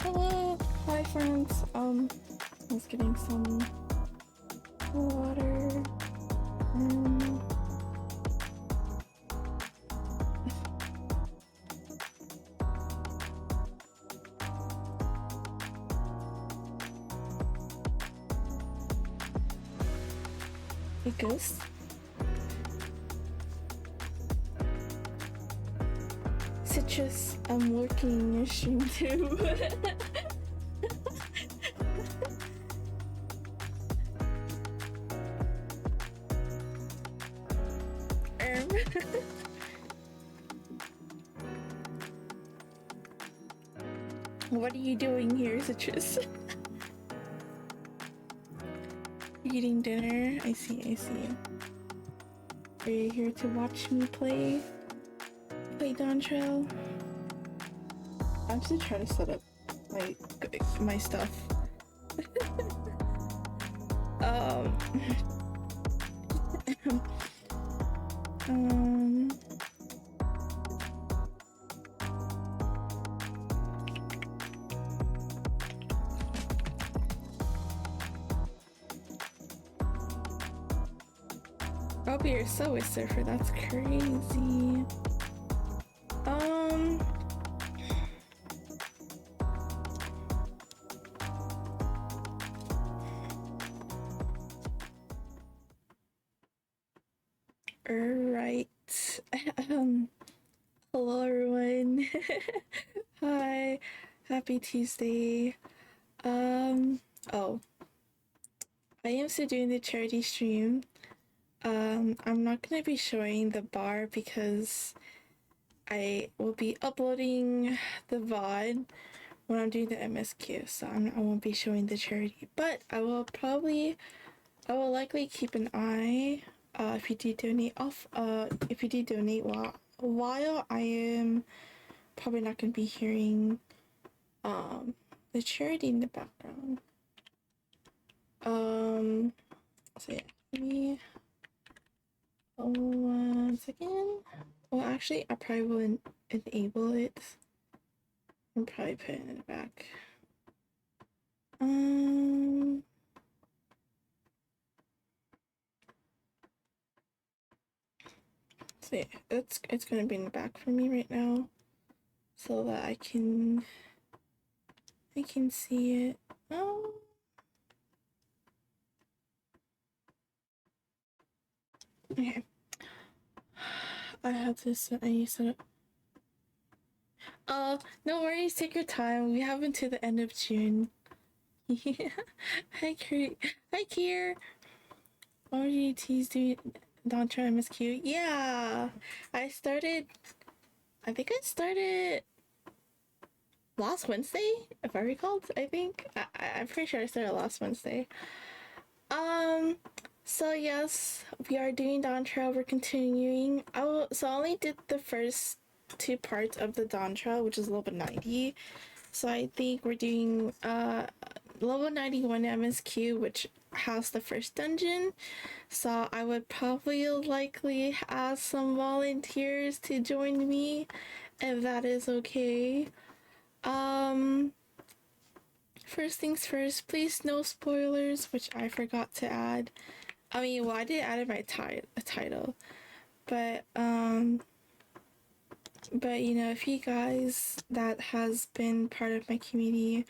Hello, hi friends. I was getting some water. Hey, Ghost. Citrus, I'm working your stream too. What are you doing here, Citrus? Eating dinner? I see, I see. Are you here to watch me play Dawntrail? I'm just trying to set up my stuff. Robbie, you're so a surfer, that's crazy. Alright. Hello everyone. Hi. Happy Tuesday. Oh. I am still doing the charity stream. I'm not gonna be showing the bar because I will be uploading the VOD when I'm doing the MSQ, so I won't be showing the charity. But I will likely keep an eye if you do donate while I am probably not gonna be hearing the charity in the background. So yeah, give me 1 second. Well, actually, I probably wouldn't enable it. I'll probably put it in the back. So yeah, it's gonna be in the back for me right now, so that I can see it. Oh. Okay. I need to set up. Oh, no worries, take your time. We have until the end of June. Yeah. Hi, Kier. RGT's doing Dawntrail MSQ. Yeah, I think I started last Wednesday, if I recall. I'm pretty sure I started last Wednesday. So yes, we are doing Dawntrail. We're continuing. So I only did the first 2 parts of the Dawntrail, which is level 90. So I think we're doing level 91 MSQ, which has the first dungeon. So I would probably likely ask some volunteers to join me, if that is okay. First things first, please no spoilers, which I forgot to add. I mean, well, I did add in my title, but you know, if you guys that has been part of my community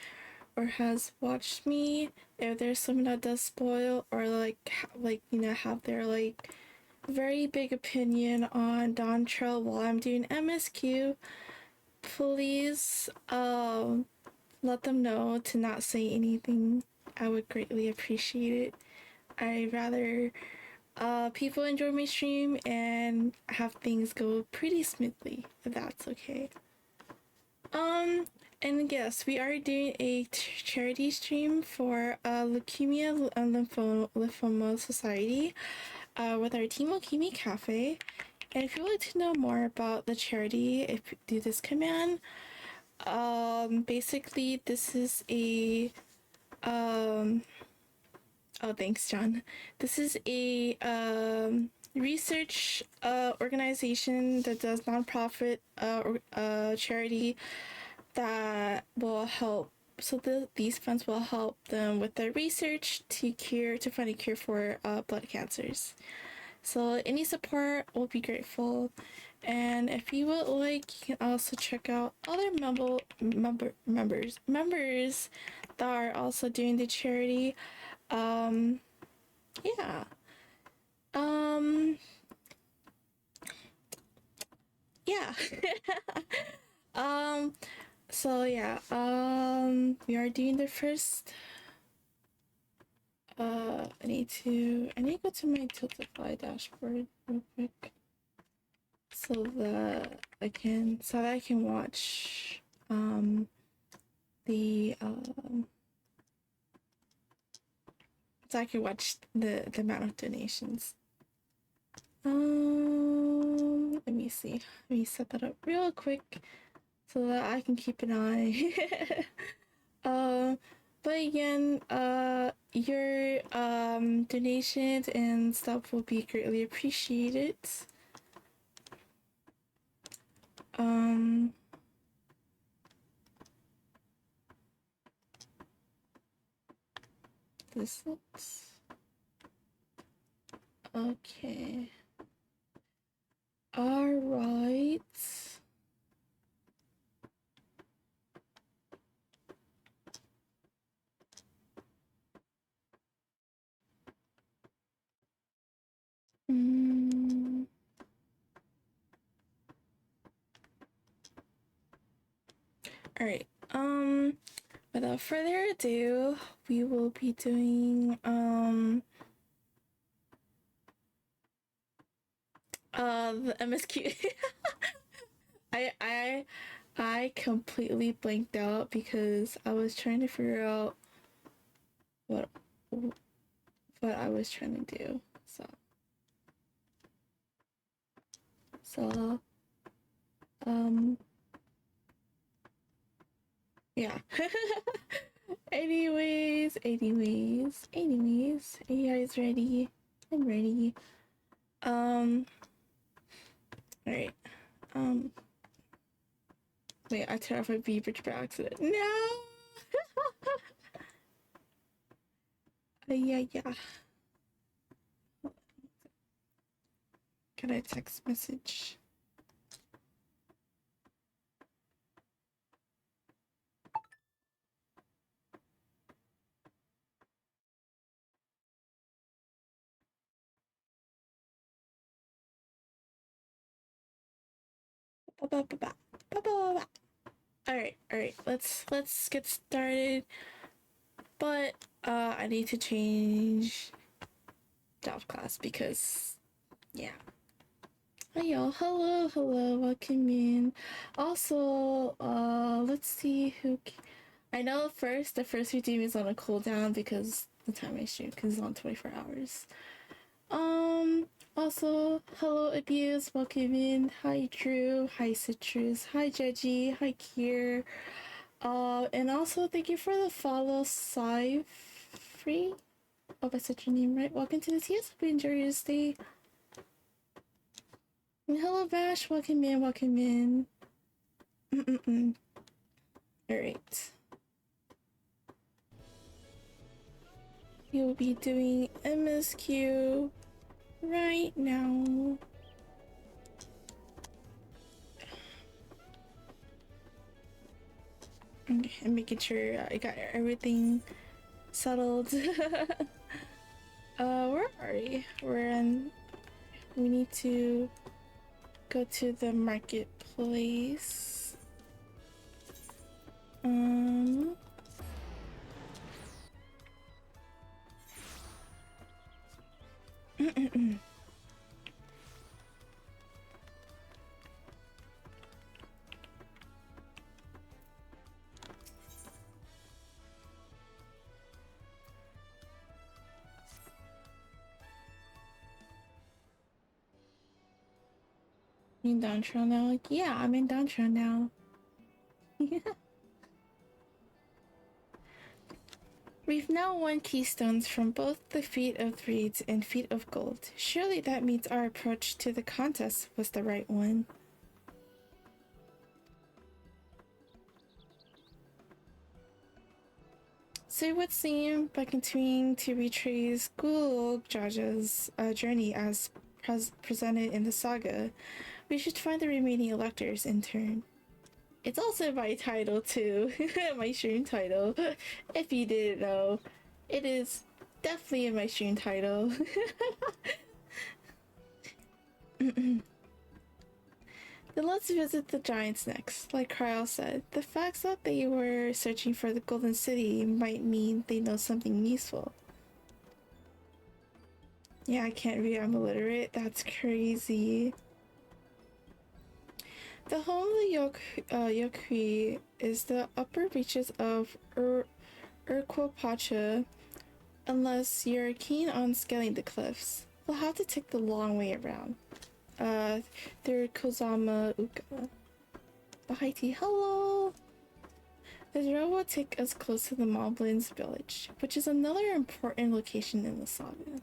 or has watched me, if there's someone that does spoil or you know, have their very big opinion on Dawntrail while I'm doing MSQ, please let them know to not say anything. I would greatly appreciate it. I'd rather people enjoy my stream and have things go pretty smoothly, if that's okay. And yes, we are doing a charity stream for Leukemia and Lymphoma Society with our Team Leukemia Cafe. And if you would like to know more about the charity, if you do this command, basically this is a oh, thanks, John. This is a research organization that does nonprofit charity that will help. So these funds will help them with their research to find a cure for blood cancers. So any support will be grateful. And if you would like, you can also check out other members that are also doing the charity. Yeah. Yeah. So yeah, we are doing the first. I need to go to my Tiltify dashboard real quick so that I can watch the so I can watch the amount of donations. Let me see. Let me set that up real quick so that I can keep an eye. But again, your donations and stuff will be greatly appreciated. This looks okay. All right. All right. Without further ado, we will be doing the MSQ. I completely blanked out because I was trying to figure out what I was trying to do. So yeah. anyways, are you guys ready? I'm ready. Alright. Wait, I turned off my beverage by accident. No! Yeah. Got a text message. Alright, let's get started. But I need to change job class because yeah. Hi y'all, hello, welcome in. Also, let's see who I know the first VOD is on a cooldown because the time I stream because it's on 24 hours. Also, hello Abuse, welcome in. Hi Drew, hi Citrus, hi Jeji, hi Kier. And also thank you for the follow, Free. Hope I said your name right. Welcome to the TS. Hope you enjoy your stay. And hello Vash, welcome in. Alright. You'll be doing MSQ right now. Okay, I'm making sure I got everything settled. Where are we? We need to go to the marketplace. In Dawntrail now? Yeah, I'm in Dawntrail now. We've now won keystones from both the Feat of Reeds and Feat of Gold. Surely that means our approach to the contest was the right one. So it would seem by continuing to retrace Gulogjaja's journey as presented in the saga, we should find the remaining electors in turn. It's also my title too, my stream title. If you didn't know, it is definitely in my stream title. Then let's visit the giants next. Like Cryo said, the facts that they were searching for the Golden City might mean they know something useful. Yeah, I can't read, I'm illiterate. That's crazy. The home of the Yokui is the upper reaches of Urquapacha, unless you're keen on scaling the cliffs. We'll have to take the long way around. Through Kozama Uka. Bahaiti, hello! The road will take us close to the Moblins village, which is another important location in the saga.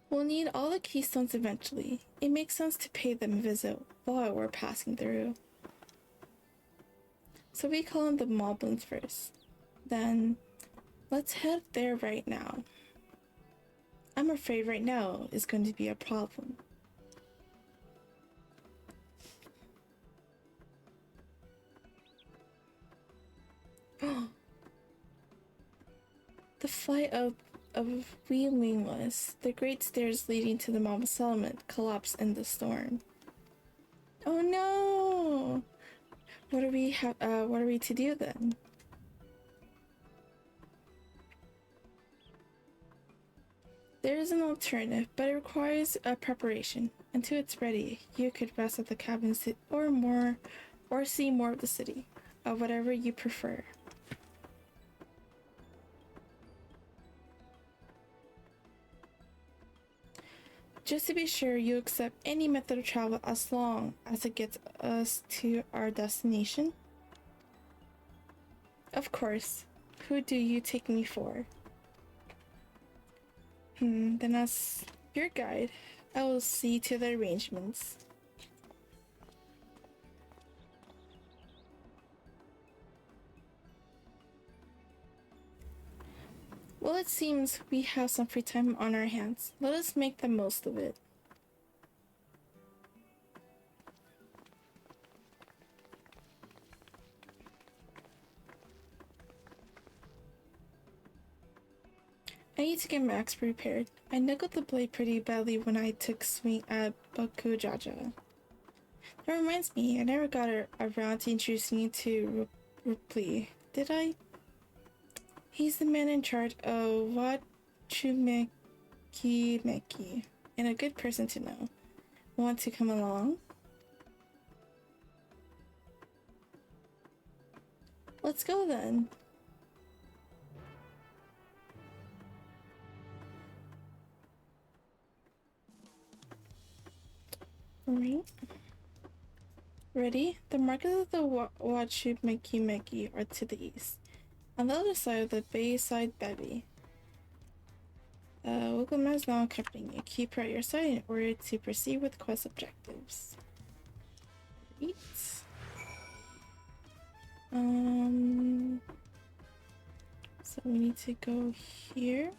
We'll need all the keystones eventually. It makes sense to pay them a visit while we're passing through. So we call them the Moblins first. Then, let's head there right now. I'm afraid right now is going to be a problem. The flight of Wheelingless, the great stairs leading to the Mama settlement, collapsed in the storm. Oh no! What are we to do then? There is an alternative, but it requires a preparation. Until it's ready, you could rest at the cabin or see more of the city, whatever you prefer. Just to be sure, you accept any method of travel as long as it gets us to our destination. Of course. Who do you take me for? Then as your guide, I will see to the arrangements. Well, it seems we have some free time on our hands. Let us make the most of it. I need to get my axe prepared. I niggled the blade pretty badly when I took swing at Bakujaja. That reminds me, I never got around to introducing you to Ripley, did I? He's the man in charge of Wachumeki Meki, and a good person to know. Want to come along? Let's go then. Alright. Ready? The markers of the Wachumeki Meki are to the east. On the other side of the Bayside Bevy. Welcome is now accompanying you. Keep her at your side in order to proceed with quest objectives. Right. So we need to go here.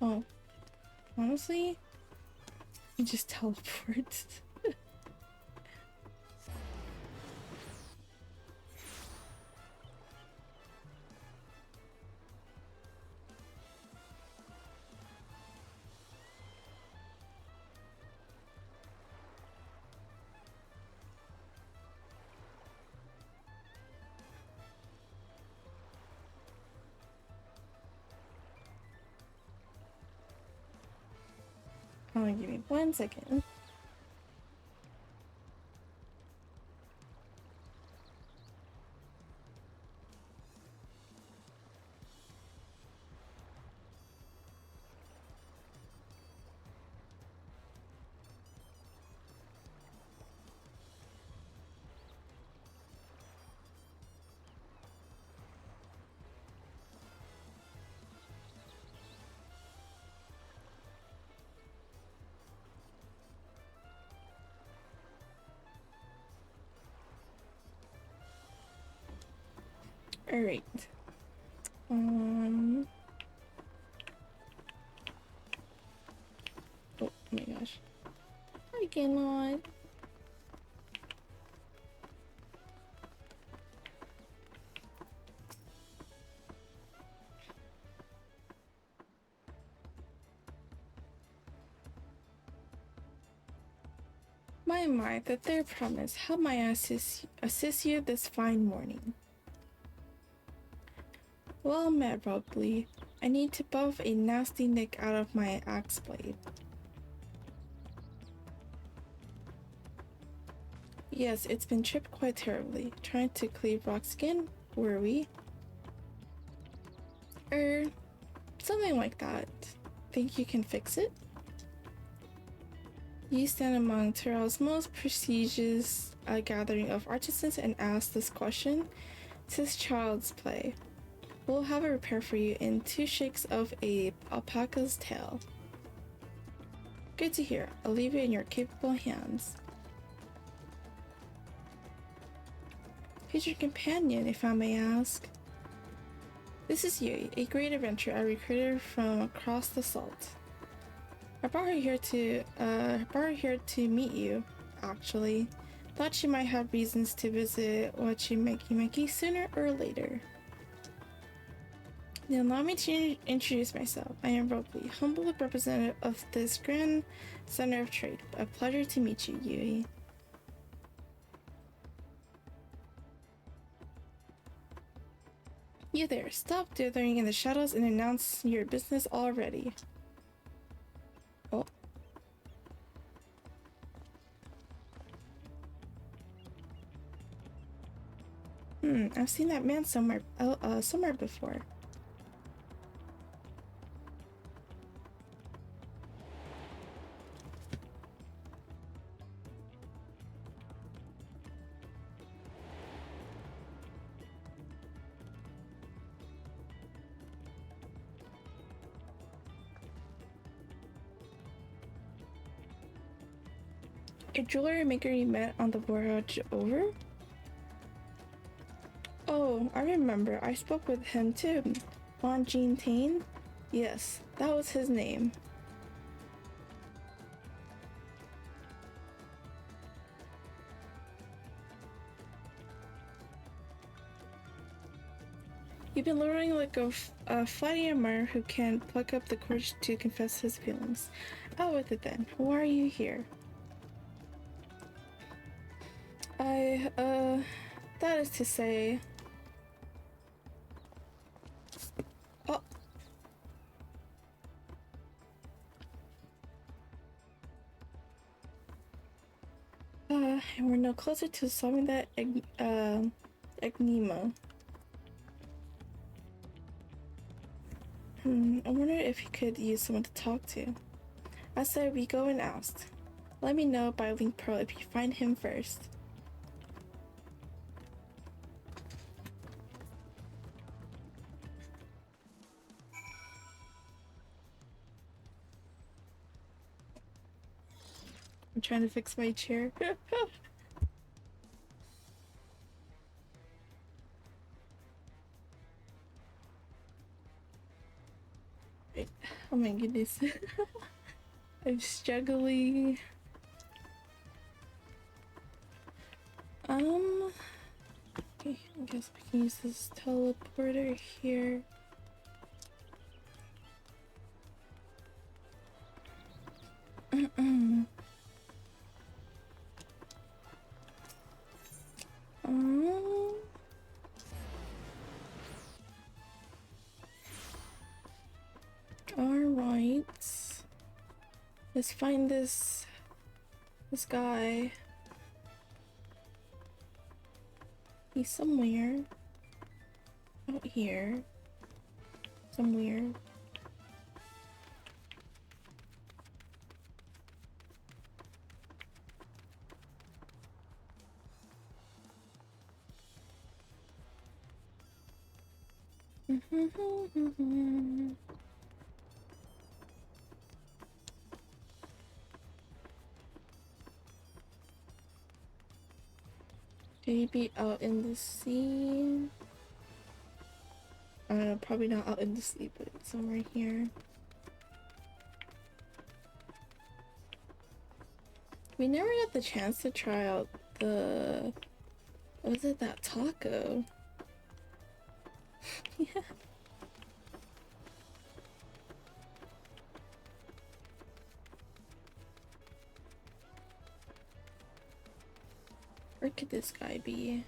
Oh, honestly, you just teleport. Oh, give me 1 second. Alright. Oh my gosh. I cannot. My, the third promise. How may I assist you this fine morning? Well met, Robley. I need to buff a nasty nick out of my axe blade. Yes, it's been chipped quite terribly. Trying to cleave rock skin, were we? Something like that. Think you can fix it? You stand among Tyrell's most prestigious gathering of artisans and ask this question? 'Tis child's play. We'll have it repaired for you in 2 shakes of a alpaca's tail. Good to hear. I'll leave it in your capable hands. Who's your companion, if I may ask? This is Yui, a great adventurer I recruited from across the salt. I brought her here to meet you, actually. Thought she might have reasons to visit Wachimeki sooner or later. Now allow me to introduce myself. I am Robley, humble representative of this grand center of trade. A pleasure to meet you, Yui. You there, stop dithering in the shadows and announce your business already. Oh. I've seen that man somewhere before. A jewelry maker you met on the voyage over? Oh, I remember. I spoke with him too. Von Jean Tain? Yes, that was his name. You've been luring like a flighty admirer who can pluck up the courage to confess his feelings. Out with it then. Why are you here? That is to say... Oh! And we're no closer to solving that enigma. I wonder if you could use someone to talk to. I said we go and ask. Let me know by link pearl if you find him first. I'm trying to fix my chair. Oh my goodness. I'm struggling. Okay, I guess we can use this teleporter here. Alright. Let's find this guy. He's somewhere. Out here. Somewhere. Could he be out in the sea? Probably not out in the sea, but somewhere here. We never got the chance to try out the... What was it? That taco? Yeah. Where could this guy be?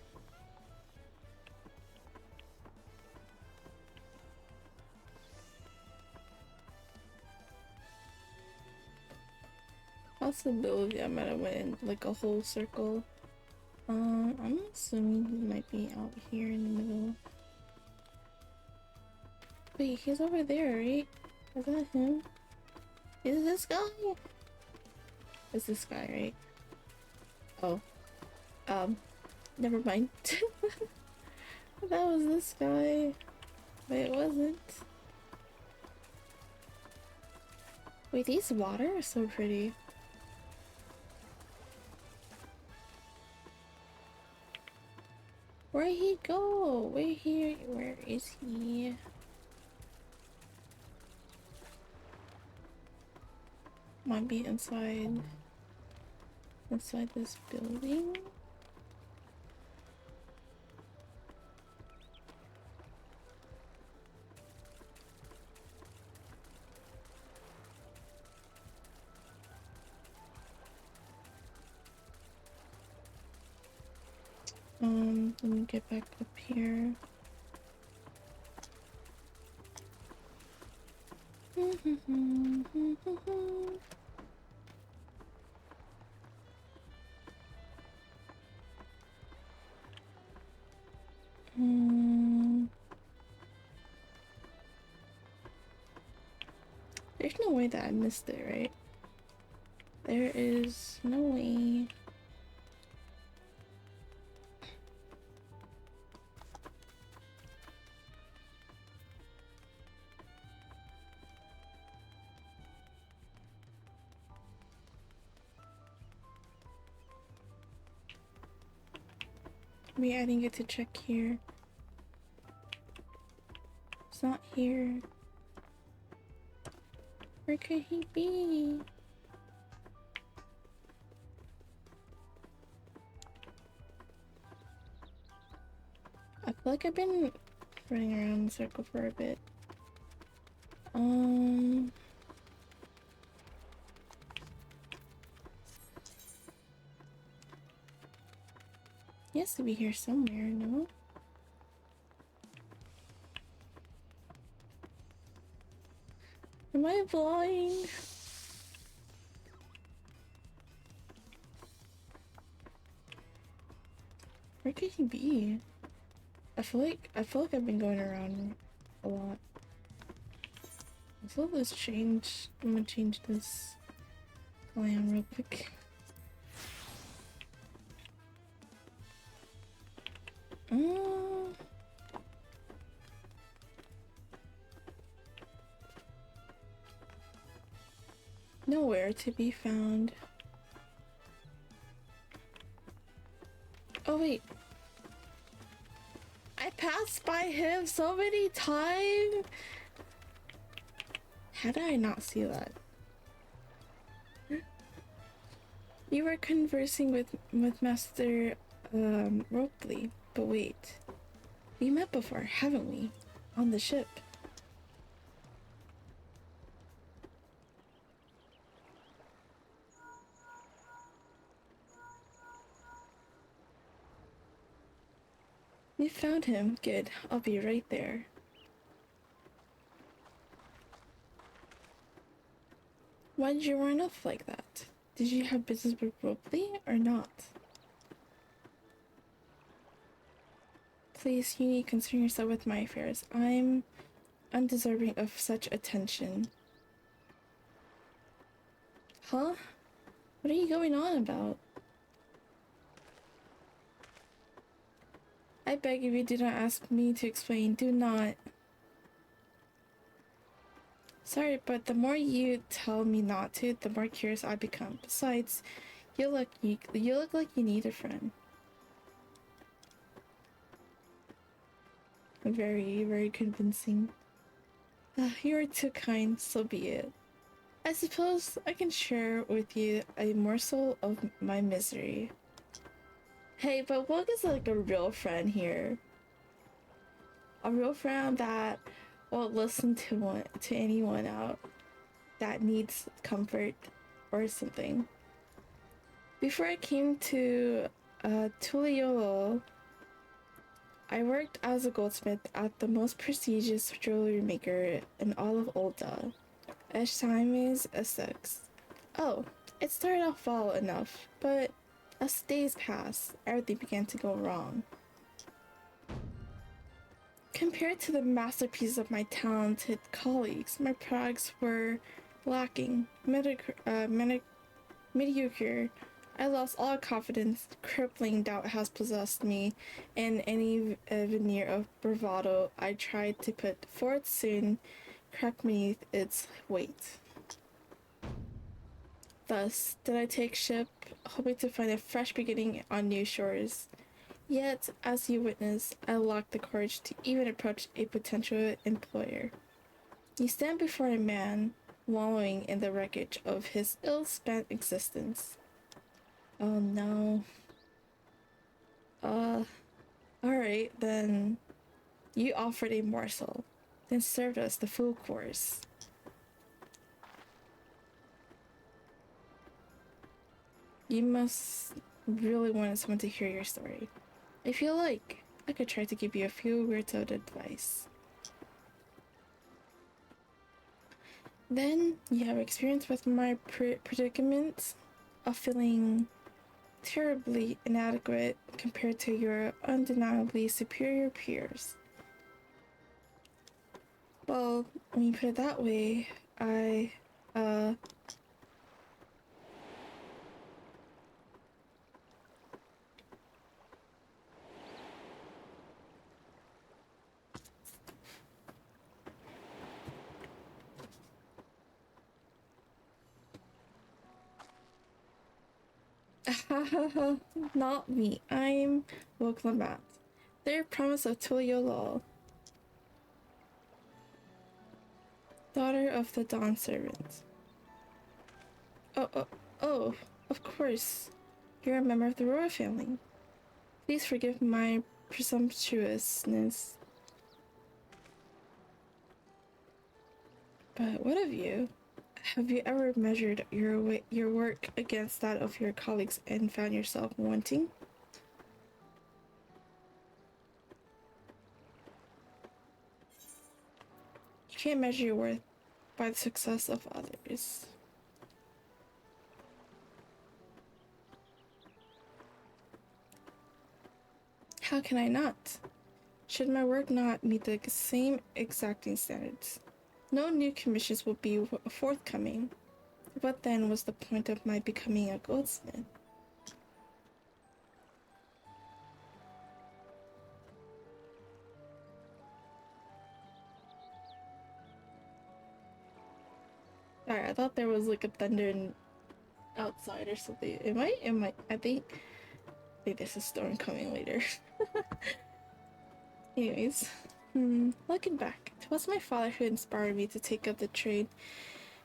Possibility I might have went in like a whole circle. I'm assuming he might be out here in the middle. Wait, he's over there, right? Is that him? Is this guy? It's this guy, right? Oh. Never mind. That was this guy. But it wasn't. Wait, these water are so pretty. Where'd he go? Where is he? Might be inside this building. Let me get back up here. There's no way that I missed it, right? There is no way. Wait, I didn't get to check here. It's not here. Where could he be? I feel like I've been running around in a circle for a bit. He has to be here somewhere, no? Am I blind? Where could he be? I feel like I've been going around a lot. Let's change. I'm gonna change this plan real quick. Nowhere to be found. Oh wait. I passed by him so many times. How did I not see that? You were conversing with Master Ropley, but wait. We met before, haven't we? On the ship. You found him. Good. I'll be right there. Why did you run off like that? Did you have business with Ropley or not? Please, you need to concern yourself with my affairs. I'm undeserving of such attention. Huh? What are you going on about? I beg of you, do not ask me to explain. Do not. Sorry, but the more you tell me not to, the more curious I become. Besides, you look like you need a friend. Very, very convincing. You are too kind, so be it. I suppose I can share with you a morsel of my misery. Hey, but what is like a real friend here? A real friend that won't listen to anyone out that needs comfort or something. Before I came to Tuliolo, I worked as a goldsmith at the most prestigious jewelry maker in all of Olda, Eshimes, Essex. Oh, it started off well enough, but as days passed, everything began to go wrong. Compared to the masterpiece of my talented colleagues, my products were lacking, mediocre. I lost all confidence. Crippling doubt has possessed me, and any veneer of bravado I tried to put forth soon cracked beneath its weight. Thus did I take ship, hoping to find a fresh beginning on new shores. Yet, as you witness, I lacked the courage to even approach a potential employer. You stand before a man wallowing in the wreckage of his ill-spent existence. Oh no. Alright, then. You offered a morsel, then served us the full course. You must really want someone to hear your story. If you like, I could try to give you a few words of advice. Then you have experience with my predicament of feeling terribly inadequate compared to your undeniably superior peers. Well, when you put it that way, I, not me. I'm Woklamat, their promise of Tuliolol, daughter of the Dawn Servant. Oh, of course. You're a member of the royal family. Please forgive my presumptuousness. But what of you? Have you ever measured your work against that of your colleagues and found yourself wanting? You can't measure your worth by the success of others. How can I not? Should my work not meet the same exacting standards, no new commissions will be forthcoming. What then was the point of my becoming a goldsmith? Sorry, I thought there was like a thunder outside or something. I think there's a storm coming later. Anyways, looking back, it was my father who inspired me to take up the trade.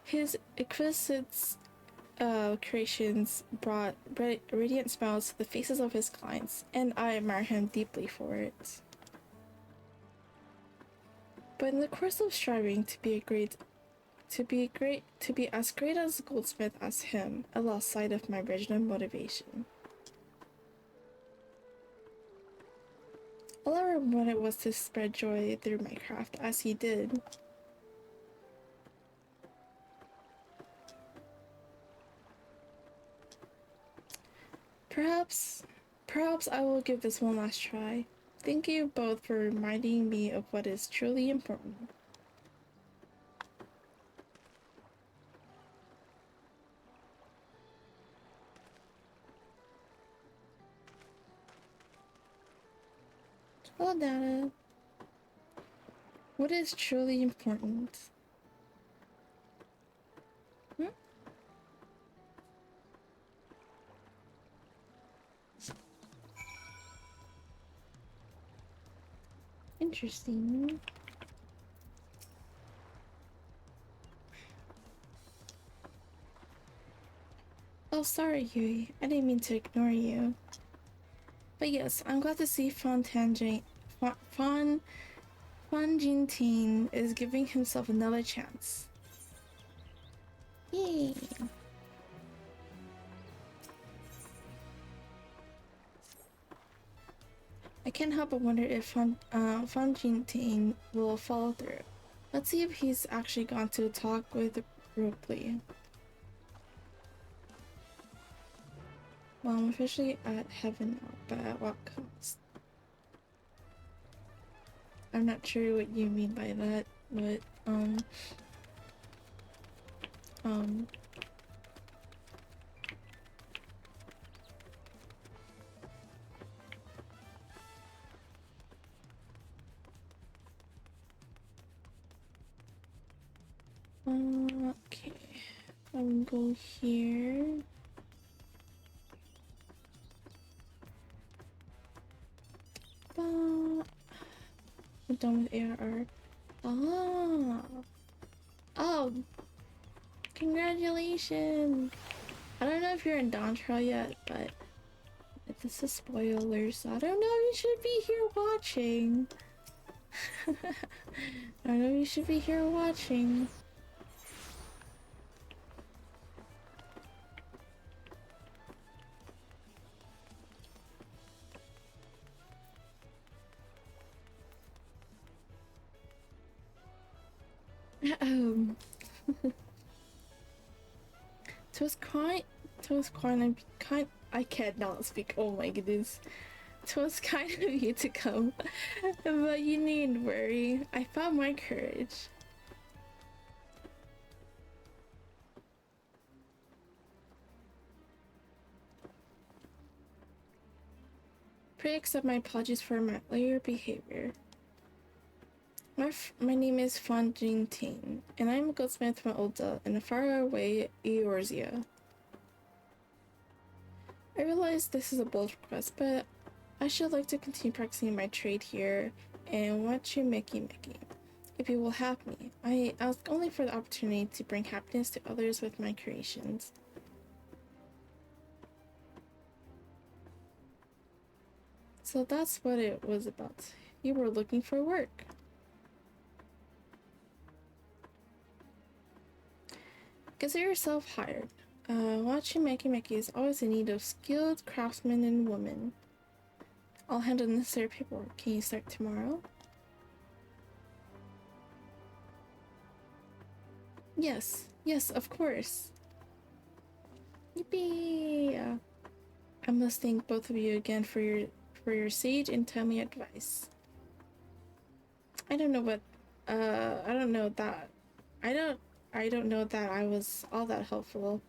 His exquisite creations brought radiant smiles to the faces of his clients, and I admire him deeply for it. But in the course of striving to be as great as a goldsmith as him, I lost sight of my original motivation. All I wanted was to spread joy through my craft, as he did. Perhaps I will give this one last try. Thank you both for reminding me of what is truly important. Well, Dada, what is truly important? Interesting. Oh, sorry, Yui. I didn't mean to ignore you. But yes, I'm glad to see Fonjinting is giving himself another chance. Yay! I can't help but wonder if Fonjinting will follow through. Let's see if he's actually gone to talk with Ropley. Well, I'm officially at heaven now, but at what cost? I'm not sure what you mean by that, but, okay. I'm gonna go here. We're done with ARR. Ah! Oh! Congratulations! I don't know if you're in Dawntrail yet, but this is spoilers, so I don't know if you should be here watching. I don't know if you should be here watching. I cannot speak, oh my goodness. 'Twas kind of you to come, but you needn't worry. I found my courage. Pray accept my apologies for my earlier behavior. My name is Fan Jingting, and I'm a goldsmith from Ulta in a faraway Eorzea. I realize this is a bold request, but I should like to continue practicing my trade here and watch you Mickey. If you will have me, I ask only for the opportunity to bring happiness to others with my creations. So that's what it was about. You were looking for work. Consider yourself hired. Watching Mickey is always in need of skilled craftsmen and women. I'll handle the necessary paperwork. Can you start tomorrow? Yes, of course. Yippee! I must thank both of you again for your sage and timely advice. I don't know that I was all that helpful.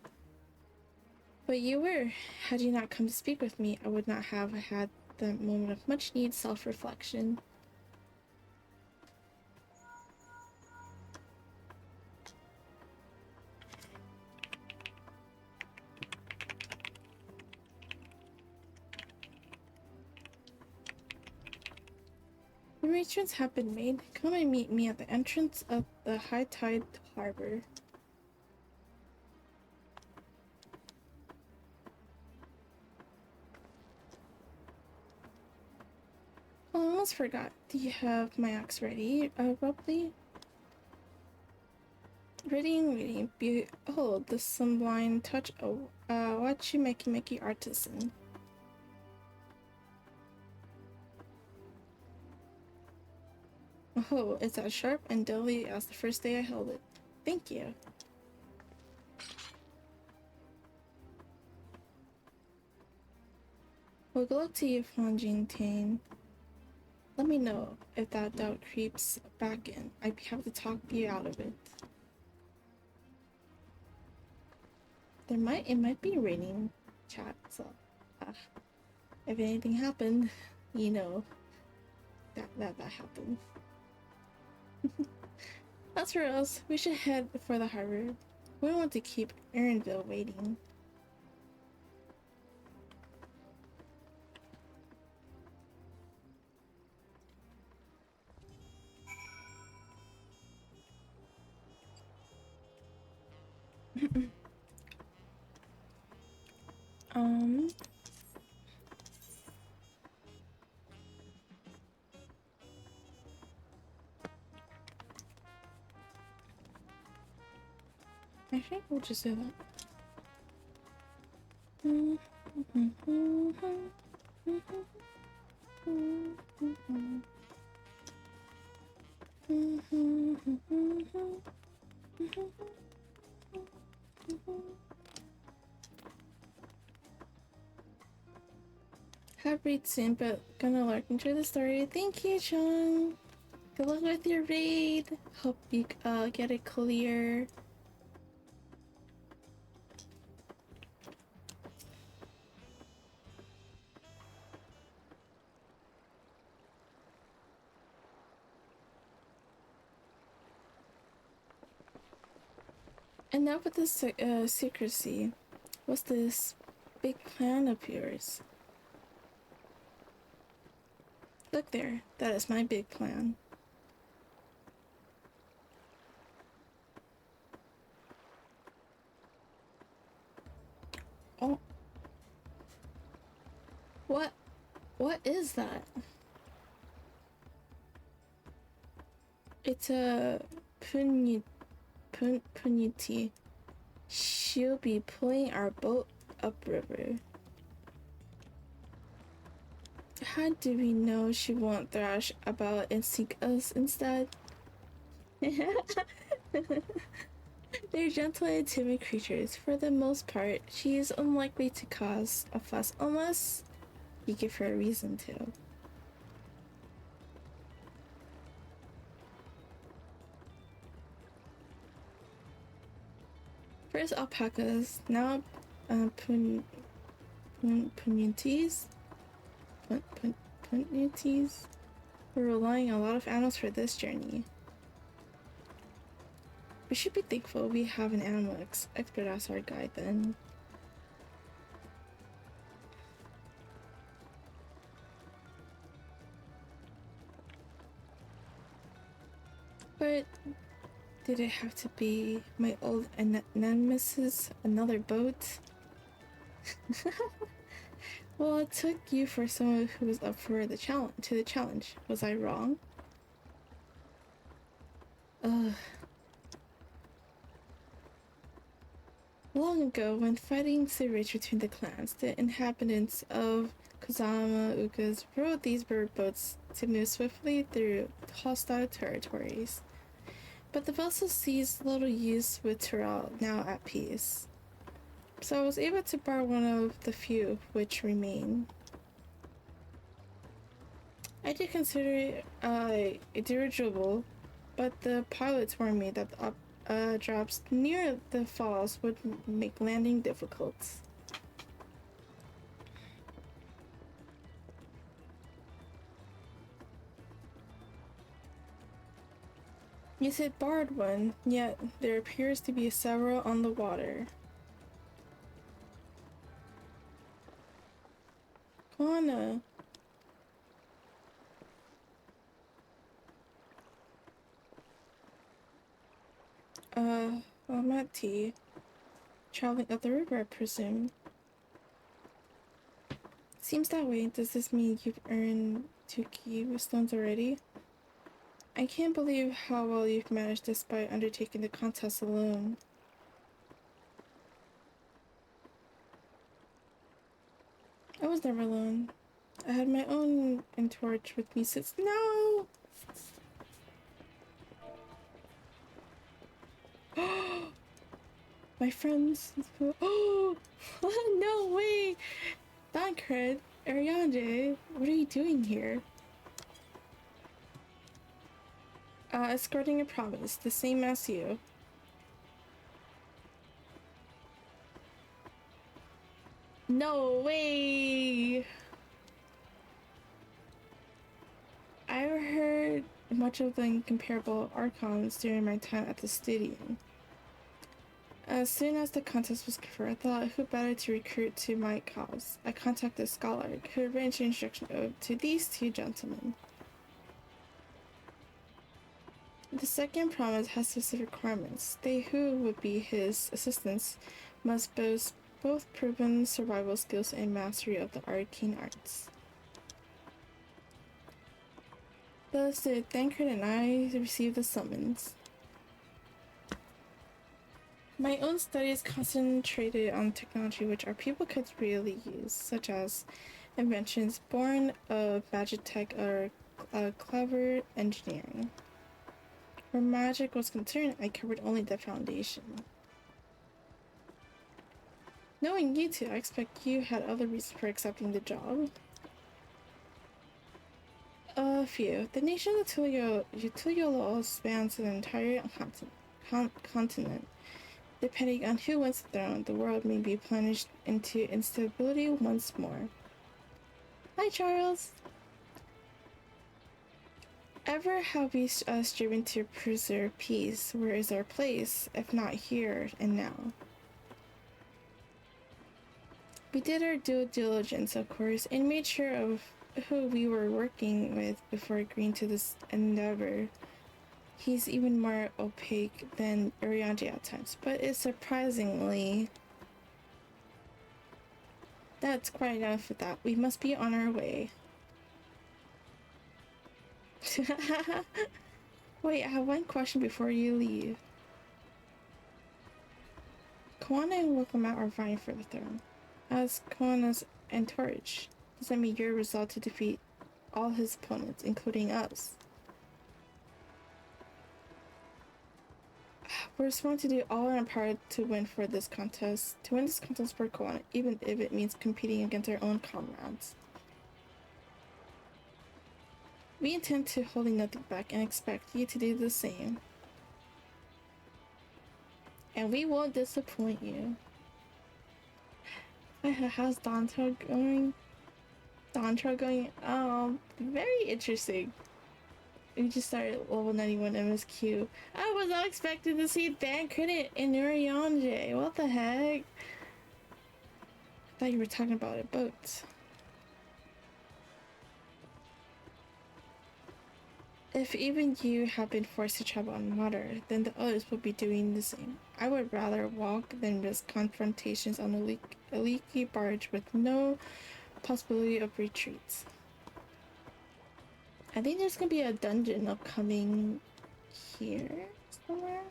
But you were. Had you not come to speak with me, I would not have had the moment of much needed self-reflection. When arrangements have been made, come and meet me at the entrance of the high tide harbor. Oh, I almost forgot. Do you have my axe ready, Robley? Ready. Behold, the sublime touch of Wachi Mickey artisan. Oh, it's as sharp and deadly as the first day I held it. Thank you. Well, good luck to you, Fonjintain. Let me know if that doubt creeps back in. I'd be happy to talk you out of it. It might be raining, chat, so if anything happened, you know that happened. As for us, we should head for the harbor. We don't want to keep Erinville waiting. um, I think we'll just do that. Have read soon, but gonna lurk into the story. Thank you, Chung. Good luck with your raid. Hope you get it clear. Enough with this secrecy. What's this big plan of yours? Look there, that is my big plan. Oh. What is that? It's a Puniti. She'll be pulling our boat upriver. How do we know she won't thrash about and seek us instead? They're gentle and timid creatures. For the most part, she is unlikely to cause a fuss unless you give her a reason to. First alpacas, now pununties. Pununties. We're relying on a lot of animals for this journey. We should be thankful we have an animal expert as our guide then. But did it have to be my old nemesis, another boat? Well, it took you for someone who was up for the challenge. Was I wrong? Ugh. Long ago, when fighting se raged between the clans, the inhabitants of Kozama Ukas rowed these bird boats to move swiftly through hostile territories. But the vessel sees little use with Tyrell, now at peace. So I was able to borrow one of the few which remain. I did consider it a dirigible, but the pilots warned me that the drops near the falls would make landing difficult. You said borrowed one, yet there appears to be several on the water. Kwana. I'm at tea. Traveling up the river, I presume. Seems that way. Does this mean you've earned 2 key stones already? I can't believe how well you've managed despite undertaking the contest alone. I was never alone. I had my own entourage with me since— No! My friends. Oh! No way! Dankred, Ariande, what are you doing here? Escorting a promise, the same as you. No way! I heard much of the incomparable archons during my time at the stadium. As soon as the contest was confirmed, I thought who better to recruit to my cause. I contacted Scholar, who arranged an instruction ode to these 2 gentlemen. The second promise has specific requirements. They who would be his assistants must boast both proven survival skills and mastery of the arcane arts. Thus did Thancred and I receive the summons. My own studies concentrated on technology which our people could really use, such as inventions born of magic tech or clever engineering. Where magic was concerned, I covered only the foundation. Knowing you two, I expect you had other reasons for accepting the job. A few. The nation of Utiliolo spans an entire continent. Depending on who wins the throne, the world may be plunged into instability once more. Hi, Charles! Ever have we striven to preserve peace? Where is our place, if not here and now? We did our due diligence, of course, and made sure of who we were working with before agreeing to this endeavor. He's even more opaque than Urianji at times, but it's surprisingly... That's quite enough of that. We must be on our way. Wait, I have one question before you leave. Koana and Wakama are vying for the throne. As Koana's entourage, does that mean you're resolved to defeat all his opponents, including us? We're sworn to do all in our power to win this contest for Koana, even if it means competing against our own comrades. We intend to holding nothing back and expect you to do the same. And we won't disappoint you. How's Dawntrail going? Very interesting. We just started level 91 MSQ. I was not expecting to see Thancred and Urianji. What the heck? I thought you were talking about a boat. If even you have been forced to travel on water, then the others will be doing the same. I would rather walk than risk confrontations on a leaky barge with no possibility of retreats. I think there's gonna be a dungeon upcoming here somewhere.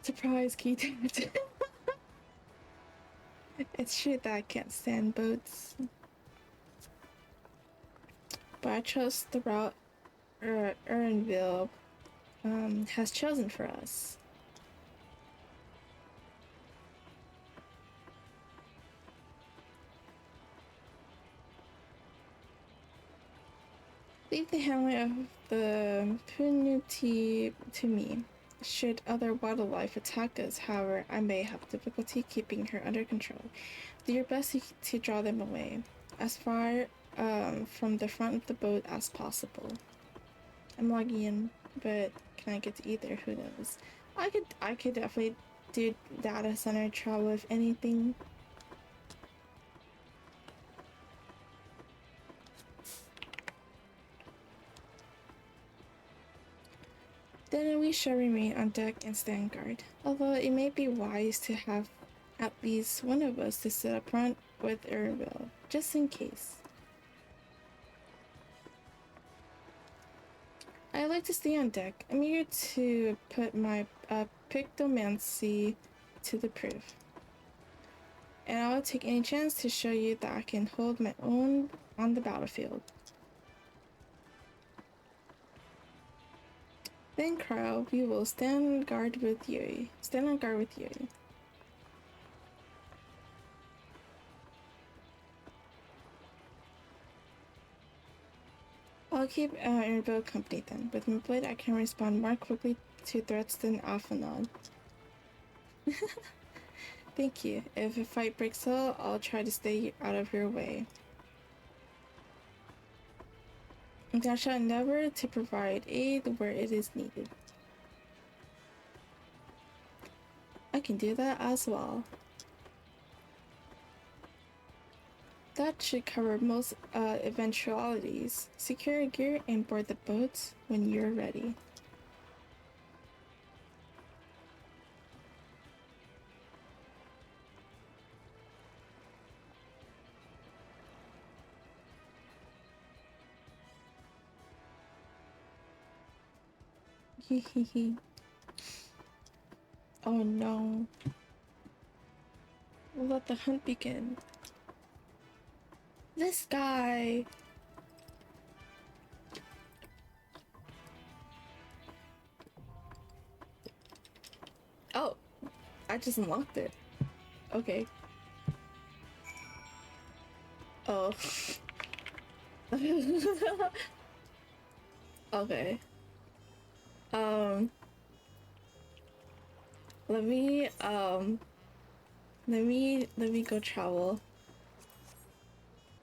Surprise, key tapped. It's true that I can't stand boats, but I trust the route Urnville has chosen for us. Leave the handling of the Punuti to me. Should other wildlife attack us, however, I may have difficulty keeping her under control. Do your best to draw them away, as far from the front of the boat as possible. I'm logging in, but can I get to either? Who knows? I could definitely do data center travel if anything. Then we shall remain on deck and stand guard, although it may be wise to have at least one of us to sit up front with Urville, just in case. I like to stay on deck. I'm eager to put my pictomancy to the proof. And I'll take any chance to show you that I can hold my own on the battlefield. Then, Crow, we will stand on guard with Yui. I'll keep Urville company then. With my blade, I can respond more quickly to threats than Alphanod. Thank you. If a fight breaks out, I'll try to stay out of your way. And I shall endeavor to provide aid where it is needed. I can do that as well. that should cover most eventualities. Secure your gear and board the boats when you're ready. Hehehe. Oh no. We'll let the hunt begin. This guy! Oh! I just unlocked it. Okay. Oh. Okay. Let me, let me go travel.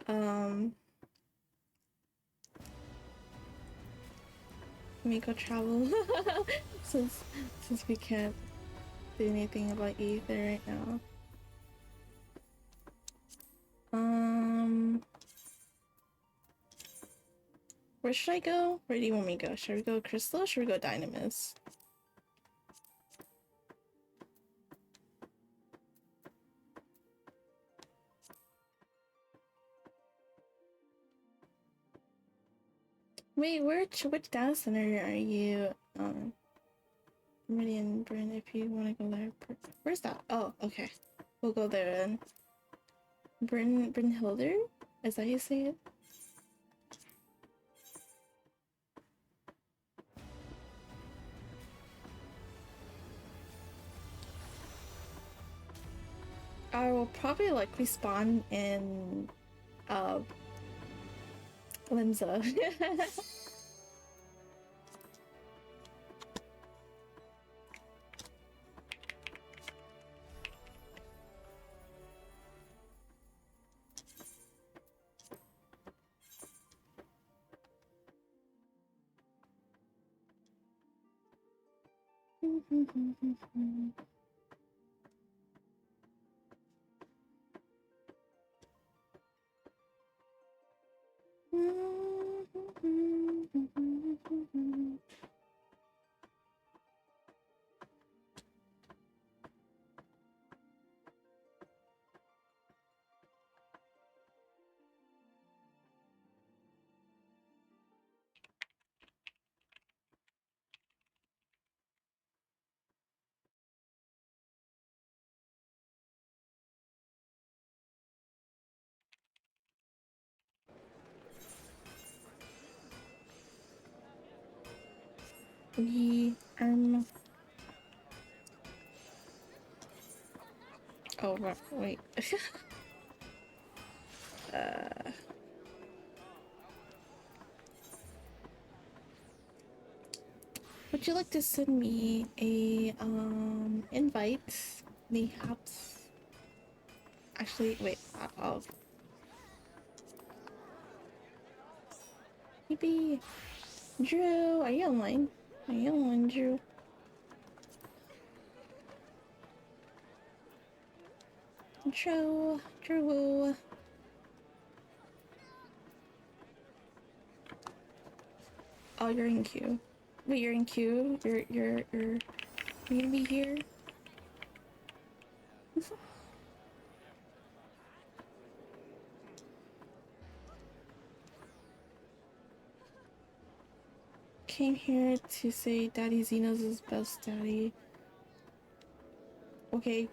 Let me go travel. since we can't do anything about ether right now. Where should I go? Where do you want me to go? Should we go Crystal or should we go Dynamis? Wait, which data center are you? Meridian Bryn, if you want to go there. Where's that? Oh, okay. We'll go there then. Brynhilder? Is that how you say it? I will probably likely spawn in Limsa. We oh wait. Would you like to send me a invite? Perhaps. Actually, wait. I'll. Maybe. Drew, are you online? Are you online, Drew? Drew. Oh, you're in queue. Wait, you're in queue? You're gonna be here? Came here to say Daddy Xenos is best daddy. Okay.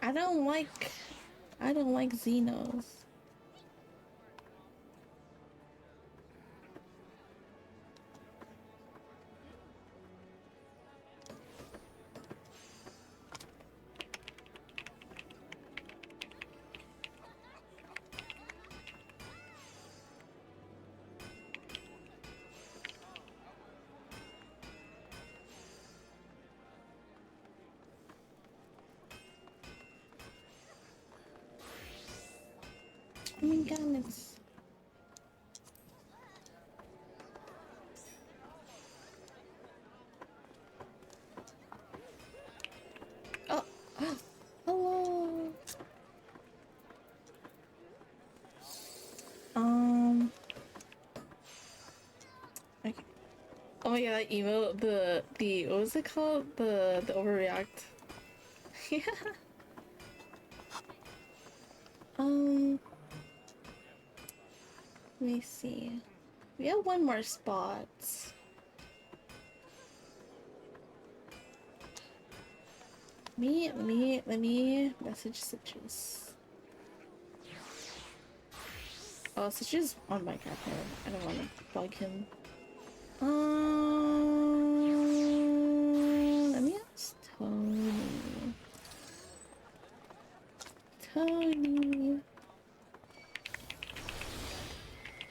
I don't like Xenos. Oh my goodness. yeah, that emote, the what was it called? The overreact. Yeah. Let me see. We have one more spot. Let me message Citrus. Oh, Citrus on my cat. I don't want to bug him. Let me ask Tony. Tony.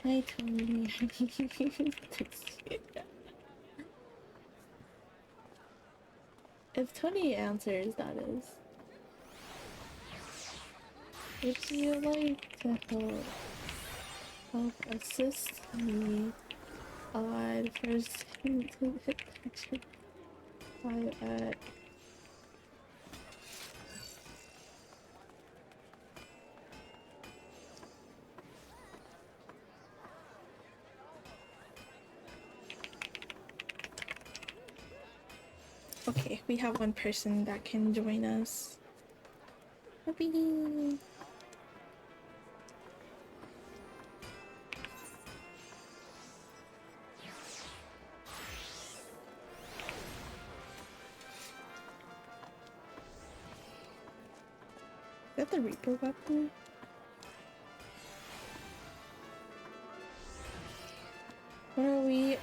Hi, Tony. If Tony answers, that is. Would you like to help assist me? I'd first at okay, we have one person that can join us. Whoopee. Is that the Reaper weapon? When are we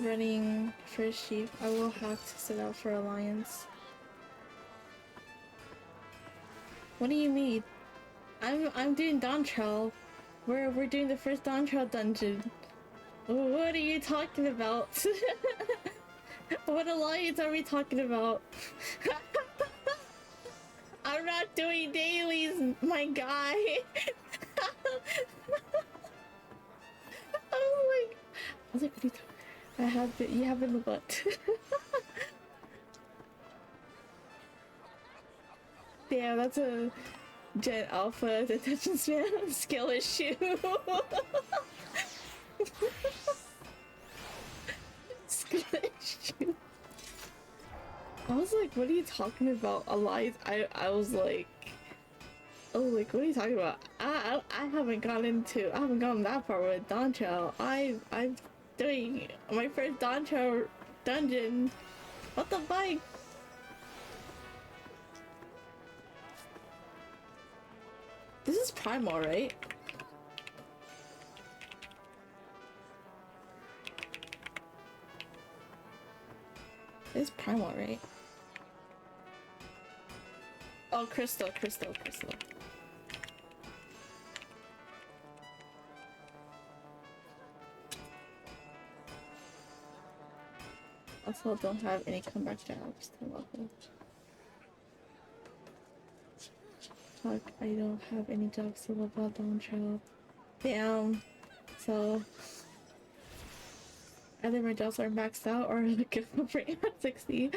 running first chief? I will have to sit out for Alliance. What do you mean? I'm doing Dawntrail. We're doing the first Dawntrail dungeon. What are you talking about? What Alliance are we talking about? I'm not doing dailies, my guy. Oh my! I was like, what are you talking? You have been what? Damn, that's a Gen Alpha detention span skill issue. Skill issue. I was like, what are you talking about? Alliance? I was like, what are you talking about? I haven't gotten that far with Dawntrail. I'm doing my first Dawntrail dungeon. What the fuck? This is Primal, right? It's Primal, right? Oh, Crystal. Also, don't have any comeback jobs to level. Fuck, I don't have any jobs to level Dawntrail. Damn. So either my jobs are maxed out or like for 60.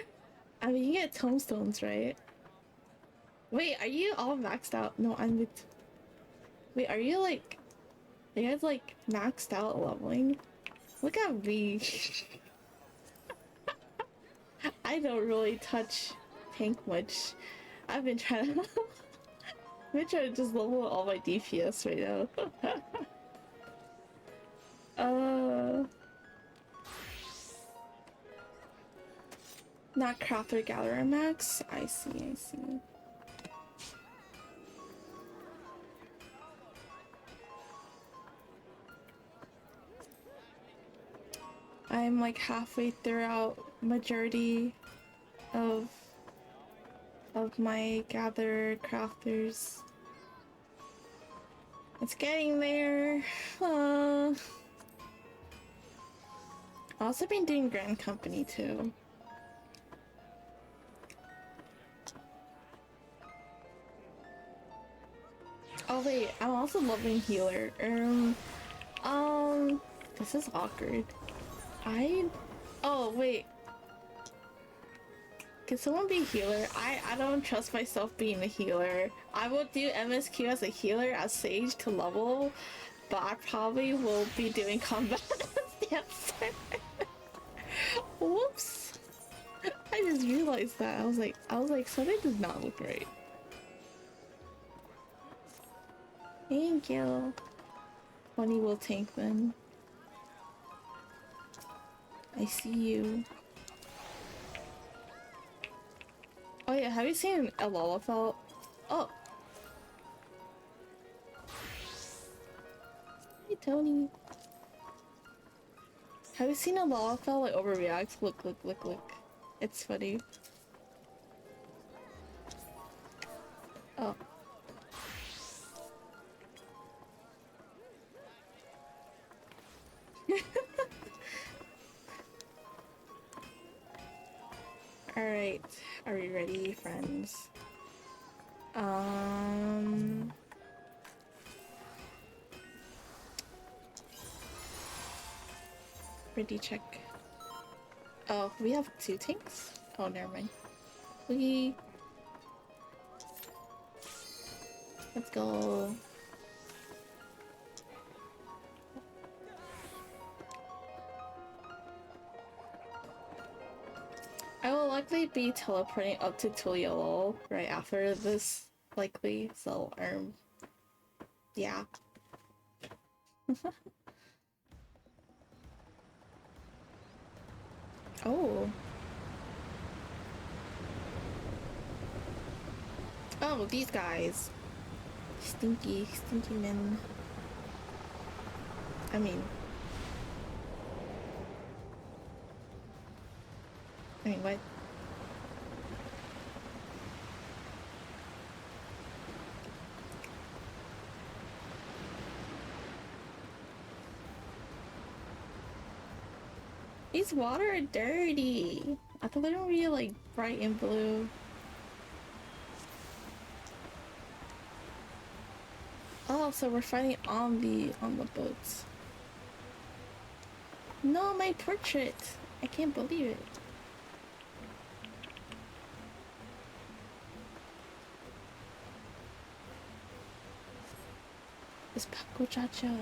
I mean, you get tombstones, right? Wait, are you all maxed out? No, I'm with. Wait, are you like? Are you guys like maxed out leveling? Look at me. I don't really touch tank much. I've been trying to. I've been trying to just level all my DPS right now. Not crafter gatherer max. I see. I'm like halfway throughout majority of my gathered crafters. It's getting there. I've also been doing Grand Company too. Oh wait, I'm also loving healer. This is awkward. Oh wait. Can someone be healer? I don't trust myself being a healer. I will do MSQ as a healer as Sage to level, but I probably will be doing combat as dancer. Whoops! I just realized that. I was like, something does not look right. Thank you. Bunny will tank then. I see you. Oh yeah, have you seen a lolafelt? Oh. Hey Tony. Have you seen a lolafelt like overreact? Look, look, look, look. It's funny. Oh. Alright. Are we ready, friends? Ready check. Oh, we have 2 tanks? Oh, never mind. Let's go. I will likely be teleporting up to Tuliolo right after this, likely, so, yeah. Oh. Oh, these guys. Stinky men. I mean, what? These water are dirty. I thought they were really like bright and blue. Oh, so we're fighting on the boats. No, my portrait. I can't believe it. It's Paco Chacha.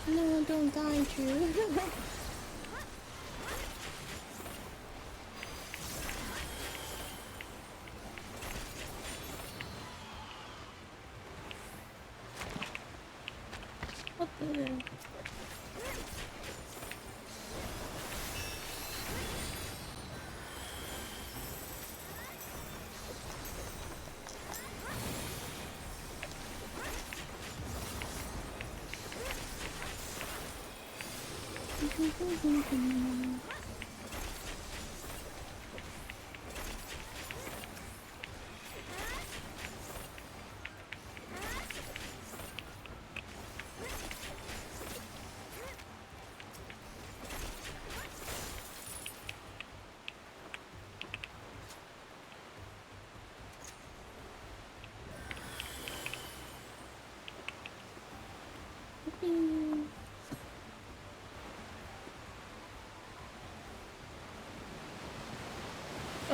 No, don't die, Drew. What the?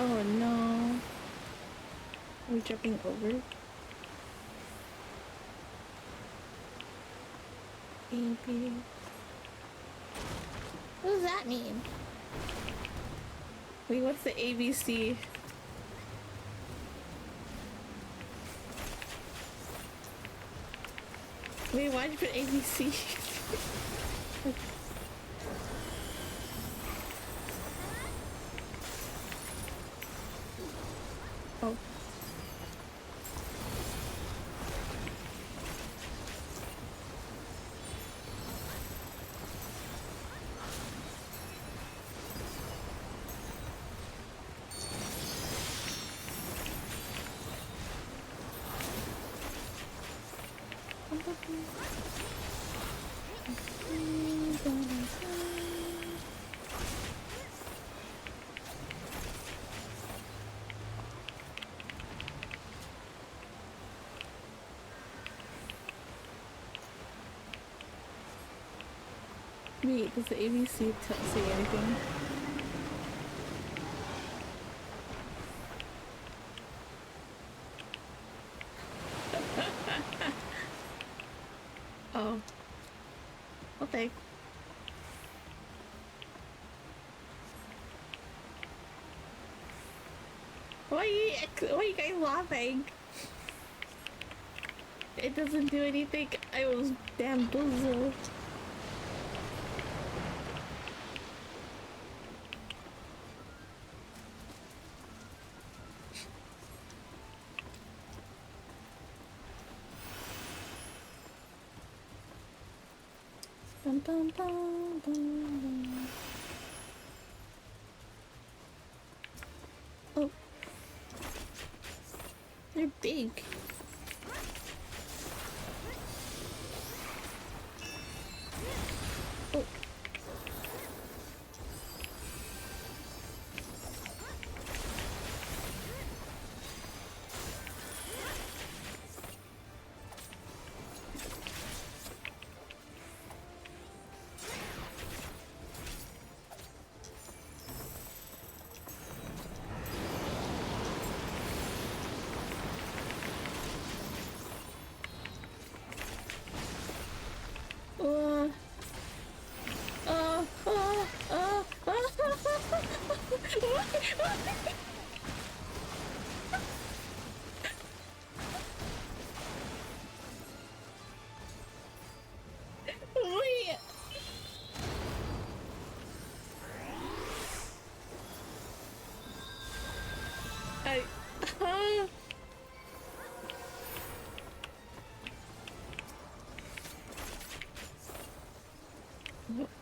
Oh no. Are we jumping over? Baby. What does that mean? Wait, what's the ABC? Wait, why'd you put ABC? Oh. Wait, does the ABC say anything? Oh. Okay. Why are you guys laughing? It doesn't do anything. I was bamboozled. Dum, dum, dum, dum, dum. Oh. They're big. Oh.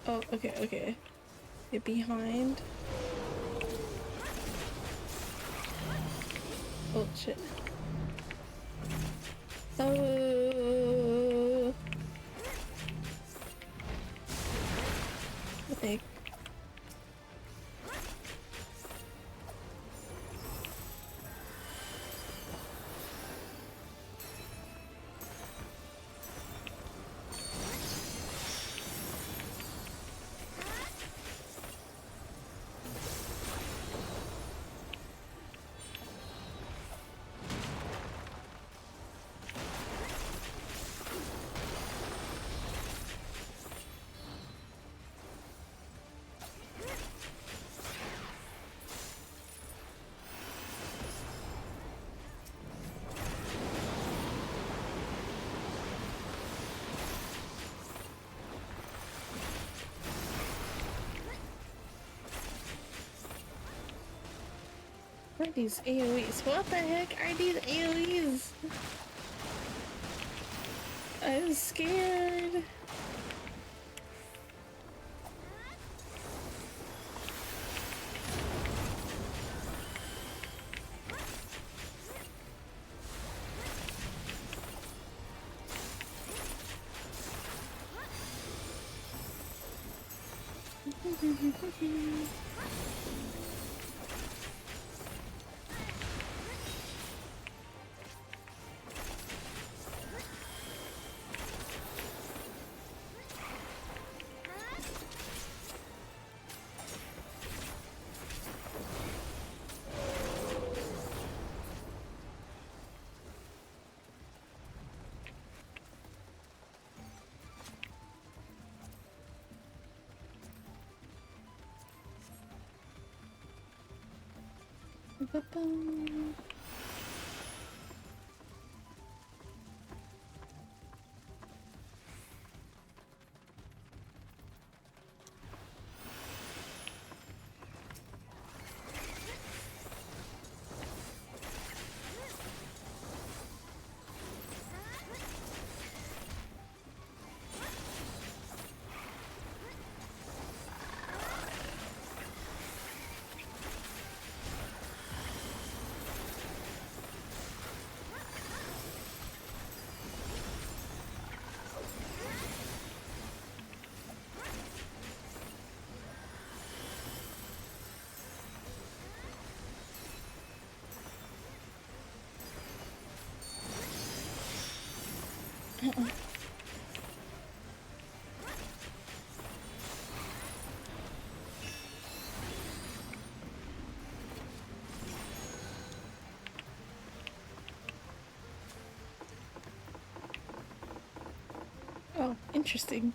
Oh, okay, okay. Get behind. Oh, shit. Oh. Okay. What are these AoEs? What the heck are these AoEs? I'm scared. Oh, interesting.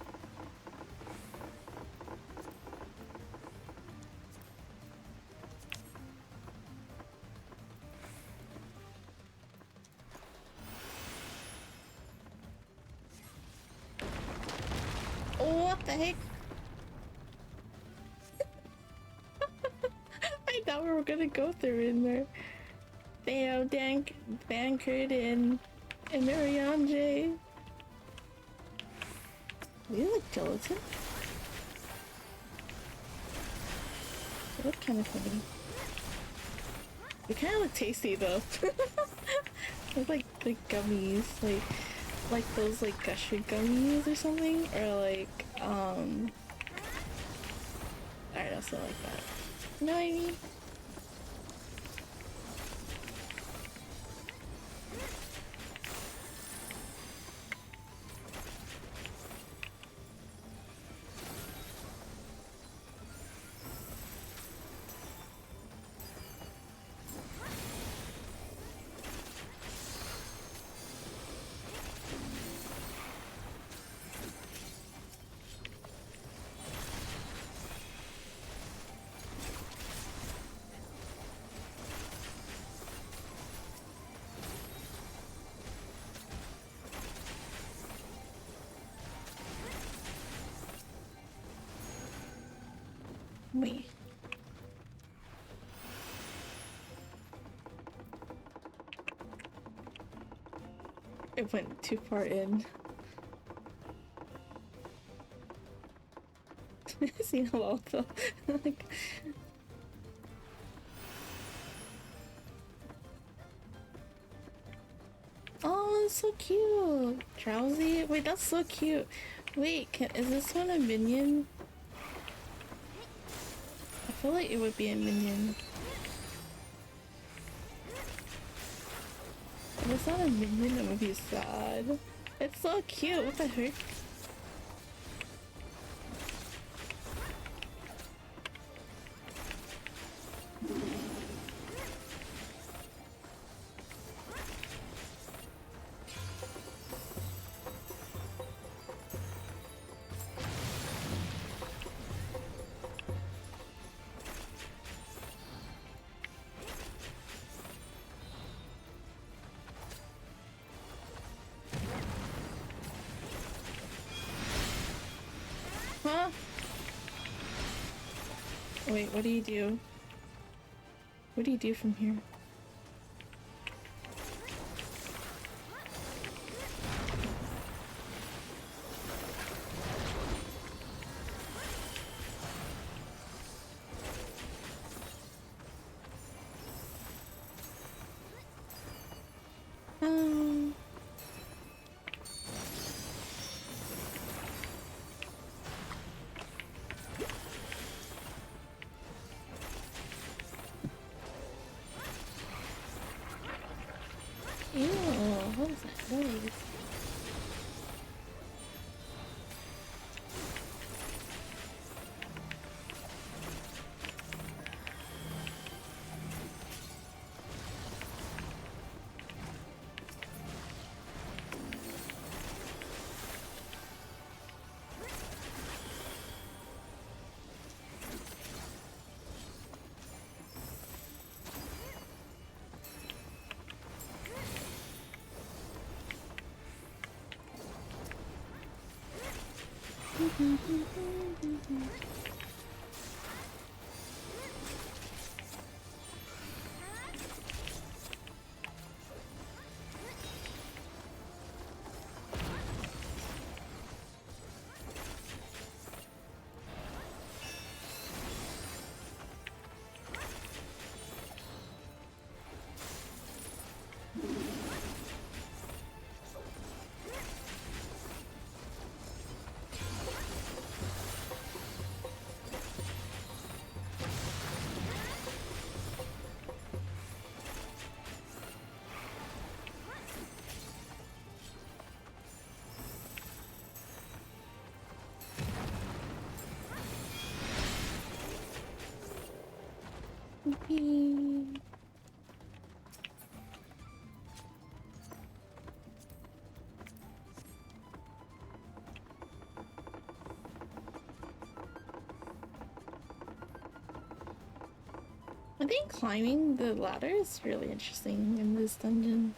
Oh, what the heck? I thought we were gonna go through in there. Theo, Dank, Bankert, and Marianne. You look gelatin. They look kind of funny. They kind of look tasty though. They look like gummies, like those like gusher gummies or something, or like alright, I'll say like that. You know what I mean? Wait. It went too far in. See how well though. Like, oh, that's so cute. Drowsy? Wait, that's so cute. Wait, is this one a minion? I feel like it would be a minion. If it's not a minion, it would be sad. It's so cute. What the heck? Huh? Wait, what do you do? What do you do from here? Um... Ew, what was that noise? I think climbing the ladder is really interesting in this dungeon.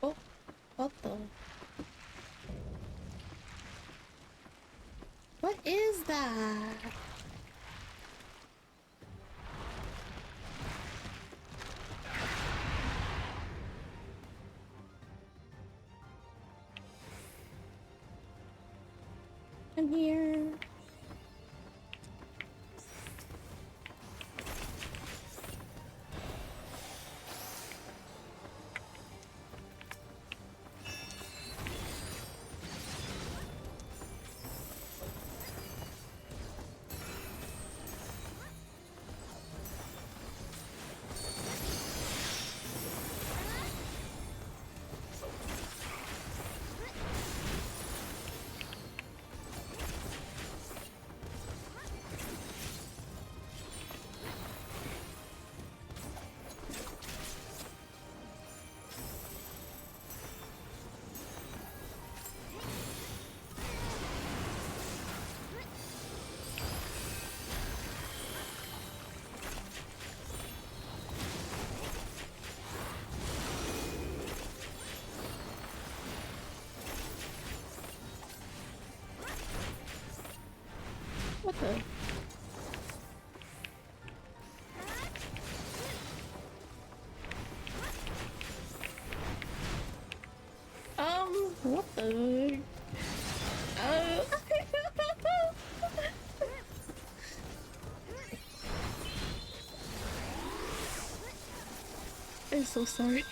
Oh, what the? What is that? I'm here. What the? What the? Oh. I'm so sorry.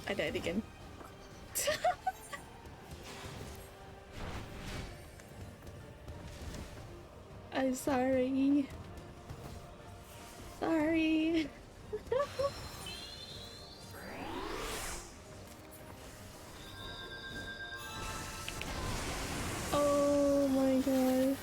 I died again. I'm sorry. Sorry. Oh my god.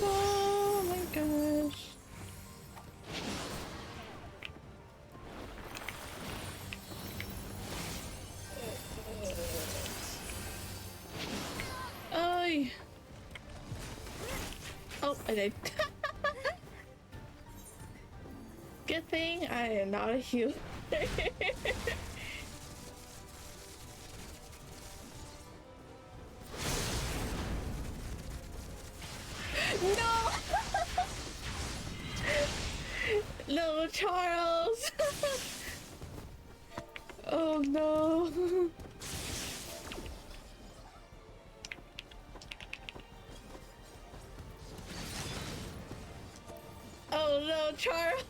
Oh my gosh. Ay. Oh, I did. Good thing I am not a healer. No! No, Charles! Oh no! Oh no, Charles!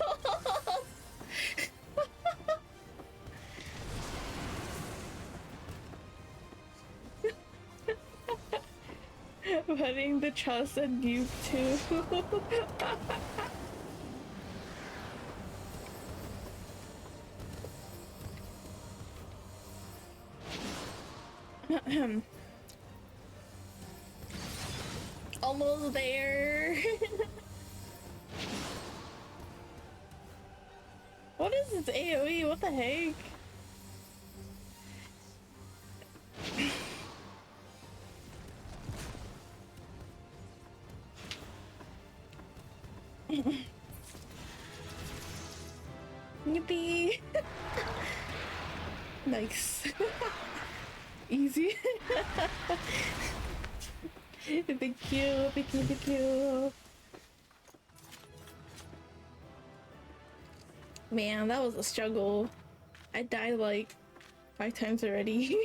Putting the trust in you too. Almost there. What is this AoE? What the heck? Yippee! Nice. Easy. Thank you, thank you, thank you. Man, that was a struggle. I died like 5 times already.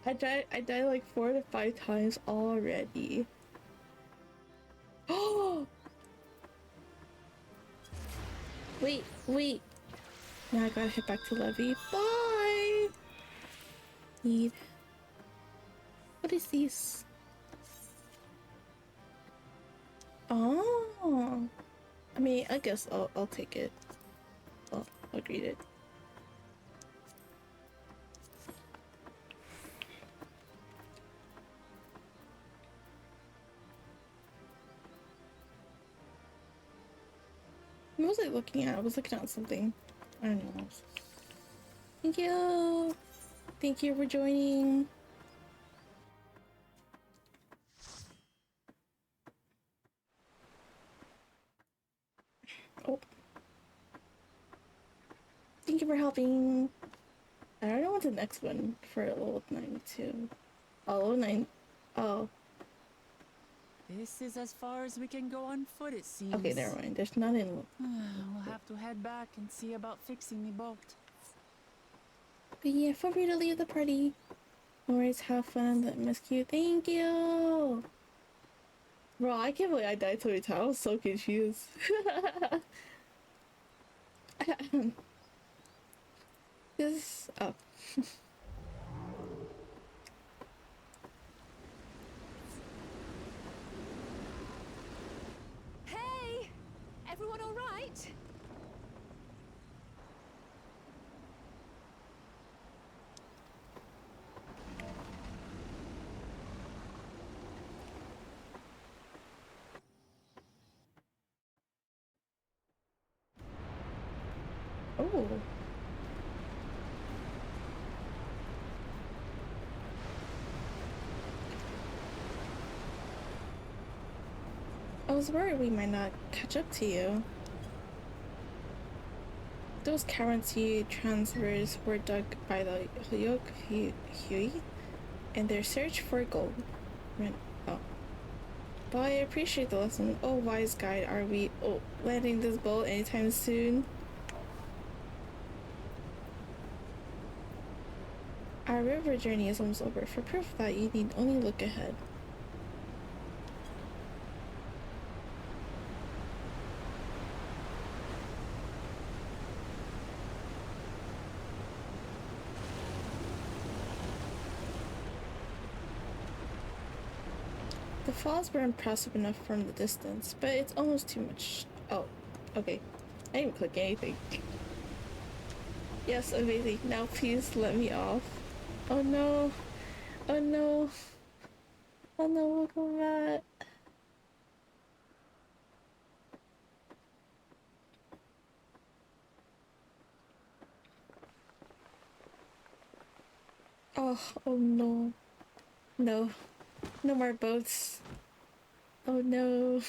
I died like 4 to 5 times already. Oh! Wait, wait. Now I gotta head back to Levy. Bye! Need. What is this? Oh! I mean, I guess I'll take it. I'll read it. What was I looking at? I was looking at something. I don't know. Thank you! Thank you for joining. Oh. Thank you for helping. I don't know what's the next one for level 92. Oh, level 9. Oh. This is as far as we can go on foot, it seems. Okay, never mind. There's none in. We'll have to head back and see about fixing the boat. But yeah, feel free to leave the party. No worries, have fun on the MSQ. Thank you! Bro, I can't believe I died so many times. I was so confused. This. Oh. Hey! Everyone all right? Oh. I was worried we might not catch up to you. Those currency transfers were dug by the Ihuykatumu in their search for gold. Oh. But I appreciate the lesson. Oh, wise guide, are we landing this boat anytime soon? Our river journey is almost over. For proof that you need only look ahead. The falls were impressive enough from the distance, but it's almost too much. Oh, okay. I didn't click anything. Yes, amazing. Now please let me off. Oh no. Oh no. Oh no, look at that. Oh no. No. No more boats. Oh no.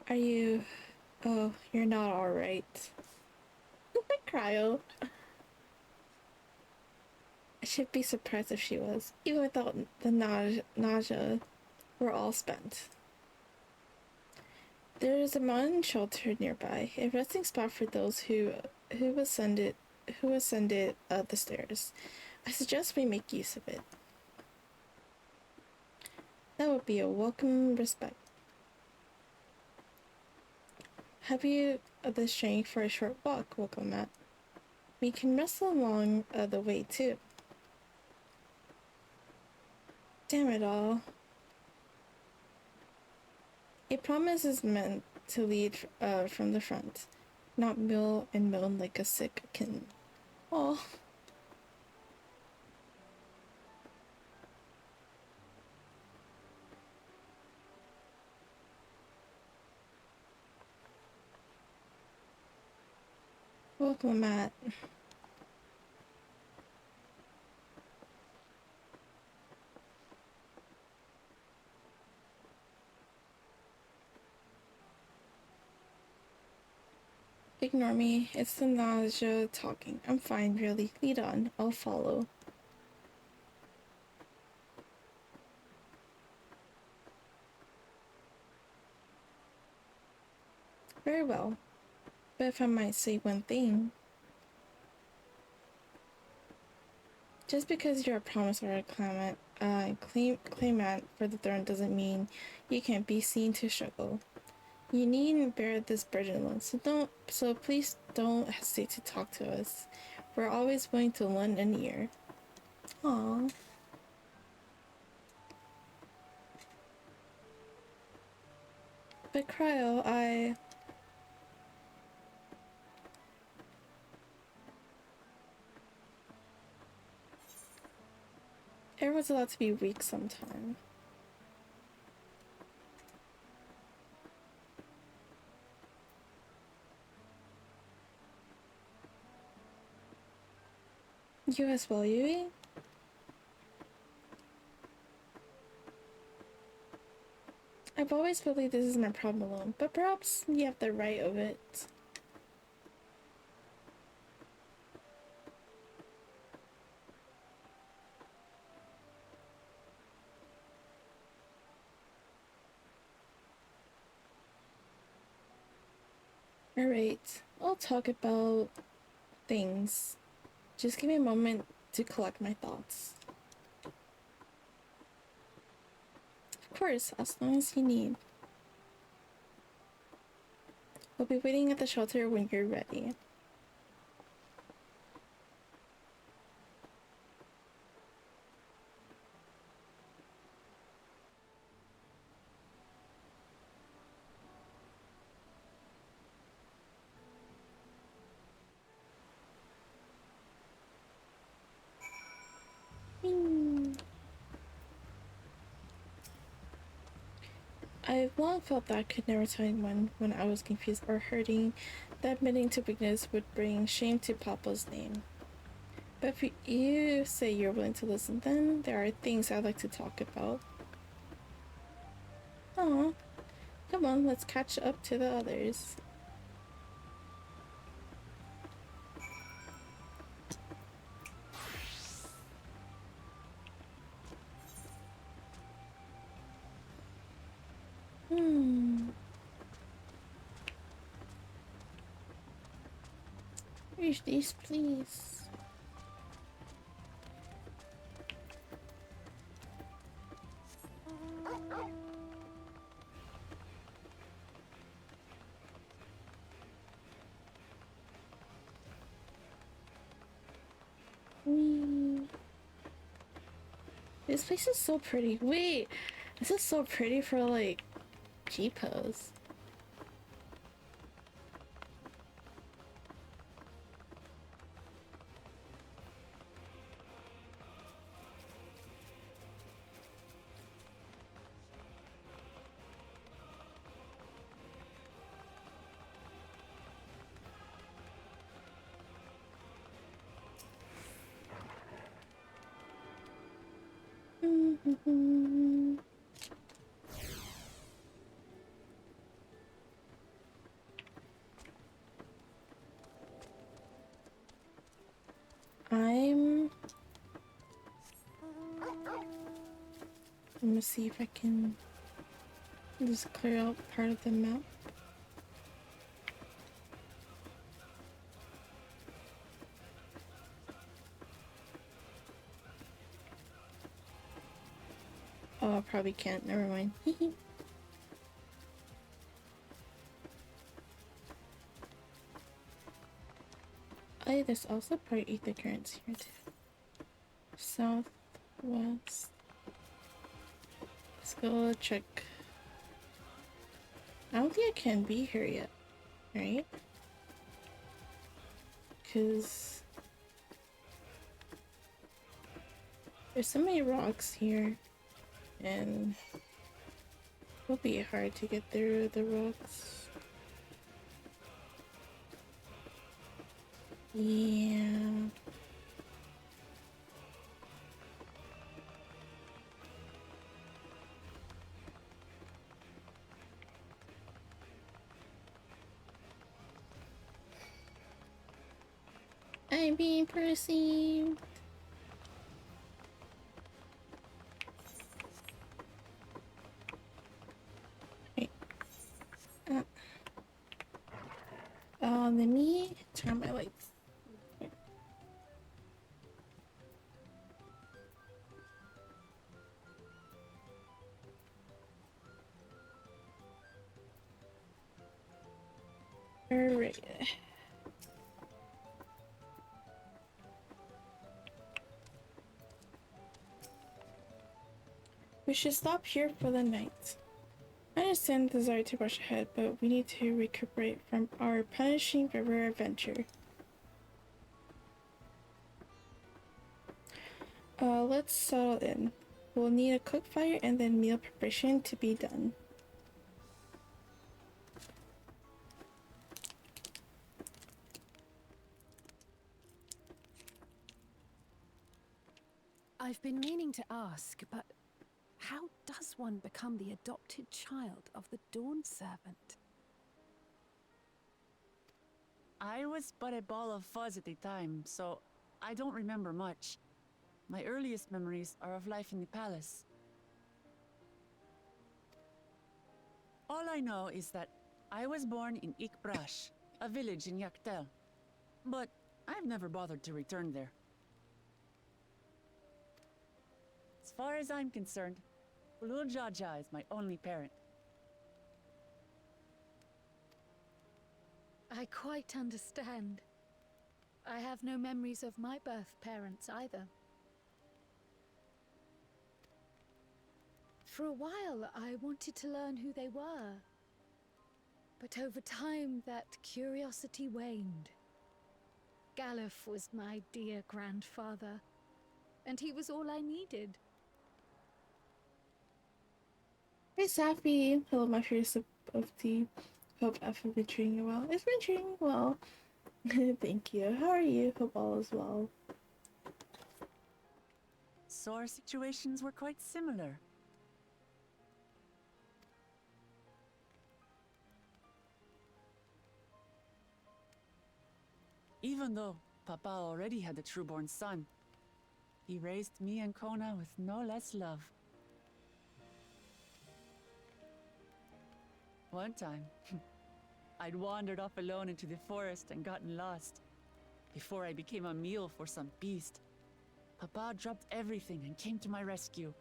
Are you... Oh, you're not alright. Cryo. I should be surprised if she was. Even without the nausea, we're all spent. There is a mountain shelter nearby, a resting spot for those who ascended the stairs. I suggest we make use of it. That would be a welcome respect. Have you the strength for a short walk, welcome Matt? We can wrestle along the way too. Damn it all. A promise is meant to lead from the front, not mill and moan like a sick kitten. Oh. Welcome, Matt. Ignore me. It's the nausea talking. I'm fine, really. Lead on. I'll follow. Very well. But if I might say one thing, just because you're a promise or a claimant for the throne doesn't mean you can't be seen to struggle. You needn't bear this burden alone, so please don't hesitate to talk to us. We're always willing to lend an ear. Aww. But Cryo, everyone's allowed to be weak sometime. You as well, Yui? I've always believed this isn't a problem alone, but perhaps you have the right of it. Alright, I'll talk about things. Just give me a moment to collect my thoughts. Of course, as long as you need. We'll be waiting at the shelter when you're ready. I've long felt that I could never tell anyone when I was confused or hurting, that admitting to weakness would bring shame to Papa's name. But if you say you're willing to listen, then there are things I'd like to talk about. Aw, come on, let's catch up to the others. Reach these, please. Whee. This place is so pretty. Wait, this is so pretty for like G-pose. I'm gonna see if I can just clear out part of the map. Oh, I probably can't. Never mind. Oh, there's also part ether currents here too. Southwest. Let's go check. I don't think I can be here yet, right? Because there's so many rocks here, and it'll be hard to get through the rocks. Yeah. I'm being perceived. Wait. Let me turn my lights. Alright. We should stop here for the night. I understand the desire to rush ahead, but we need to recuperate from our punishing river adventure. Let's settle in. We'll need a cook fire and then meal preparation to be done. I've been meaning to ask, but how does one become the adopted child of the Dawn Servant? I was but a ball of fuzz at the time, so I don't remember much. My earliest memories are of life in the palace. All I know is that I was born in Ikbrash, a village in Yaktel. But I've never bothered to return there. As far as I'm concerned, Ulul Jaja is my only parent. I quite understand. I have no memories of my birth parents either. For a while, I wanted to learn who they were. But over time, that curiosity waned. Galuf was my dear grandfather, and he was all I needed. Hey, Safi. Hello, my fierce sip of tea. Hope I've been treating you well. It's been treating you well. Thank you. How are you? Hope all is well. So our situations were quite similar. Even though Papa already had a trueborn son, he raised me and Kona with no less love. One time, I'd wandered off alone into the forest and gotten lost. Before I became a meal for some beast, Papa dropped everything and came to my rescue.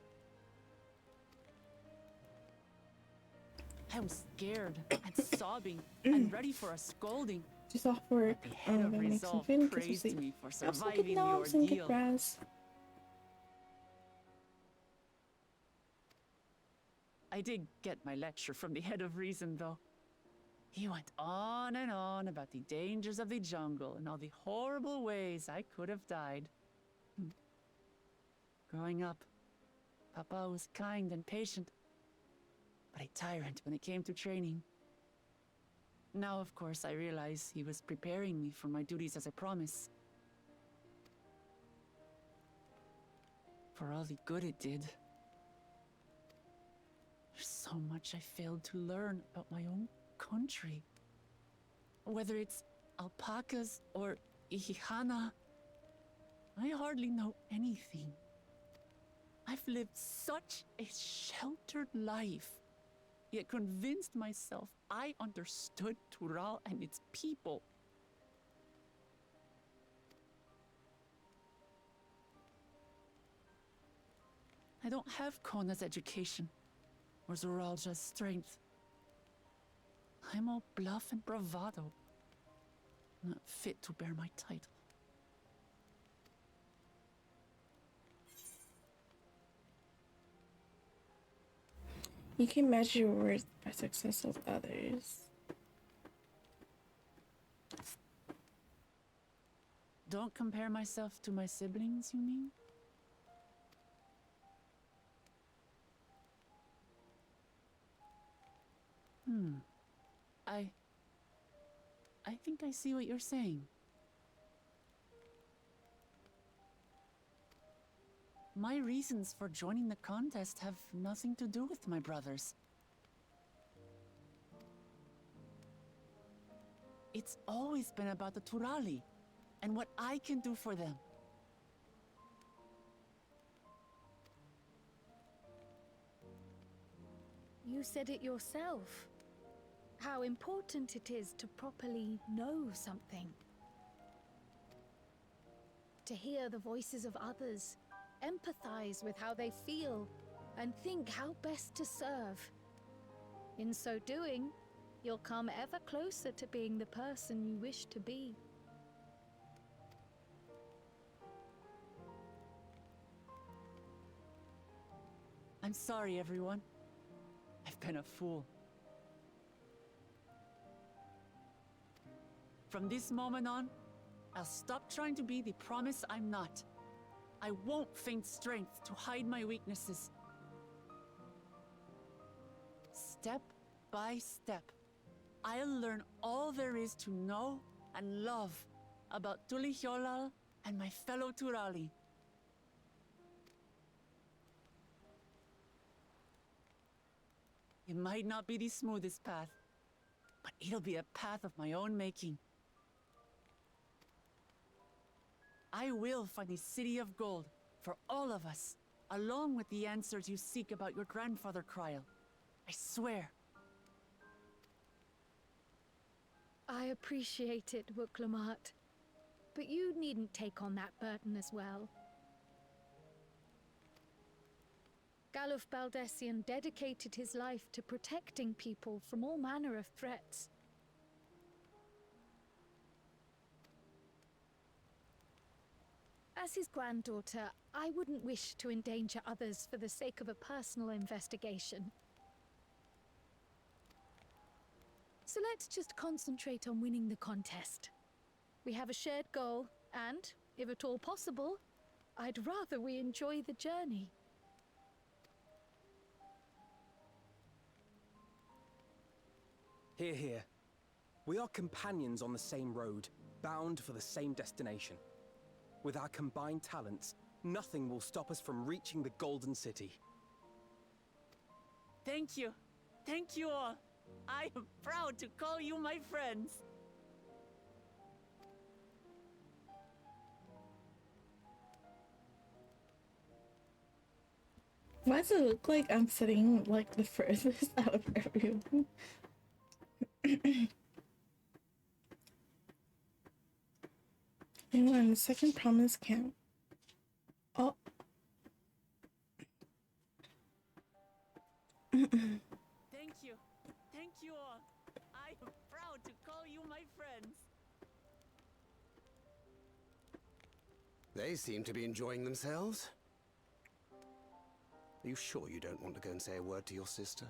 I was scared and sobbing and ready for a scolding. Just off work. The head of Gonna make some resolve food and get some praised sleep. me for Have some good surviving the naps and good ordeal. rest. I did get my lecture from the head of reason, though. He went on and on about the dangers of the jungle and all the horrible ways I could have died. Growing up, Papa was kind and patient, but a tyrant when it came to training. Now, of course, I realize he was preparing me for my duties as a promise. For all the good it did. There's so much I failed to learn about my own country. Whether it's alpacas or Ihihana, I hardly know anything. I've lived such a sheltered life, yet convinced myself I understood Tural and its people. I don't have Kona's education, or Zoralja's strength. I'm all bluff and bravado, not fit to bear my title. You can measure your worth by success of others. Don't compare myself to my siblings, you mean? I think I see what you're saying. My reasons for joining the contest have nothing to do with my brothers. It's always been about the Turali and what I can do for them. You said it yourself. How important it is to properly know something. To hear the voices of others, empathize with how they feel, and think how best to serve. In so doing, you'll come ever closer to being the person you wish to be. I'm sorry, everyone. I've been a fool. From this moment on, I'll stop trying to be the promise I'm not. I won't feign strength to hide my weaknesses. Step by step, I'll learn all there is to know and love about Tulihyolal and my fellow Turali. It might not be the smoothest path, but it'll be a path of my own making. I will find the City of Gold for all of us, along with the answers you seek about your grandfather Kryl. I swear. I appreciate it, Wuklamart. But you needn't take on that burden as well. Galuf Baldessian dedicated his life to protecting people from all manner of threats. As his granddaughter, I wouldn't wish to endanger others for the sake of a personal investigation. So let's just concentrate on winning the contest. We have a shared goal, and, if at all possible, I'd rather we enjoy the journey. Hear, hear. We are companions on the same road, bound for the same destination. With our combined talents, nothing will stop us from reaching the Golden City. Thank you. Thank you all. I am proud to call you my friends. Why does it look like I'm sitting like the furthest out of everyone? Hang on, the second promise count. Oh. Thank you. Thank you all. I am proud to call you my friends. They seem to be enjoying themselves. Are you sure you don't want to go and say a word to your sister?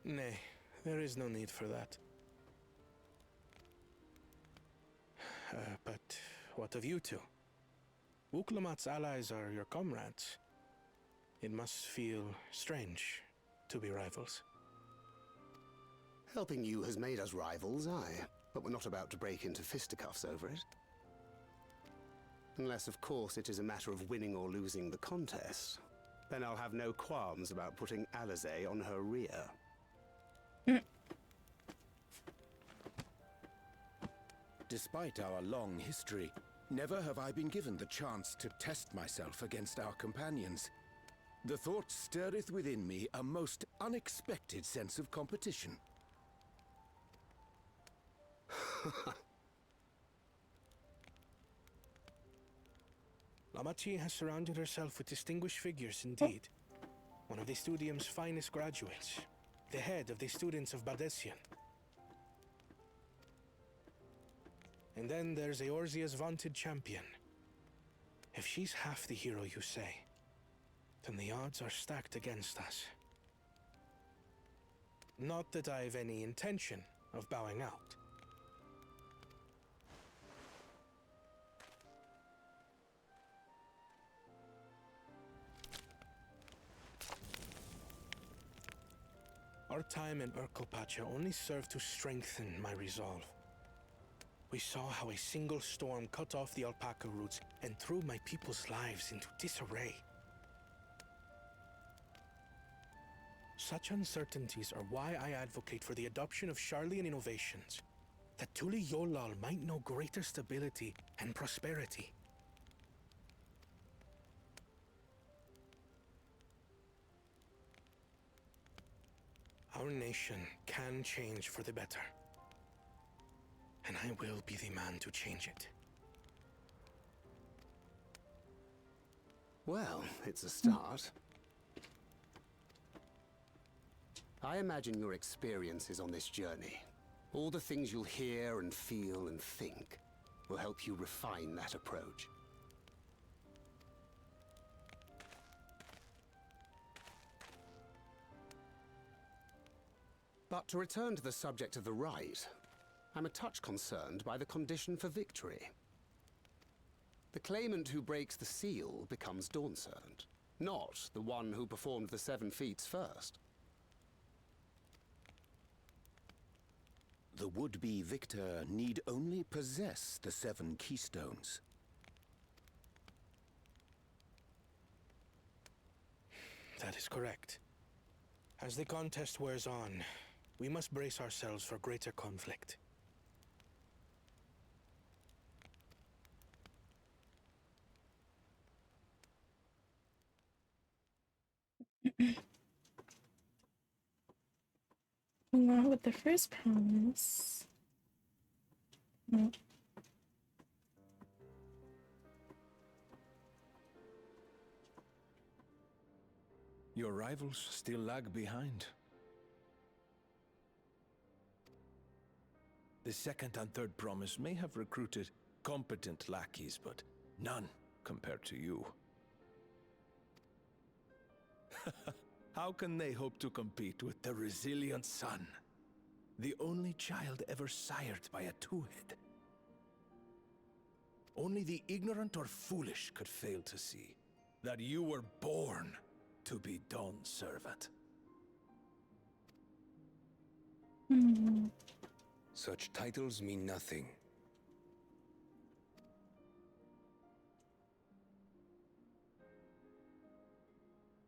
Nay, there is no need for that. But what of you two? Wuklamat's allies are your comrades. It must feel strange to be rivals. Helping you has made us rivals, aye. But we're not about to break into fisticuffs over it. Unless, of course, it is a matter of winning or losing the contest. Then I'll have no qualms about putting Alizé on her rear. Despite our long history, never have I been given the chance to test myself against our companions. The thought stirreth within me a most unexpected sense of competition. Lamachi has surrounded herself with distinguished figures indeed. One of the Studium's finest graduates, the head of the students of Bardessian. And then there's Eorzea's vaunted champion. If she's half the hero you say, then the odds are stacked against us. Not that I've any intention of bowing out. Our time in Urkelpacha only served to strengthen my resolve. We saw how a single storm cut off the alpaca roots and threw my people's lives into disarray. Such uncertainties are why I advocate for the adoption of Sharlayan innovations, that Tuli Yolal might know greater stability and prosperity. Our nation can change for the better. And I will be the man to change it. Well, it's a start. I imagine your experiences on this journey, all the things you'll hear and feel and think, will help you refine that approach. But to return to the subject of the rite, I'm a touch concerned by the condition for victory. The claimant who breaks the seal becomes Dawnservant, not the one who performed the 7 feats first. The would-be victor need only possess the 7 keystones. That is correct. As the contest wears on, we must brace ourselves for greater conflict. Not with the first promise. No. Your rivals still lag behind. The second and third promise may have recruited competent lackeys, but none compared to you. How can they hope to compete with the resilient son, the only child ever sired by a two-head? Only the ignorant or foolish could fail to see that you were born to be Dawnservant. Such titles mean nothing.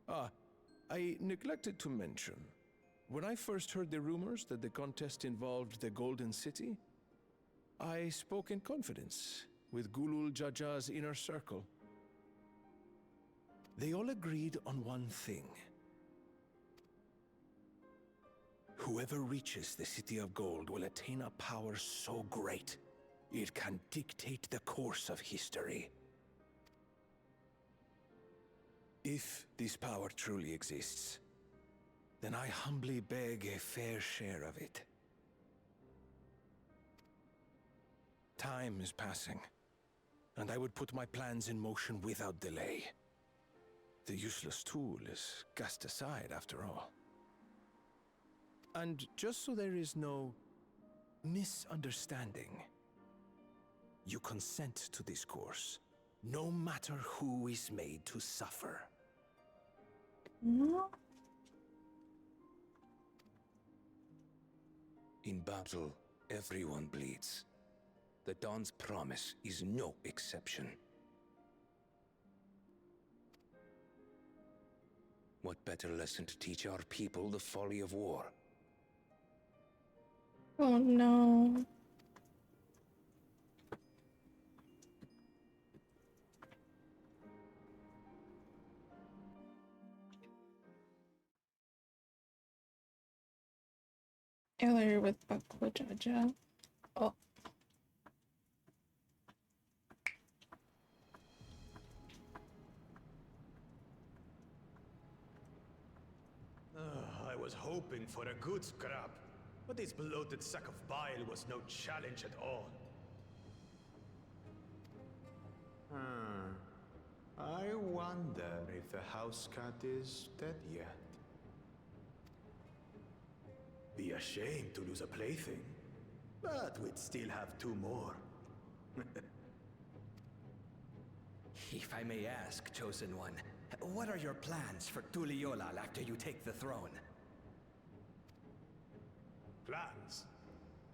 Ah, I neglected to mention. When I first heard the rumors that the contest involved the Golden City, I spoke in confidence with Gulul Jaja's inner circle. They all agreed on one thing. Whoever reaches the City of Gold will attain a power so great, it can dictate the course of history. If this power truly exists, then I humbly beg a fair share of it. Time is passing, and I would put my plans in motion without delay. The useless tool is cast aside after all. And just so there is no misunderstanding, you consent to this course, no matter who is made to suffer. No. In battle, everyone bleeds. The Dawn's promise is no exception. What better lesson to teach our people the folly of war? Oh no. Earlier with Bakwa Jaja. Oh. I was hoping for a good scrap, but this bloated sack of bile was no challenge at all. I wonder if the house cat is dead yet. Be ashamed to lose a plaything, but we'd still have two more. If I may ask, Chosen One, what are your plans for Tuliolal after you take the throne? Plans?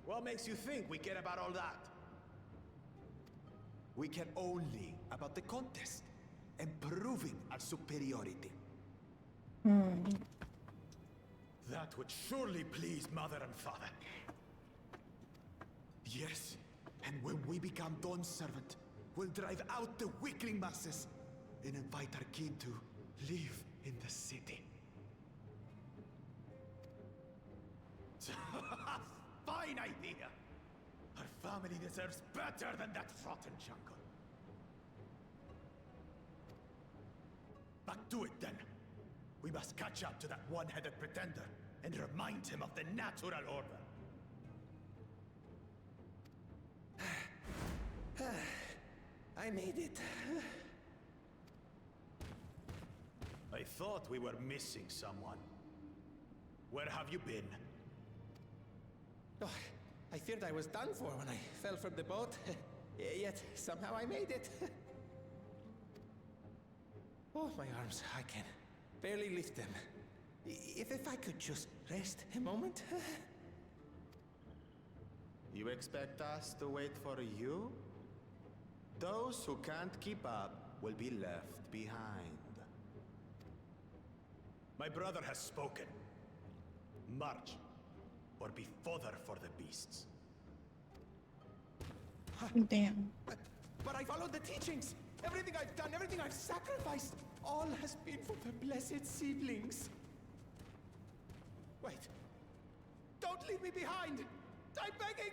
What makes you think we care about all that? We care only about the contest and proving our superiority. That would surely please Mother and Father. Yes, and when we become Dawn's servant, we'll drive out the weakling masses and invite our kin to live in the city. Fine idea! Our family deserves better than that rotten jungle. Back to it then. We must catch up to that one-headed pretender and remind him of the natural order. I made it. I thought we were missing someone. Where have you been? Oh, I feared I was done for when I fell from the boat. Yet, somehow I made it. Oh, my arms, I can barely lift them. If I could just rest a moment. You expect us to wait for you? Those who can't keep up will be left behind. My brother has spoken. March, or be fodder for the beasts. Damn. But I followed the teachings. Everything I've done, everything I've sacrificed, all has been for the blessed seedlings. Wait. Don't leave me behind! I'm begging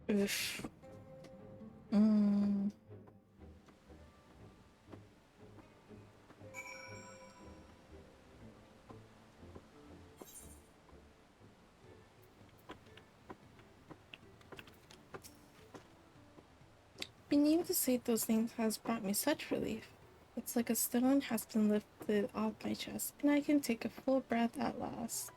you! Oof. Being able to say those things has brought me such relief. It's like a stone has been lifted off my chest, and I can take a full breath at last.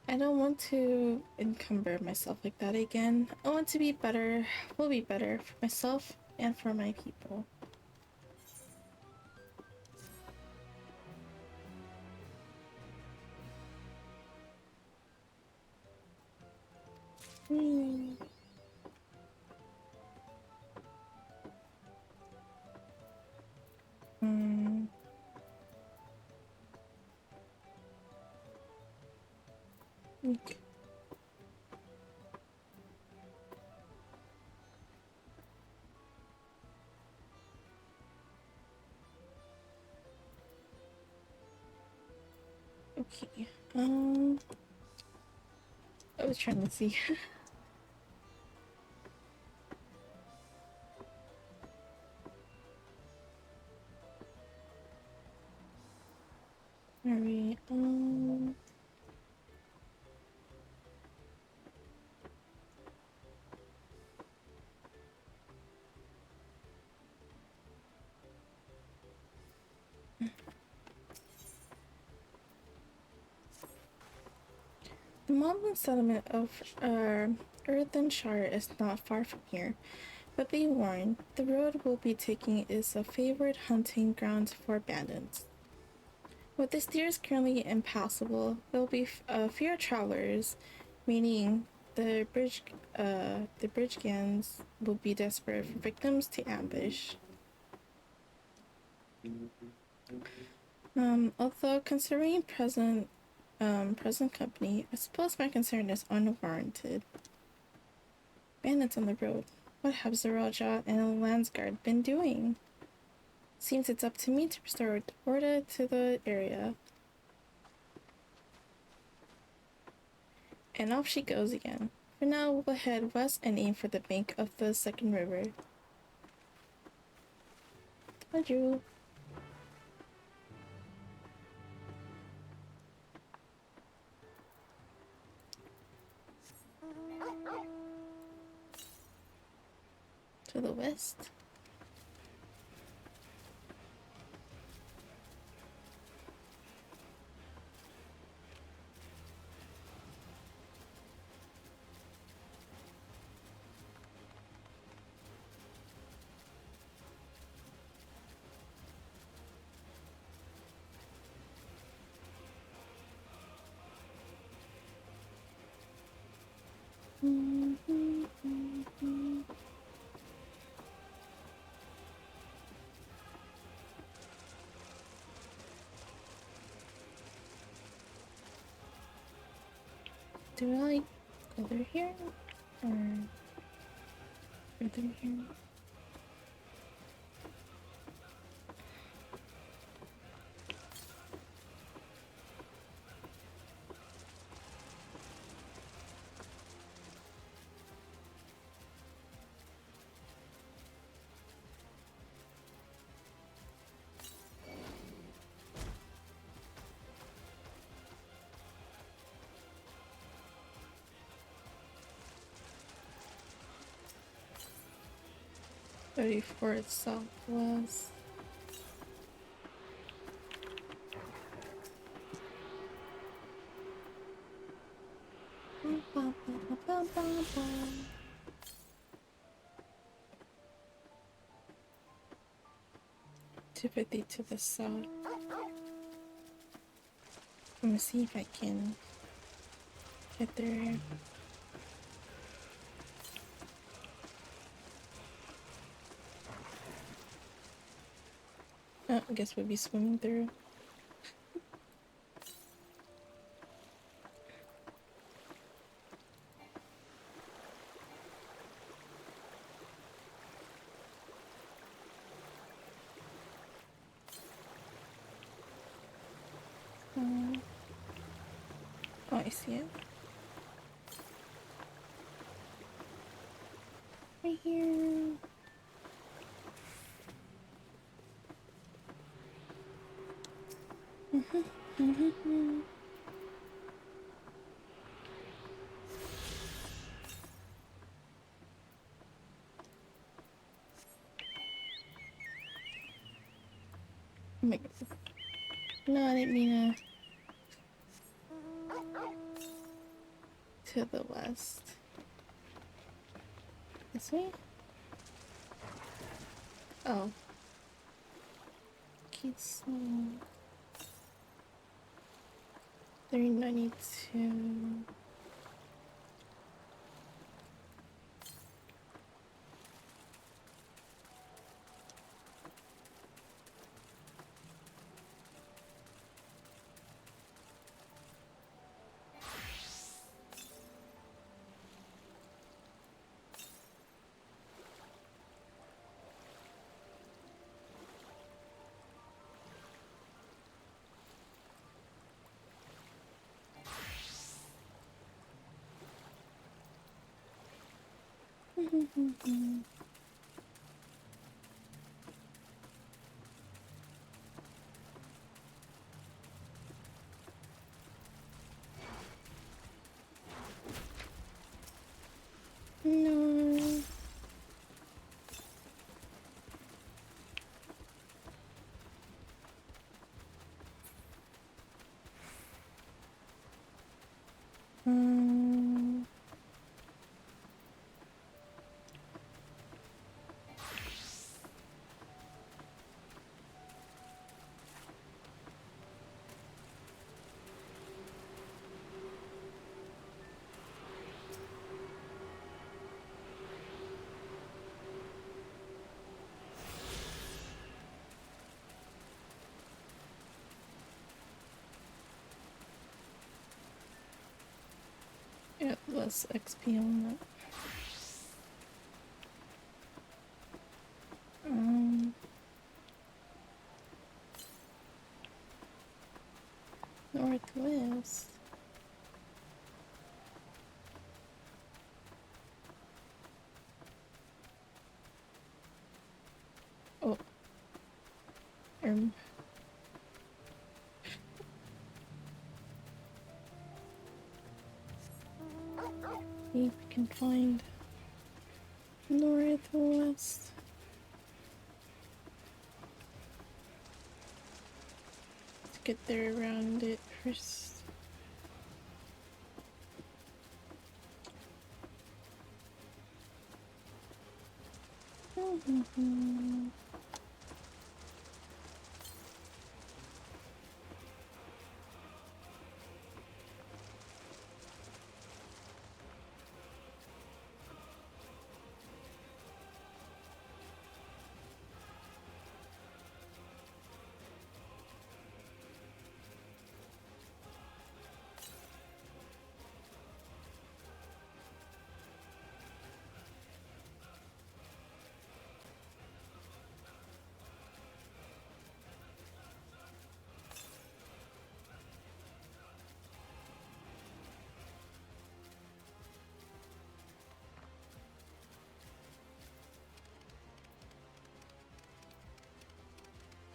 I don't want to encumber myself like that again. I want to be better, will be better for myself and for my people. Okay. Okay. I was trying to see. Alright, the modern settlement of Earthenshire is not far from here, but be warned, the road we'll be taking is a favored hunting ground for bandits. With the stairs currently impassable, there will be fewer travelers, meaning the bridge gangs will be desperate for victims to ambush. Although considering present company, I suppose my concern is unwarranted. Bandits on the road. What have Zaraja and the Landsguard been doing? Seems it's up to me to restore order to the area. And off she goes again. For now, we'll head west and aim for the bank of the second river. Bonjour. To the west. Do I go through here or through here? Before it's southwest. Ba, ba, ba, ba, ba. 250 to the south. Let me see if I can get there. Oh, I guess we'll be swimming through. Oh, I see it. Right here. Oh my god. No, I didn't mean to the west. This way? Oh. Kids. 392. No. Yeah, less XP on that. Northwest. Oh. See if we can find northwest. Let's get there around it first.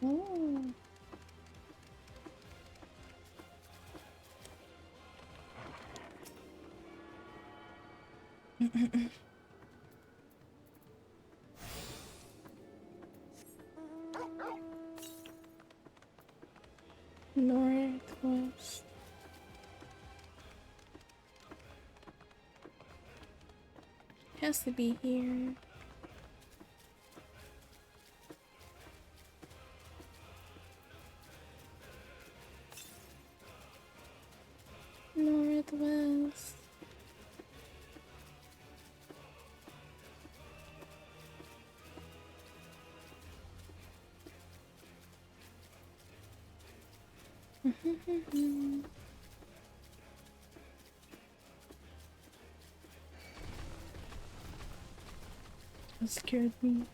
Oh. Northwest. Has to be here. Northwest. That scared me.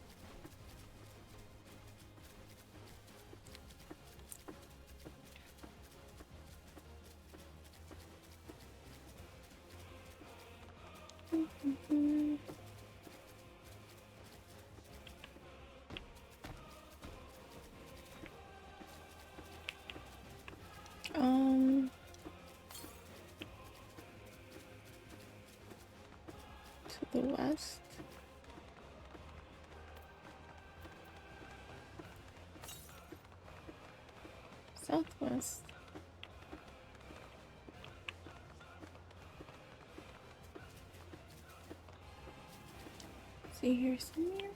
To the west. Southwest. See here somewhere?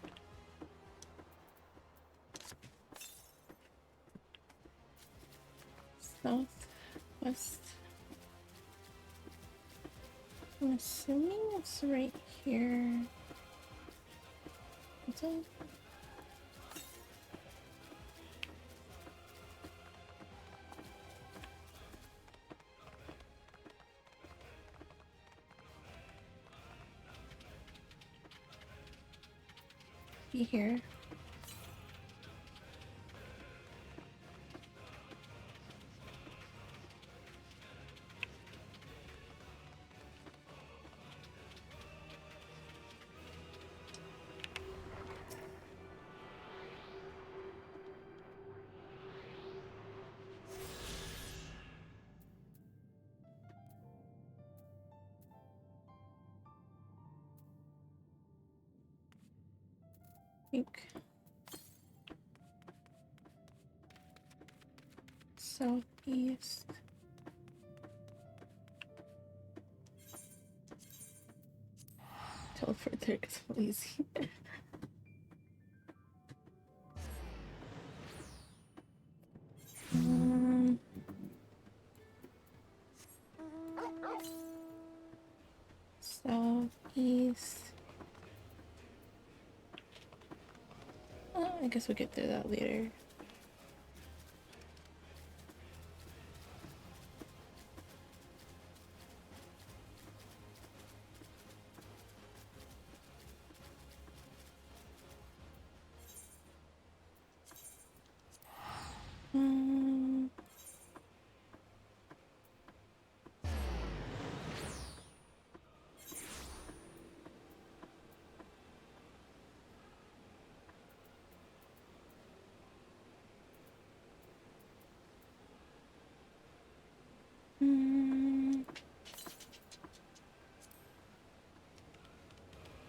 Southwest. I'm assuming it's right here. What's that? Be here. think southeast. Teleport there because I'm lazy. Southeast. I guess we'll get to that later.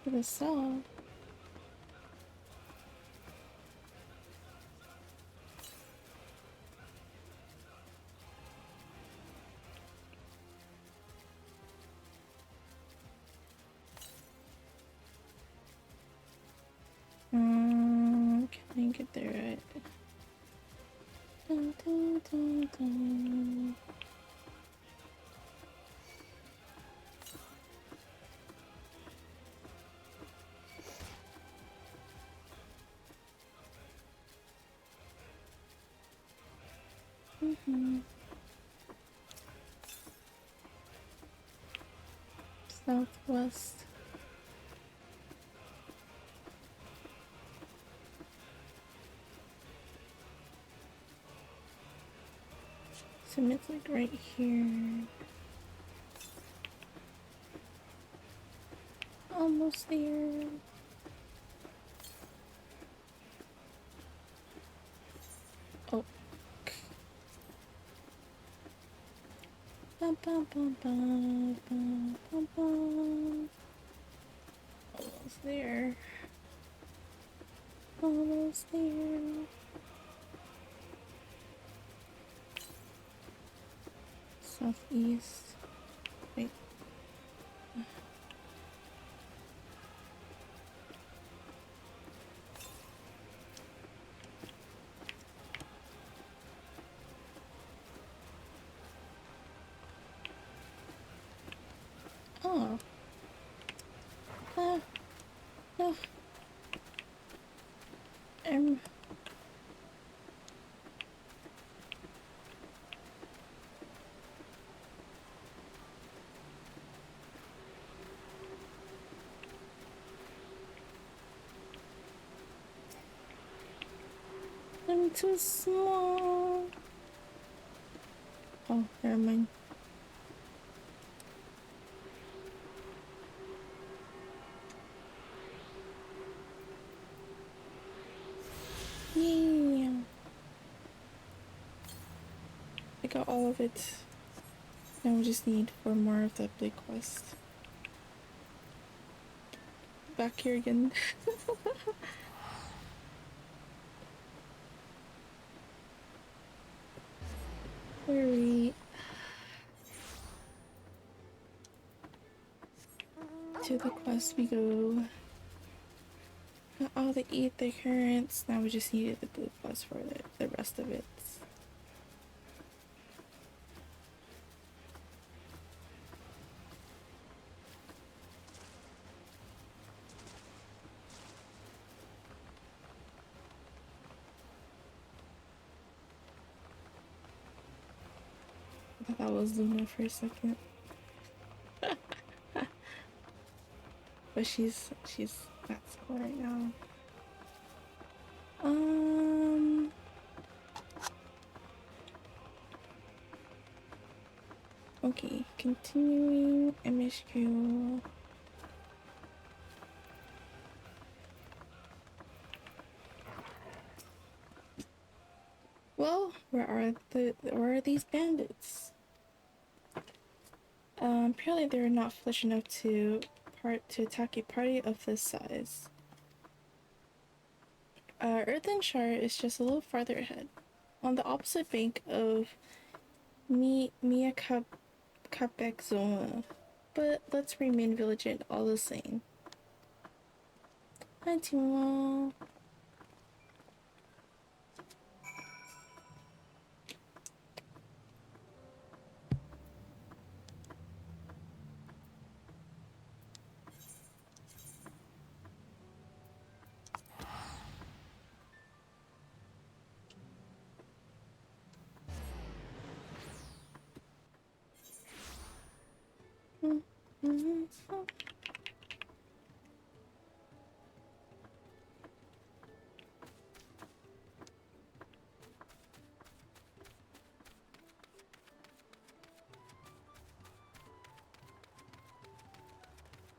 For the saw. Can I get there right? Dun, dun, dun, dun. Southwest. So it's like right here. Almost there. Oh. Bum, bum, bum, bum, bum, bum, bum. Almost there. Almost there. Southeast. Wait. Oh. No. I'm too small. Oh, never mind. Yeah. I got all of it. Now we just need 4 more of the big quest. Back here again. Where are we? To the quest we go. Got all the ether currents. Now we just needed the blue quest for the rest of it. I thought that was Luna for a second. But she's at school right now. Okay, continuing MSQ. Well, where are these bandits? Apparently they're not flesh enough to attack a party of this size. Earthenshire is just a little farther ahead, on the opposite bank of Ihuykatumu, but let's remain vigilant all the same. Hi, Timo.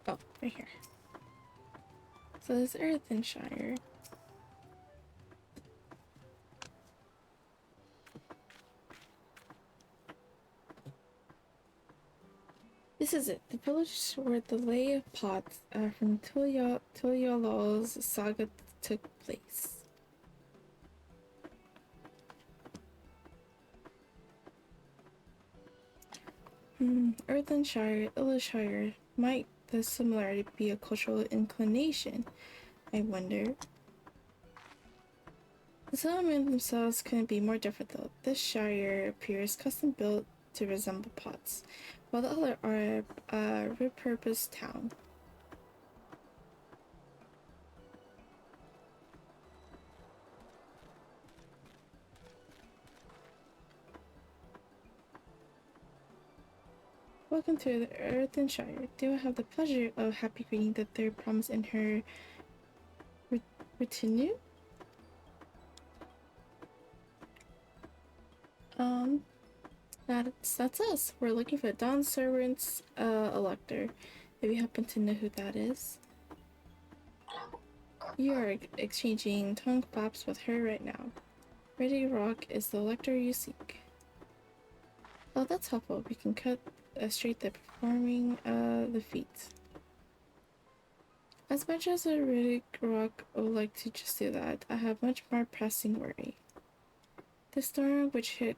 Oh, right here. So this Earthenshire. This is it, the village where the Lay of Pots from Tuliolol's saga took place. Earthenshire, Illshire, might the similarity be a cultural inclination, I wonder? The settlement themselves couldn't be more different though. This shire appears custom built to resemble pots, while the other are a repurposed town. Welcome to the Earthenshire. Do I have the pleasure of happy greeting the third promise in her retinue? That's us. We're looking for Dawn Servant's elector. If you happen to know who that is. You are exchanging tongue claps with her right now. Ready Rock is the elector you seek. Oh, that's helpful. We can cut straight the performing the feat. As much as a Riddick Rock would like to just do that, I have much more pressing worry. The storm which hit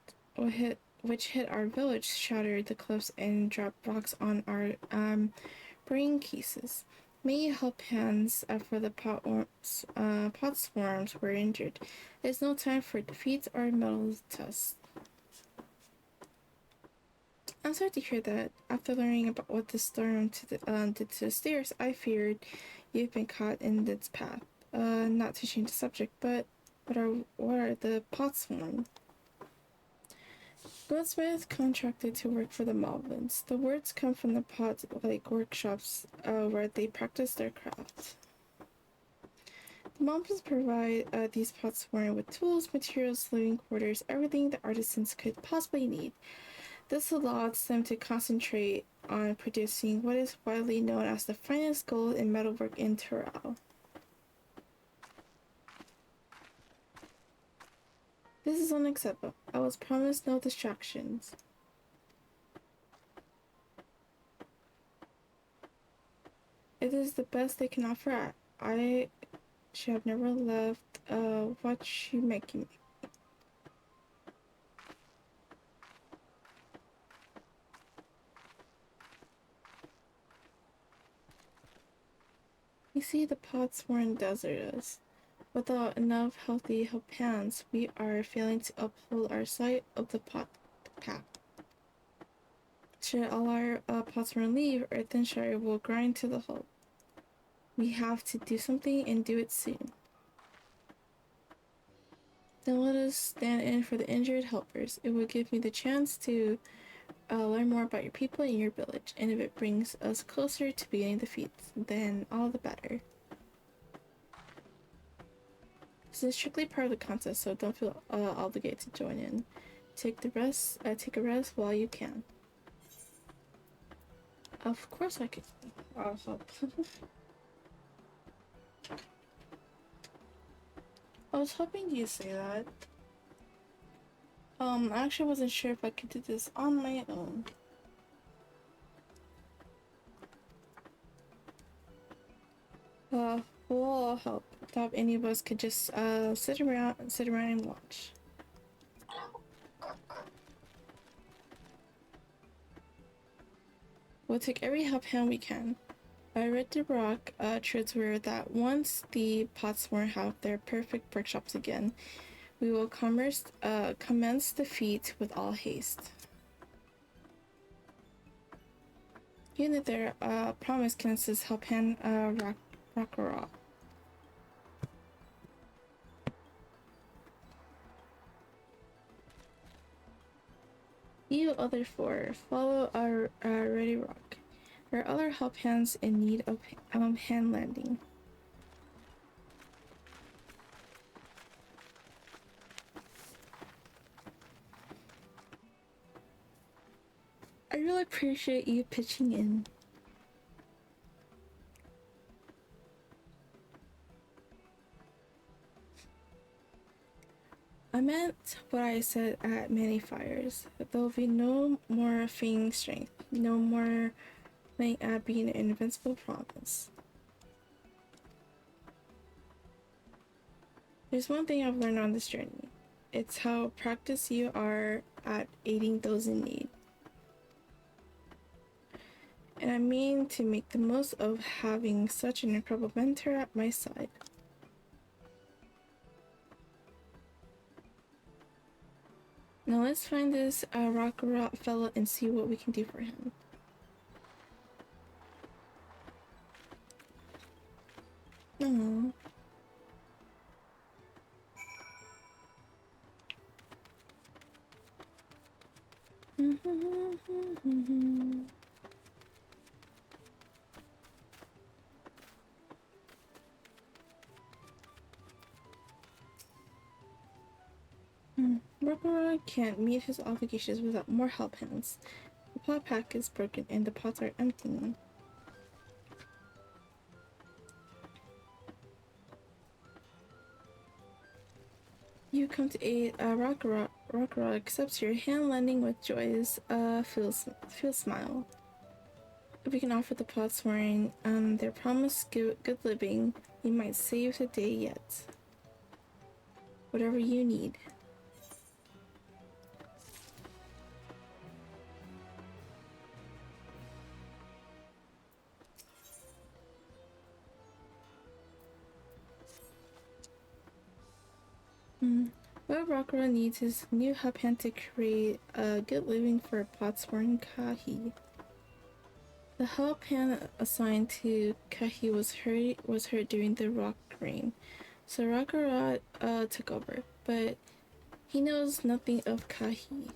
our village shattered the cliffs and dropped rocks on our brain cases. Many help hands for the pot swarms were injured. It's no time for defeats or medal tests. I'm sorry to hear that. After learning about what the storm did to the stairs, I feared you've been caught in its path. Not to change the subject, but what are the pot swarms? Goldsmith contracted to work for the Malvins. The words come from the pot-like workshops where they practice their craft. The Malvins provide these pot swarms with tools, materials, living quarters, everything the artisans could possibly need. This allows them to concentrate on producing what is widely known as the finest gold and metalwork in Tyrell. This is unacceptable. I was promised no distractions. It is the best they can offer. I should have never left what you making me. You see, the pots were in deserts. Without enough healthy help hands, we are failing to uphold our side of the pot path. Should all our potsmen leave, Earthenshire will grind to the halt. We have to do something and do it soon. Then let us stand in for the injured helpers. It will give me the chance to learn more about your people and your village, and if it brings us closer to beginning the feat, then all the better. This is strictly part of the contest, so don't feel obligated to join in. Take a rest while you can. Of course I could. I'll help. I was hoping you'd say that. I actually wasn't sure if I could do this on my own. We'll all help. thought any of us could just sit around and watch. We'll take every help hand we can. I read the rock truths were that once the Potsworn have their perfect workshops again, we will commence the feat with all haste. Unit their promise can assist help hand Rockara. You other four, follow our ready rock. There are other help hands in need of hand landing. I really appreciate you pitching in. I meant what I said at many fires. There'll be no more feigning strength, no more playing at being an invincible promise. There's one thing I've learned on this journey. It's how practiced you are at aiding those in need. And I mean to make the most of having such an incredible mentor at my side. Now let's find this rock fellow and see what we can do for him. Aww. Rockara can't meet his obligations without more help hands. The pot pack is broken and the pots are emptying. You come to aid Rockara accepts your hand lending with joyous feel smile. If we can offer the pots wearing their promised good living, we might save the day yet. Whatever you need. What Rockara needs is new help hand to create a good living for Potsworn Kahi. The help hand assigned to Kahi was hurt during the rock rain, so Rockara took over, but he knows nothing of Kahi.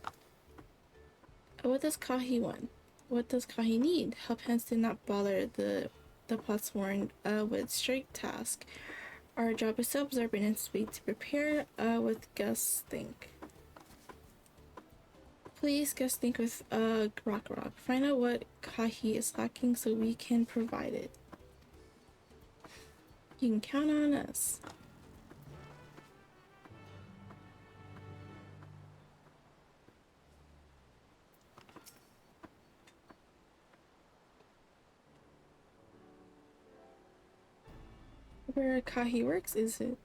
What does Kahi want? What does Kahi need? Help hands did not bother the Potsworn with strict task. Our job is to observe and speak to prepare with guest think. Please guest think with Rock. Find out what Kahi is lacking so we can provide it. You can count on us. Where Kahi works, is it?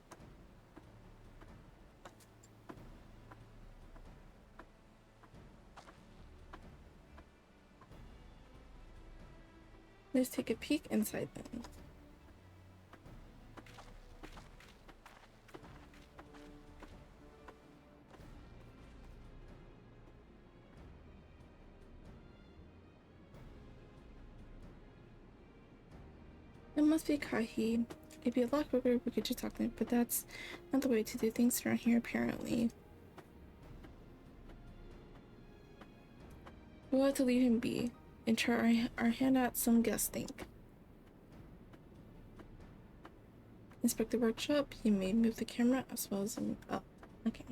Let's take a peek inside then. It must be Kahi. It'd be a lot quicker if we could just talk to him, but that's not the way to do things around here, apparently. We'll have to leave him be and try our hand at some guest think. Inspect the workshop. You may move the camera as well as oh, okay.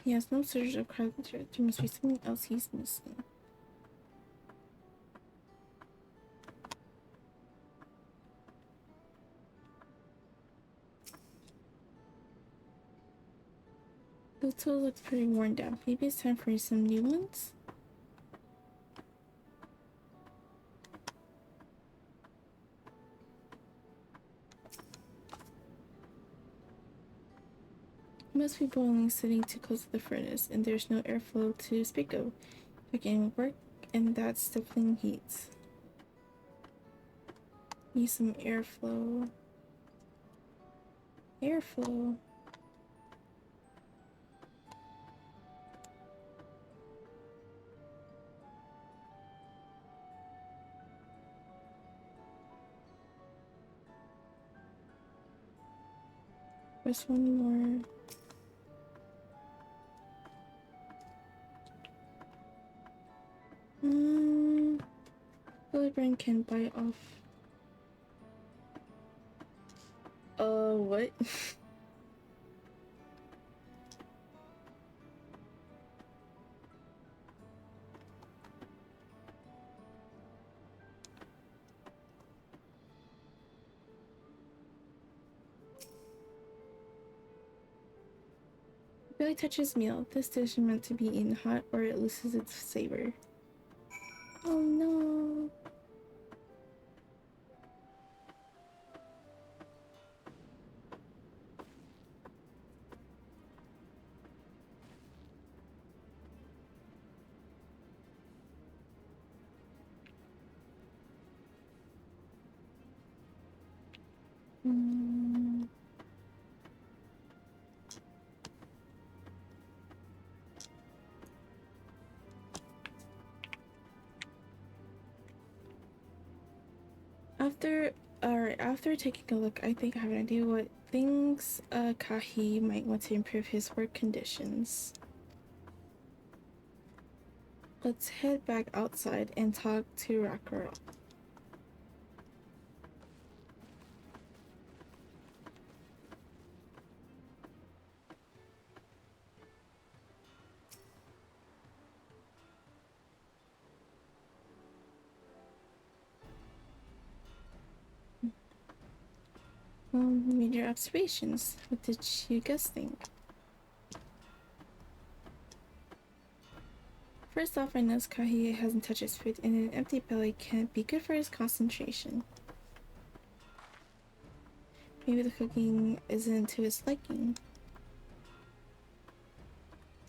He has no surge of character. There must be something else he's missing. The tool looks pretty worn down. Maybe it's time for some new ones? It must be boiling sitting too close to the furnace, and there's no airflow to speak of. I can work in that stifling heat. Need some airflow. Airflow. There's one more. Billy Brand can bite off. What? Billy touches meal. This dish is meant to be eaten hot or it loses its savor. Oh no. After taking a look, I think I have an idea what things Kahi might want to improve his work conditions. Let's head back outside and talk to Rakuro. Made your observations. What did you guys think? First off, I noticed Kahi hasn't touched his food, and an empty belly can't be good for his concentration. Maybe the cooking isn't to his liking.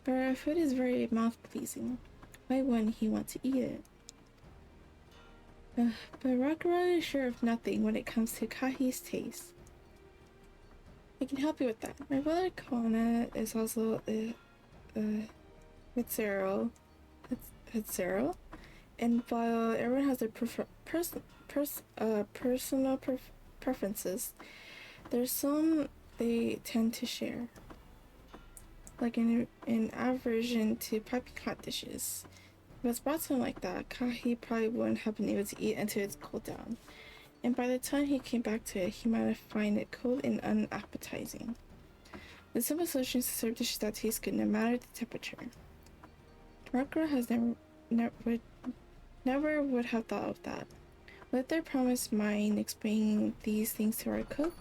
But our food is very mouth-pleasing. Why wouldn't he want to eat it? But Rakura is sure of nothing when it comes to Kahi's taste. I can help you with that. My brother Kona is also Mitsuru. And while everyone has their personal preferences, there's some they tend to share. Like an aversion to piping hot dishes. If it's brought to him like that, Kahi probably wouldn't have been able to eat until it's cooled down. And by the time he came back to it, he might have found it cold and unappetizing. The simple solution is to serve dishes that taste good no matter the temperature. Rakura has never would have thought of that. Let their promise mind explaining these things to our cook?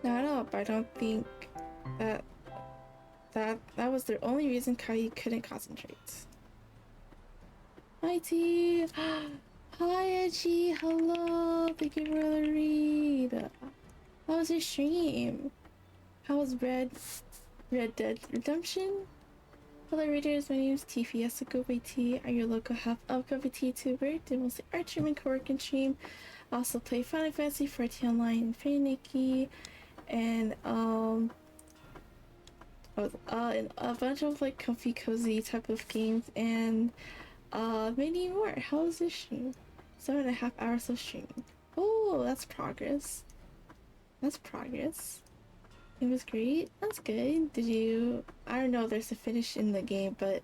Not at all, but I don't think that was the only reason Kai couldn't concentrate. Hi T! Hi Edgy! Hello! Thank you for the read! How was your stream? How was Red Dead Redemption? Hello readers, my name is Tiffy Yasuko T. I'm your local half of Tuber, the mostly Archer and co-working stream. I also play Final Fantasy 14 Online and Finicky, and a bunch of like comfy cozy type of games, and many more. How was this stream? 7.5 hours of streaming. Oh, that's progress. That's progress. It was great. That's good. Did you... I don't know if there's a finish in the game, but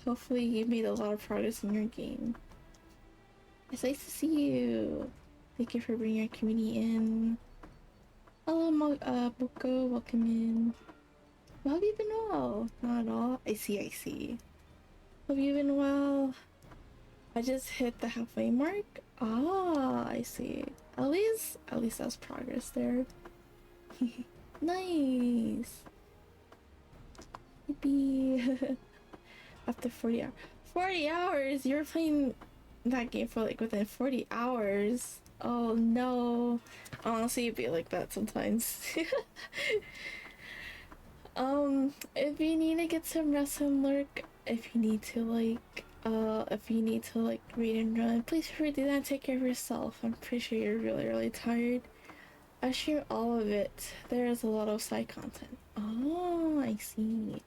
hopefully you made a lot of progress in your game. It's nice to see you. Thank you for bringing your community in. Hello, Buko, welcome in. Well, have you been well? Not at all. I see, I see. Have you been well? I just hit the halfway mark. Ah, I see. At least that's progress there. Nice. Yippee. After 40 hours. 40 hours? You're playing that game for like within 40 hours. Oh no. Honestly, it'd be like that sometimes. If you need to get some rest and lurk, if you need to like read and run, please feel free to do that and take care of yourself. I'm pretty sure you're really, really tired. I stream all of it. There is a lot of side content. Oh, I see.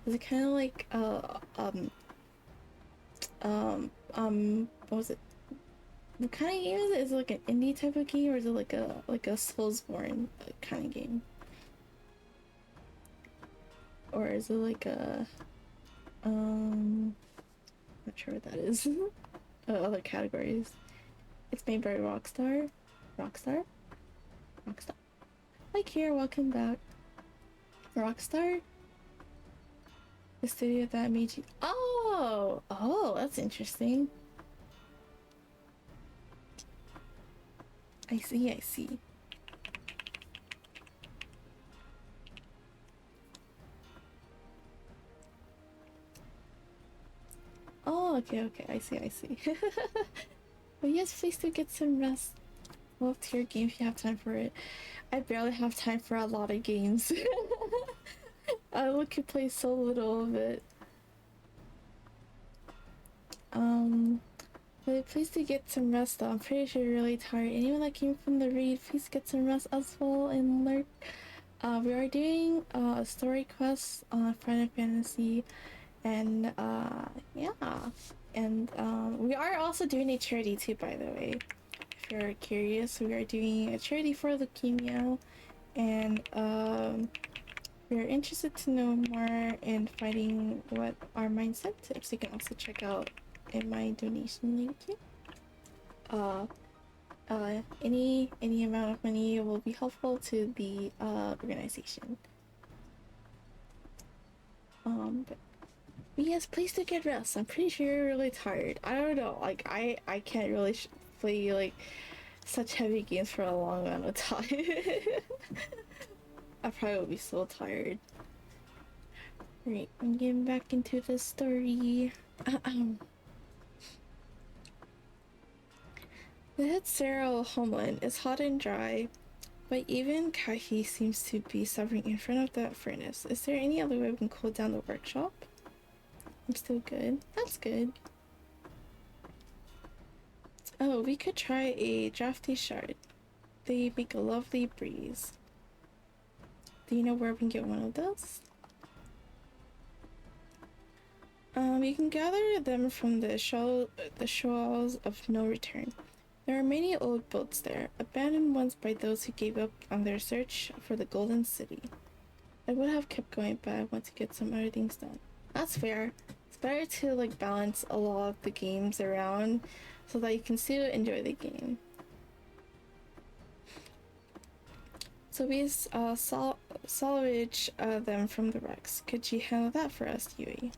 Is it kind of like what was it? What kind of game is it? Is it like an indie type of game, or is it like a Soulsborne kind of game? Or is it like a not sure what that is. Other categories. It's made by Rockstar. Rockstar. Hi Kira, welcome back. Rockstar? The studio that made you. Oh, that's interesting. I see. Oh, okay, I see. But yes, please do get some rest. Love to your game if you have time for it. I barely have time for a lot of games. I could play so little of it. But please do get some rest though. I'm pretty sure you're really tired. Anyone that came from the read, please get some rest as well and lurk. We are doing a story quest on Final Fantasy, and yeah, and we are also doing a charity too, by the way. If you're curious, we are doing a charity for leukemia, and if you're interested to know more in fighting what our mindset tips, you can also check out in my donation link here. Any amount of money will be helpful to the organization. But yes, please do get rest. I'm pretty sure you're really tired. I don't know, like I can't really play like such heavy games for a long amount of time. I probably would be so tired. Right, I'm getting back into the story. The head Sarah homeland is hot and dry, but even Kahi seems to be suffering in front of the furnace. Is there any other way we can cool down the workshop? I'm still good. That's good. Oh, we could try a drafty shard. They make a lovely breeze. Do you know where we can get one of those? You can gather them from the shoals of no return. There are many old boats there, abandoned ones by those who gave up on their search for the Golden City. I would have kept going, but I want to get some other things done. That's fair. It's better to like balance a lot of the games around so that you can still enjoy the game. So we salvage them from the wrecks. Could you handle that for us, Yui?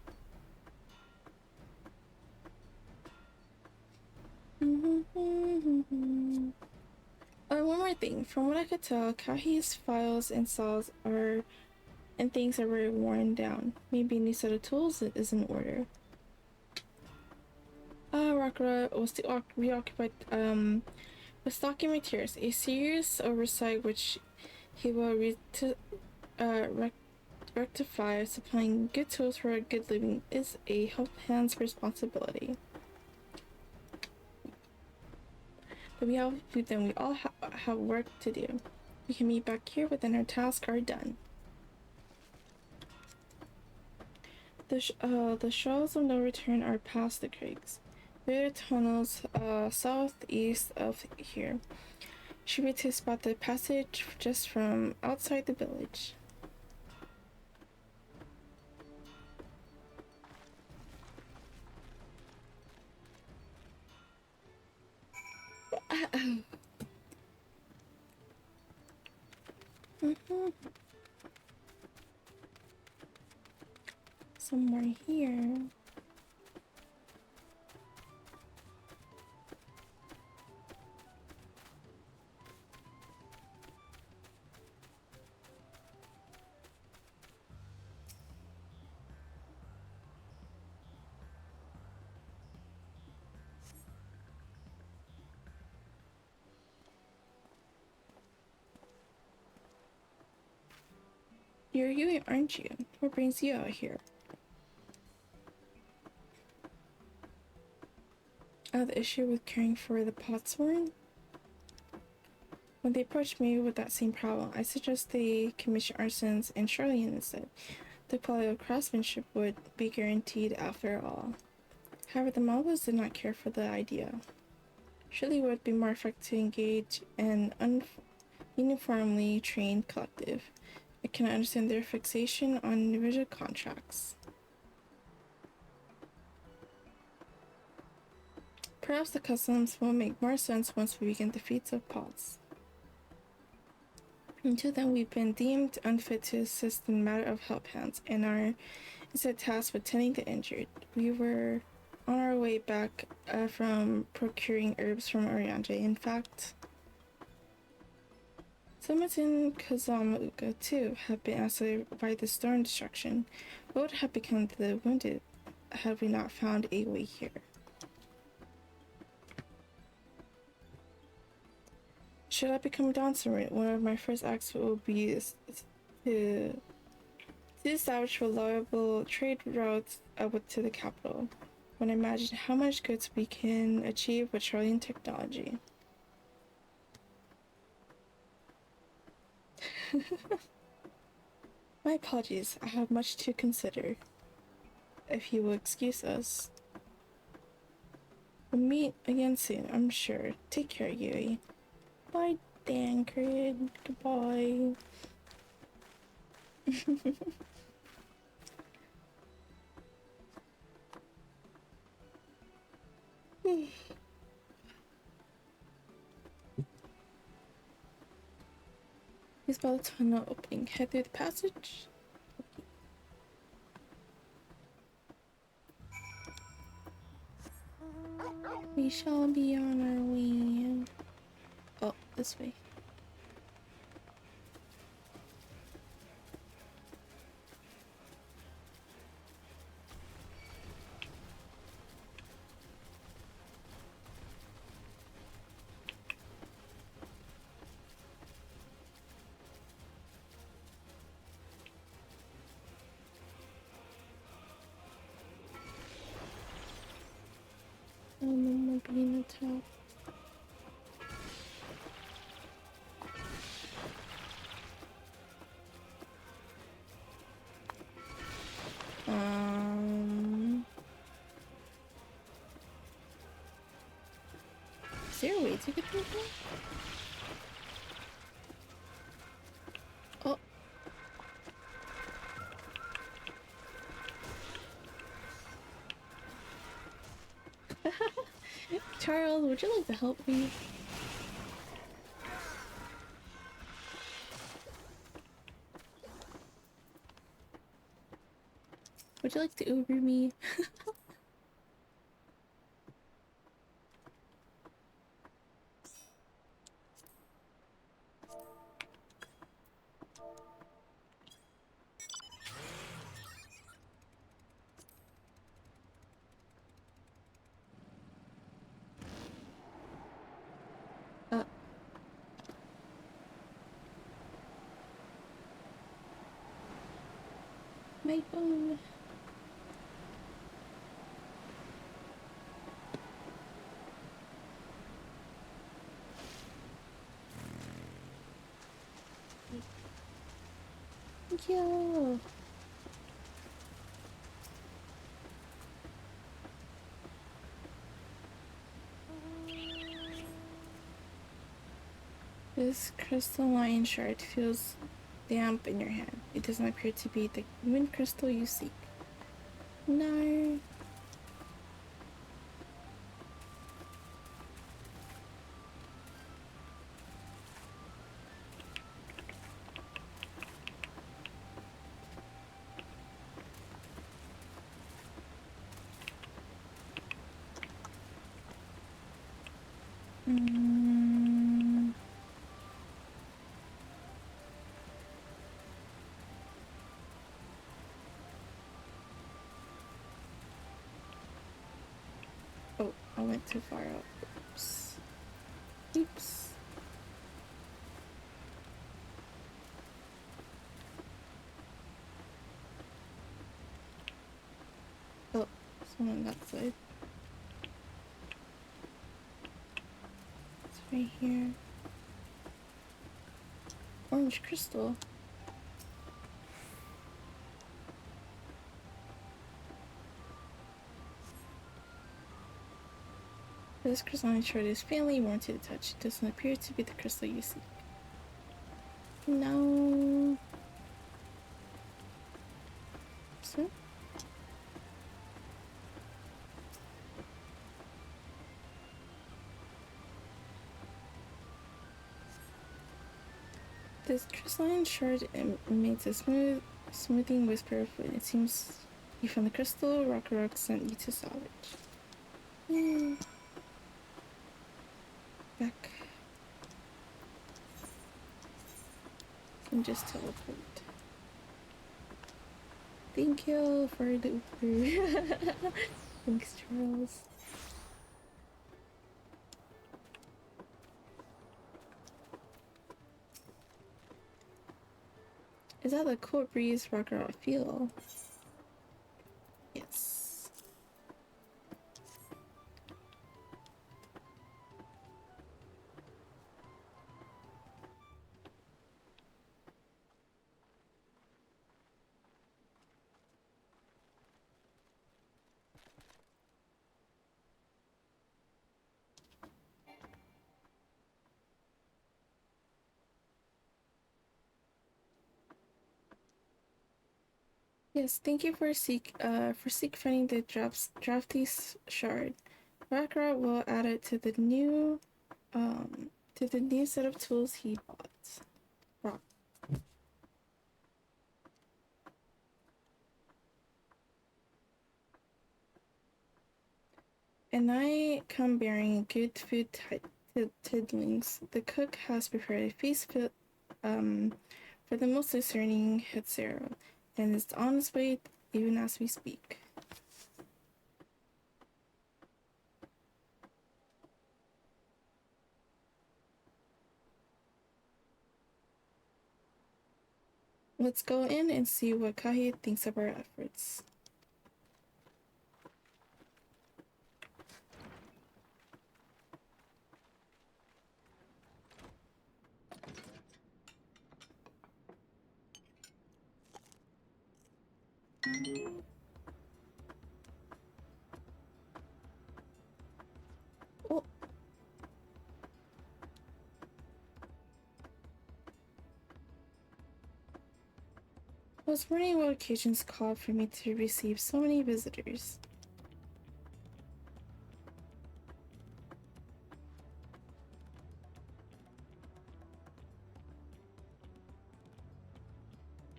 Oh, one more thing. From what I could tell, Kahi's files and saws and things are very worn down. Maybe a new set of tools is in order. Rakura was reoccupied with stocking materials. A serious oversight which he will rectify. Supplying good tools for a good living is a help hand's responsibility. But we all have work to do. We can meet back here when our tasks are done. The shoals of no return are past the crags. There are tunnels southeast of here. Should be to spot the passage just from outside the village. Somewhere here. You're Yui, aren't you? What brings you out here? I have the issue with caring for the potsworn. When they approached me with that same problem, I suggest they commission artisans and Charlene instead. The quality of craftsmanship would be guaranteed after all. However, the Malwas did not care for the idea. Surely it would be more effective to engage an uniformly trained collective. I cannot understand their fixation on individual contracts. Perhaps the customs will make more sense once we begin the feats of pots. Until then, we've been deemed unfit to assist in the matter of help hands and are instead tasked with tending the injured. We were on our way back from procuring herbs from Orianje. In fact, settlements in Kazamauka too have been isolated by the storm destruction. What would have become of the wounded had we not found a way here? Should I become a Dawn Servant, one of my first acts will be to establish reliable trade routes up to the capital. When I imagine how much goods we can achieve with Charlene technology. My apologies, I have much to consider. If you will excuse us. We'll meet again soon, I'm sure. Take care, Yui. Bye, Dankrid. Goodbye. He's by the tunnel opening. Head through the passage. We shall be on our way. Oh, this way. I'm being attacked. Is there a way to get through here? Oh. Charles, would you like to help me? Would you like to Uber me? My phone. Thank you. This crystalline shard feels damp in your hand. It does not appear to be the wind crystal you seek. No. Oh, I went too far out. Oops. Oops. Oh, someone on that side. It's right here. Orange crystal. This crystal on short is faintly worn to the touch. It doesn't appear to be the crystal you seek. No. So? This crystalline shard emits a smoothing whisper of wind. It seems you found the crystal. Rock sent you to salvage. Yay. Back. And just teleport. Thank you for the Uber. Thanks, Charles. Is that the cool breeze Rock feel? Yes. Yes, thank you for finding the drafty shard. Rock will add it to the new set of tools he bought. Rock. And I come bearing good food tidlings. The cook has prepared a feast for the most discerning Hetsero, and is on its way even as we speak. Let's go in and see what Kahi thinks of our efforts. Oh. I was wondering what occasions called for me to receive so many visitors.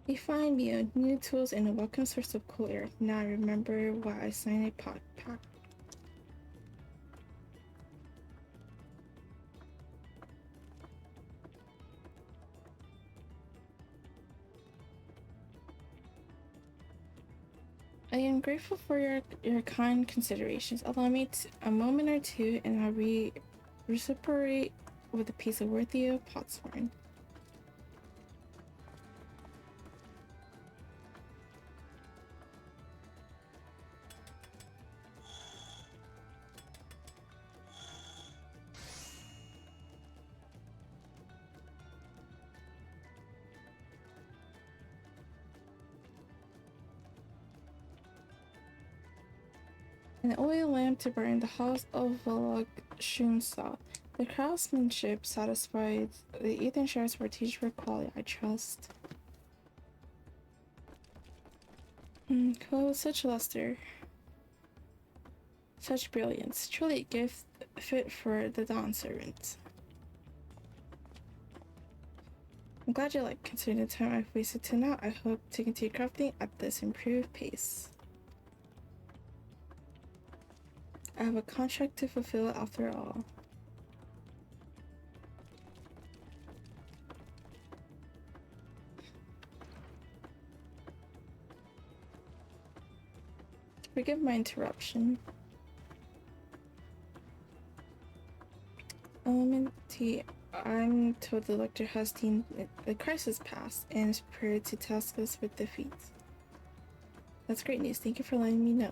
We find new tools and a welcome source of cool air. Now I remember why I signed a pact. I am grateful for your kind considerations. Allow me a moment or two, and I'll reciprocate with a piece of worthy of potshorn. An oil lamp to burn the house of Volog Shumsa. The craftsmanship satisfied the Ethan shares for teacher quality, I trust. Such luster. Such brilliance. Truly a gift fit for the Dawn servant. I'm glad you like considering the time I've wasted till now. I hope to continue crafting at this improved pace. I have a contract to fulfill after all. Forgive my interruption. Element T. I'm told the lector has seen the crisis pass and is prepared to task us with defeat. That's great news. Thank you for letting me know.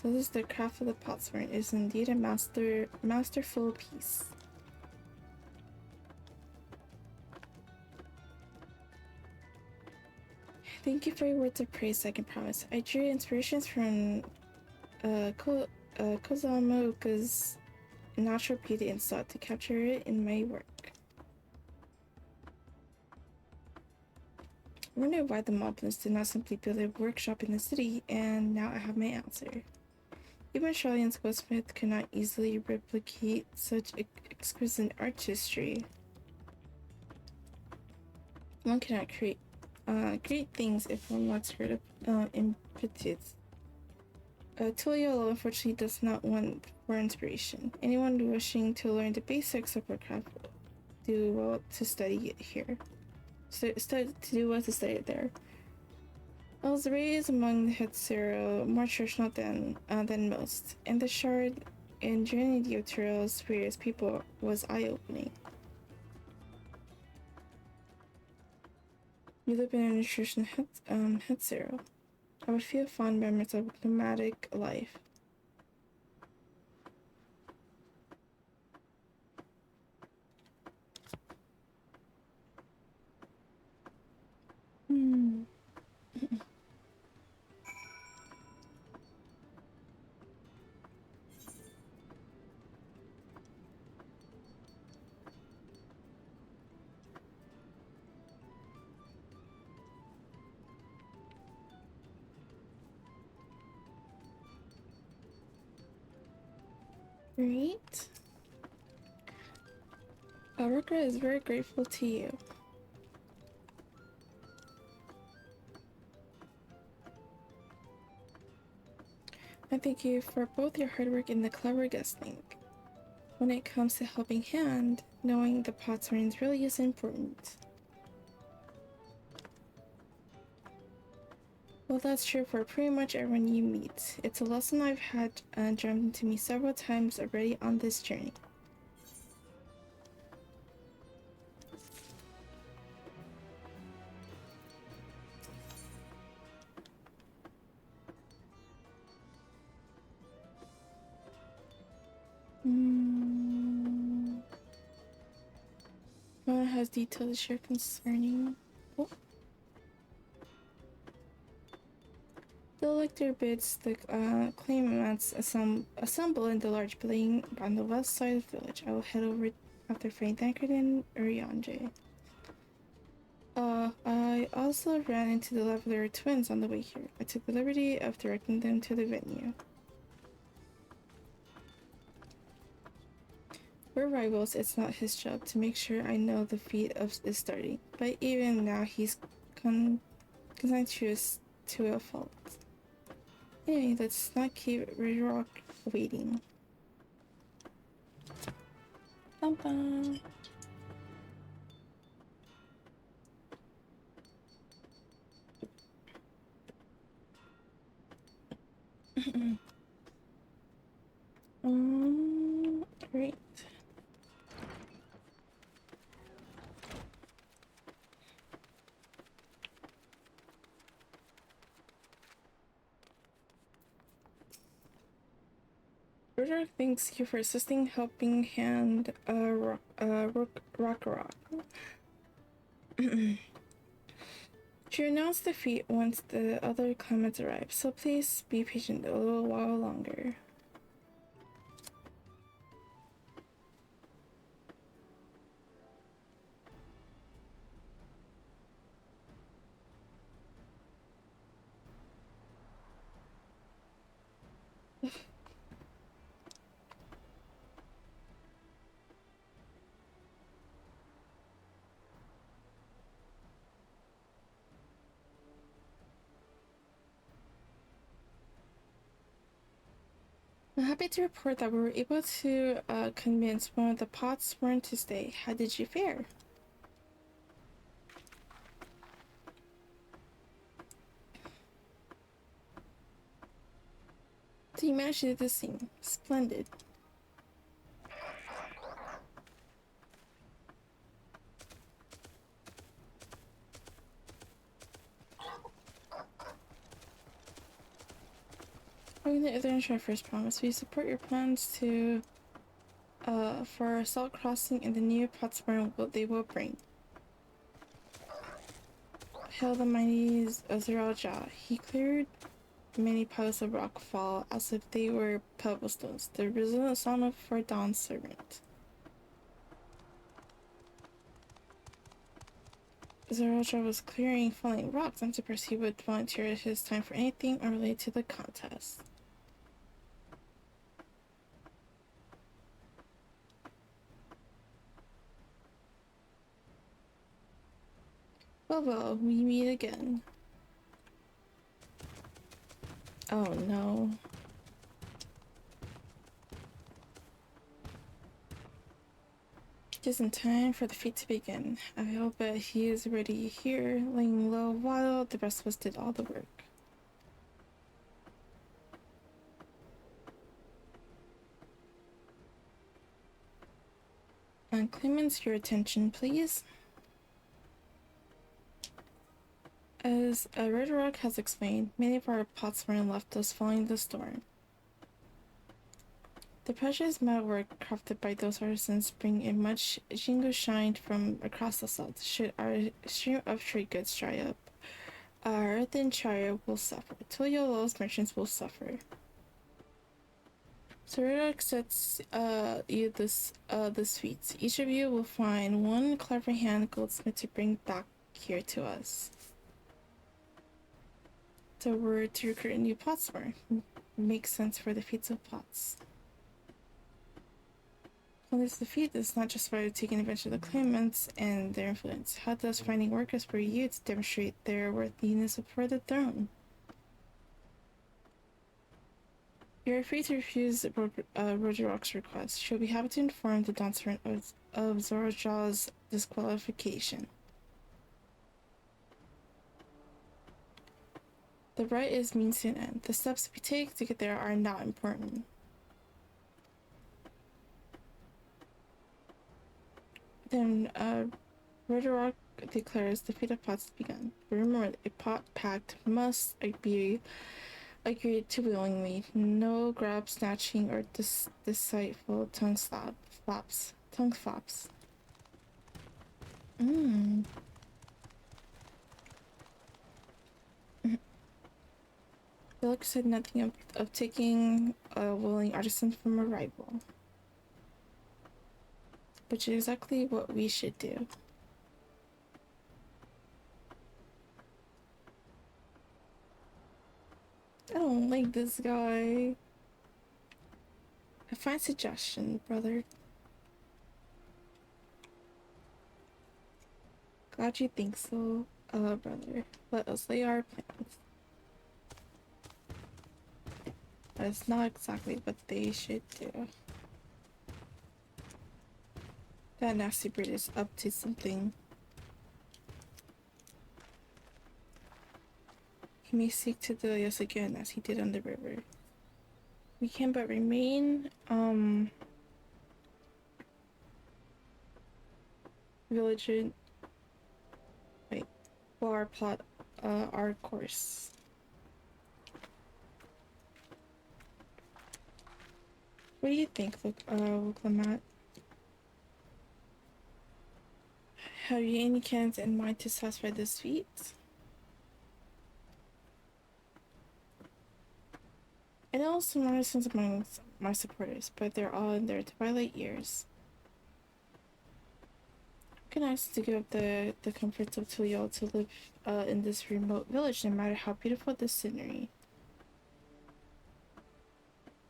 So this is the craft of the potsworn. It is indeed a masterful piece. Thank you for your words of praise, I can promise. I drew inspirations from Kozamuka's natural beauty and sought to capture it in my work. I wonder why the Moblins did not simply build a workshop in the city, and now I have my answer. Even Charlene's goldsmith could not easily replicate such exquisite artistry. One cannot create great things if one wants heard of impetus. Tuliolo unfortunately does not want for inspiration. Anyone wishing to learn the basics of warcraft do well to study it here. Do well to study it there. I was raised among the Hetsuro, more traditional than most, and the shard and journey the Dawntrail's various people was eye-opening. You live in a nutrition Hetsuro. I would feel fond memories of nomadic life. Great. Aruka is very grateful to you. I thank you for both your hard work and the clever guessing. When it comes to helping hand, knowing the potsworns really is important. Well, that's true for pretty much everyone you meet. It's a lesson I've had drummed into me several times already on this journey. One has details to share concerning. Oh. The lector bids the claimants assemble in the large building on the west side of the village. I will head over after Frank Dankard and Uriandre. I also ran into the Leveler twins on the way here. I took the liberty of directing them to the venue. We're rivals. It's not his job to make sure I know the feat is starting. But even now, he's conscientious to a fault. Anyway, let's not keep Rock waiting. Bum bum. Great. Roger thanks you for assisting helping hand Rock. She announced the feat once the other claimants arrive, so please be patient a little while longer. I'm happy to report that we were able to convince one of the potsworn to stay. How did you fare? So you managed to do this thing. Splendid. We're gonna answer our first promise. We support your plans to for Salt Crossing and the new Potsburn what they will bring. Hail the mighty Azrael. He cleared many piles of rock fall as if they were pebble stones. The resilient son for Dawn's servant. Zaraja was clearing falling rocks. I'm surprised he would volunteer his time for anything unrelated to the contest. Well, we meet again. Oh no. Just in time for the feat to begin. I hope that he is already here, laying low while the rest of us did all the work. And Clemens, your attention, please. As Red Rock has explained, many of our pots were left us following the storm. The precious metalwork crafted by those artisans bring in much jingo shine from across the south. Should our stream of trade goods dry up, our earthen chariot will suffer. Toyolo's merchants will suffer. So Red Rock sets you this feat. Each of you will find one clever hand goldsmith to bring back here to us. So we're to recruit a new potsmith. Makes sense for the feats of pots. Well, this defeat is not just about taking advantage of the claimants and their influence. How does finding workers for you to demonstrate their worthiness for the throne? You are free to refuse Roger Rock's request. She'll be happy to inform the Dawntrail of Zorajaw's disqualification. The right is means to an end. The steps we take to get there are not important. Then, Roger declares the fate of pots has begun. Remember, a pot pact must be agreed to willingly. No grab snatching or deceitful tongue flops. Philip said nothing of taking a willing artisan from a rival. Which is exactly what we should do. I don't like this guy. A fine suggestion, brother. Glad you think so, brother. Let us lay our plans. That's not exactly what they should do. That nasty breed is up to something. He may seek to delay us again as he did on the river. We can but remain, vigilant. Wait, while our plot, our course. What do you think, Clement? Have you any cannons in mind to satisfy this feat? I know some artisans among my supporters, but they're all in their twilight years. I'm gonna ask to give up the comforts of Tuliol to live in this remote village, no matter how beautiful the scenery.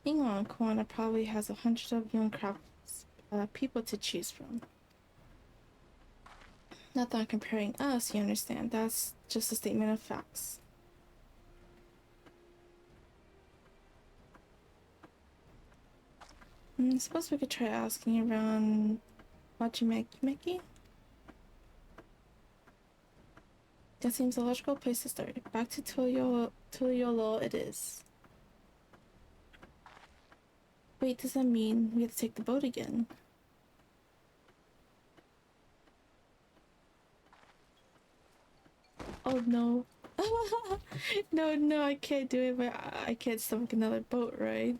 England, Koana probably has 100 of young crafts people to choose from. Not that I'm comparing us, you understand. That's just a statement of facts. I suppose we could try asking around Wachimeki? That seems a logical place to start. Back to Tuliolo it is. Wait, does that mean we have to take the boat again? Oh no. No, I can't do it, but I can't stomach another boat ride.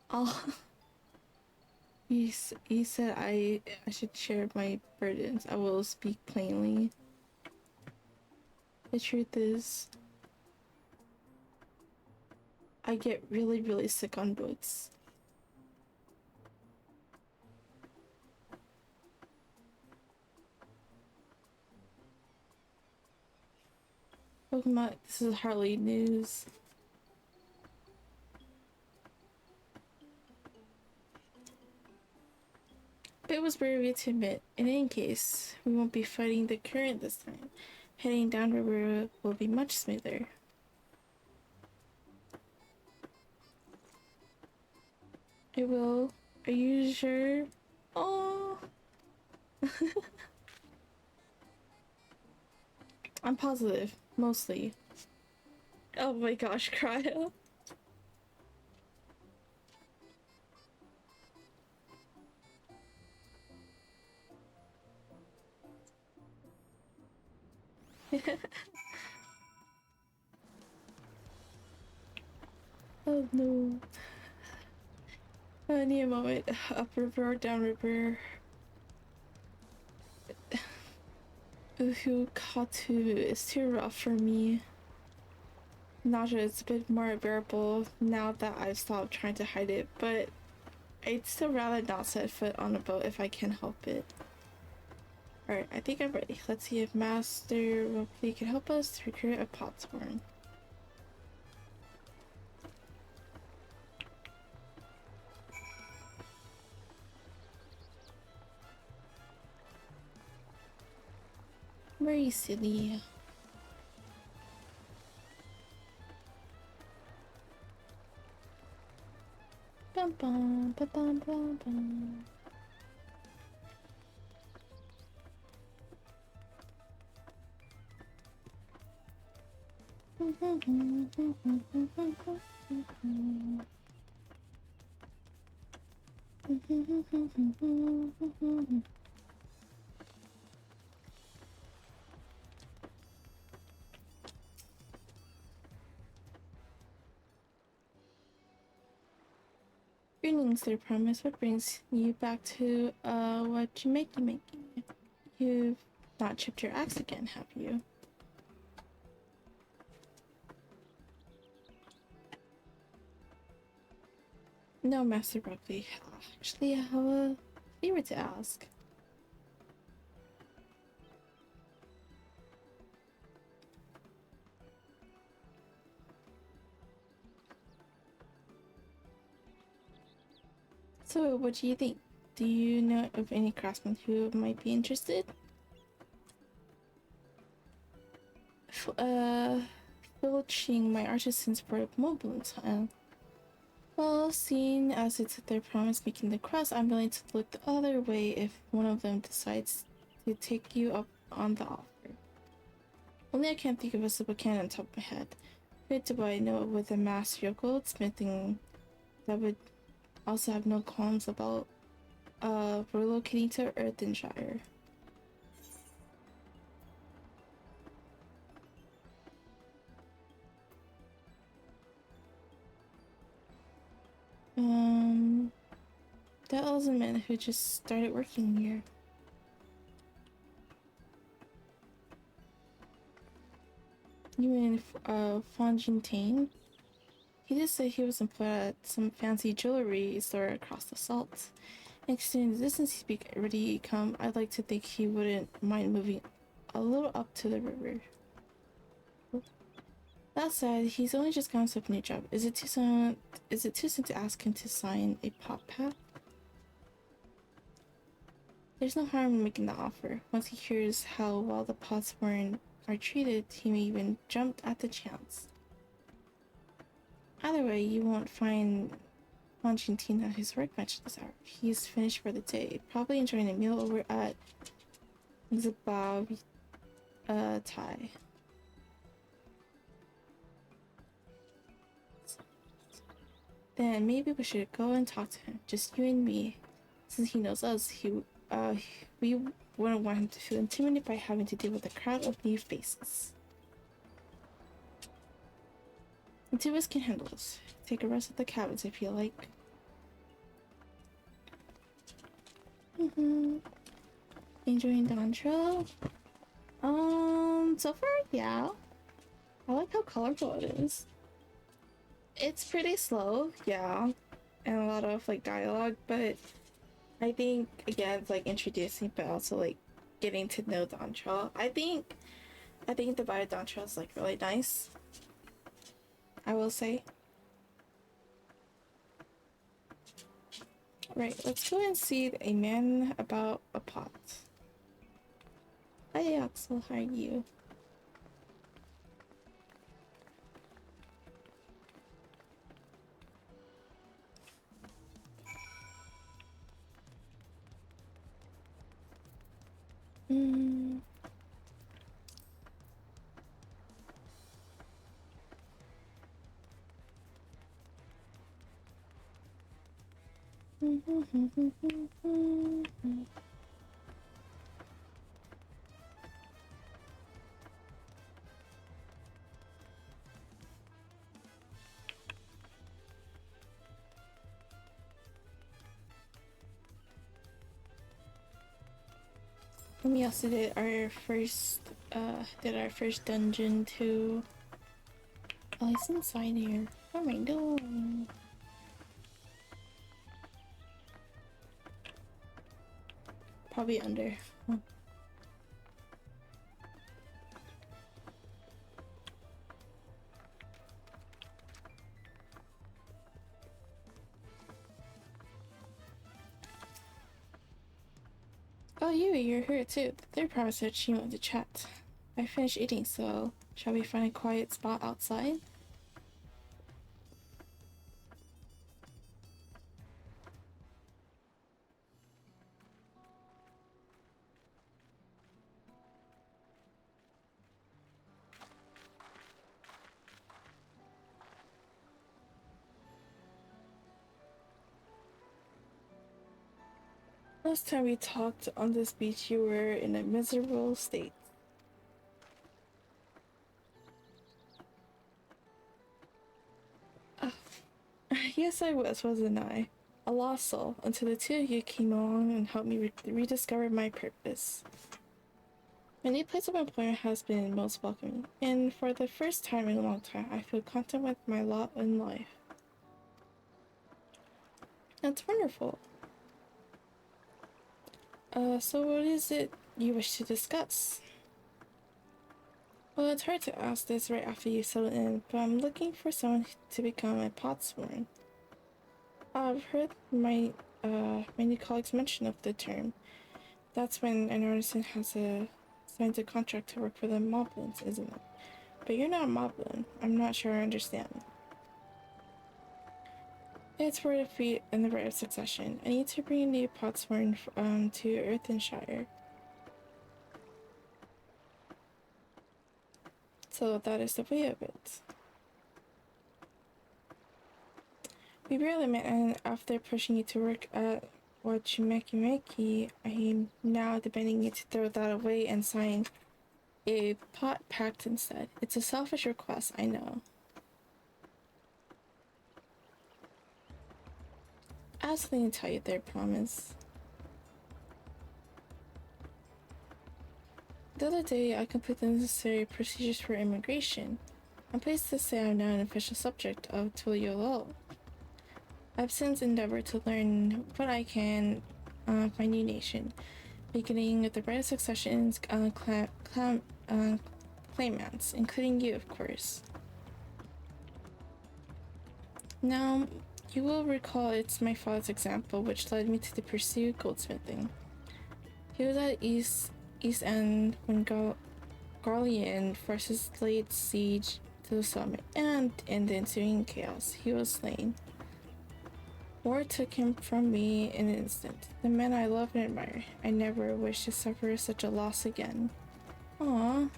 Oh. You said I should share my burdens. I will speak plainly. The truth is, I get really sick on boats. Pokemon, this is hardly news. But it was brave of you to admit. In any case, we won't be fighting the current this time. Heading downriver will be much smoother. It will. Are you sure? Oh. I'm positive, mostly. Oh my gosh, Cryo. Oh no. I need a moment. Upriver, downriver. Ihuykatumu is too rough for me. Nausea is a bit more bearable now that I've stopped trying to hide it, but I'd still rather not set foot on a boat if I can help it. Alright, I think I'm ready. Let's see if Master Ropley can help us to recruit a potsworn. Very silly. Bum bum ba bum bum bum. Greetings, dear promise. What brings you back to what you making? You've not chipped your axe again, have you? No, Master Broccoli. Actually, I have a favor to ask. So, what do you think? Do you know of any craftsmen who might be interested? Filching my artisans for moblins, huh? Well, seeing as it's their promise making the crust, I'm willing to look the other way if one of them decides to take you up on the offer. Only I can't think of a simple can on top of my head. Good to buy know with a mastery of goldsmithing that would also have no qualms about relocating to Earthenshire. That was a man who just started working here. You mean Fontaine? He just said he was employed at some fancy jewelry store across the salt. And considering the distance he's already come, I'd like to think he wouldn't mind moving a little up to the river. That said, he's only just gotten himself a new job. Is it too soon to ask him to sign a pop path? There's no harm in making the offer. Once he hears how well the potsworn are treated, he may even jump at the chance. Either way, you won't find Fontaine at his workbench this hour. He's finished for the day, probably enjoying a meal over at Zabab Thai. then maybe we should go and talk to him, just you and me. Since he knows us, we wouldn't want him to feel intimidated by having to deal with a crowd of new faces. The two of us can handle this. Take a rest at the cabins if you like. Enjoying Dawntrail? So far, yeah. I like how colorful it is. It's pretty slow, yeah, and a lot of like dialogue, but I think again it's like introducing, but also like getting to know Dawntrail. I think the vibe of Dawntrail is like really nice, I will say. Right, let's go and see a man about a pot. Hi Axel, how are you? We also did our first dungeon too. Oh, it's inside here. What am I doing? Probably under. Huh. Oh, you're here too. They're probably said she wanted to chat. I finished eating, so shall we find a quiet spot outside? Last time we talked on this beach, you were in a miserable state. Yes, I was, wasn't I? A lost soul, until the two of you came along and helped me rediscover my purpose. My new place of employment has been most welcoming, and for the first time in a long time, I feel content with my lot in life. That's wonderful. So what is it you wish to discuss? Well, it's hard to ask this right after you settle in, but I'm looking for someone to become a potsworn. I've heard my new colleagues mention of the term. That's when an artisan has signed a contract to work for the moblins, isn't it? But you're not a moblin. I'm not sure I understand. It's for defeat in the rite of succession. I need to bring a new potsworn to Earthenshire. So that is the way of it. We barely met, and after pushing you to work at Wachimekimeki, I am now demanding you to throw that away and sign a pot pact instead. It's a selfish request, I know. I have something to tell you there, promise. The other day, I completed the necessary procedures for immigration. I'm pleased to say I'm now an official subject of Tulio law. I've since endeavored to learn what I can of my new nation, beginning with the rite of succession's claimants, including you, of course. Now, you will recall it's my father's example which led me to pursue goldsmithing. He was at East End when Garlean forces laid siege to the summit, and in the ensuing chaos, he was slain. War took him from me in an instant. The man I love and admire. I never wish to suffer such a loss again. Aww.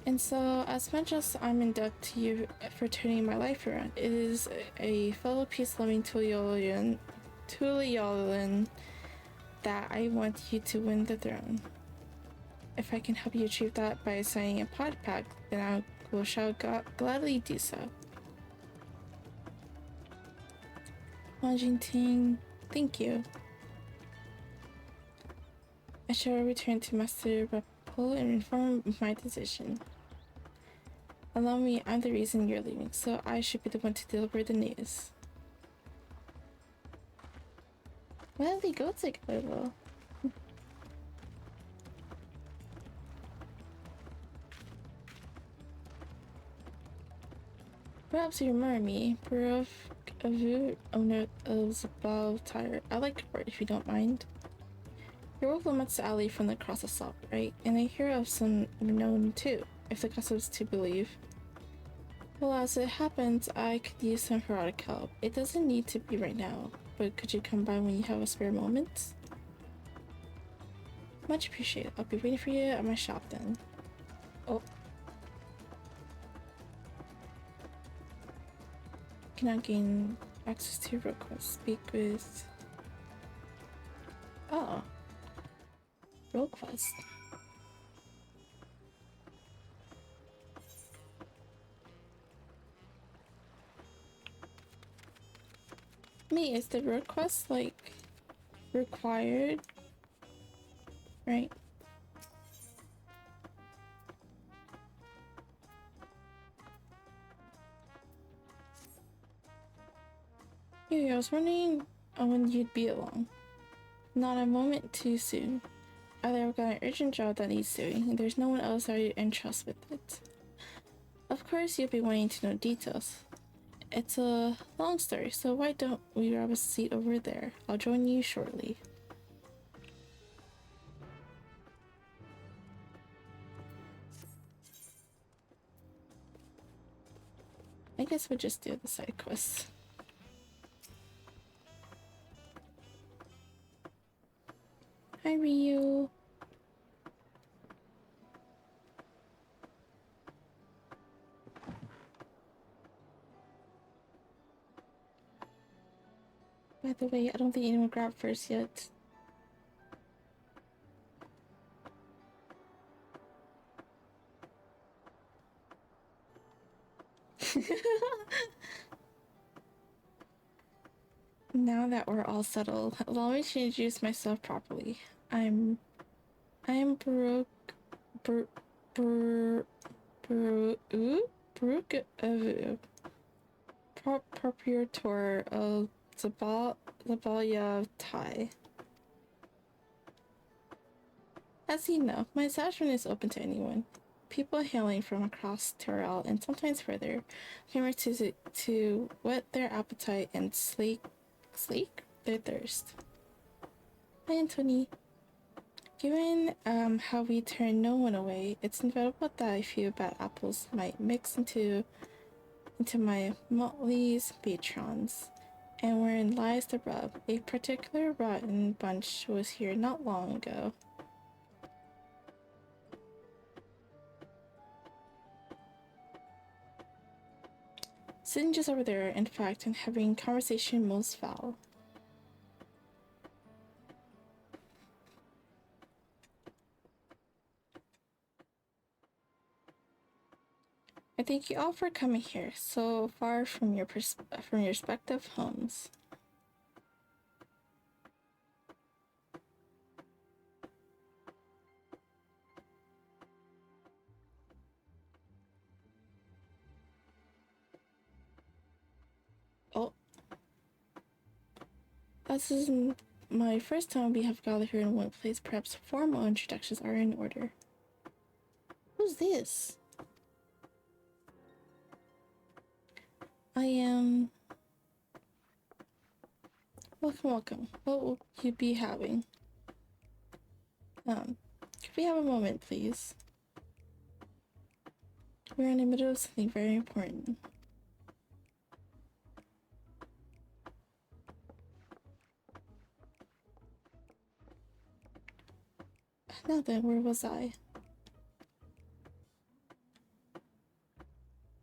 And so, as much as I'm indebted to you for turning my life around, it is a fellow peace-loving Tuliolian that I want you to win the throne. If I can help you achieve that by signing a pod pact, then I shall gladly do so. Ting, thank you. I shall return to Master Rappel and inform of my decision. Allow me, I'm the reason you're leaving, so I should be the one to deliver the news. Where did they go together though? Perhaps you remember me, owner of Zabal Tire. I like your word if you don't mind. You're Wolflamet's alley from the Cross of Salt, right? And I hear of some known too, if the gossip's to believe. Well, as it happens, I could use some heroic help. It doesn't need to be right now, but could you come by when you have a spare moment? Much appreciated. I'll be waiting for you at my shop then. Oh. Cannot gain access to request. Speak with... Oh. Role quest. Me, is the request like required? Right. Yeah, I was wondering when you'd be along. Not a moment too soon. Either I've got an urgent job that needs doing, and there's no one else I entrust with it. Of course, you'll be wanting to know details. It's a long story, so why don't we grab a seat over there? I'll join you shortly. I guess we'll just do the side quests. Hi, Ryu. By the way, I don't think anyone grabbed first yet. Now that we're all settled, allow me to introduce myself properly. I'm Baruch proprietor of Zabalya Thai. As you know, my establishment is open to anyone. People hailing from across Tyrell and sometimes further come here to whet their appetite and slake their thirst. Hi, Anthony. Given how we turn no one away, it's inevitable that a few bad apples might mix into my motley's patrons. And wherein lies the rub, a particular rotten bunch was here not long ago. Sitting just over there, in fact, and having conversation most foul. I thank you all for coming here, so far from your respective homes. Oh, this is my first time we have gathered here in one place. Perhaps formal introductions are in order. Who's this? I am... Welcome. What will you be having? Could we have a moment, please? We're in the middle of something very important. Now then, where was I?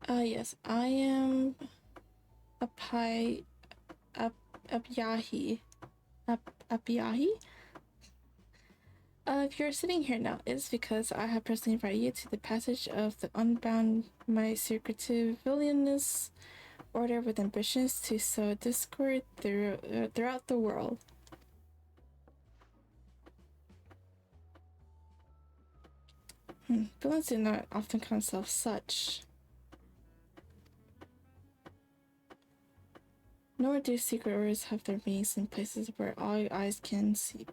Yes, I am Apai Apyahi. Apyahi? If you're sitting here now, it's because I have personally invited you to the passage of the unbound, my secretive villainous order with ambitions to sow discord throughout the world. Villains do not often call themselves such. Nor do secret orders have their meetings in places where all eyes can see.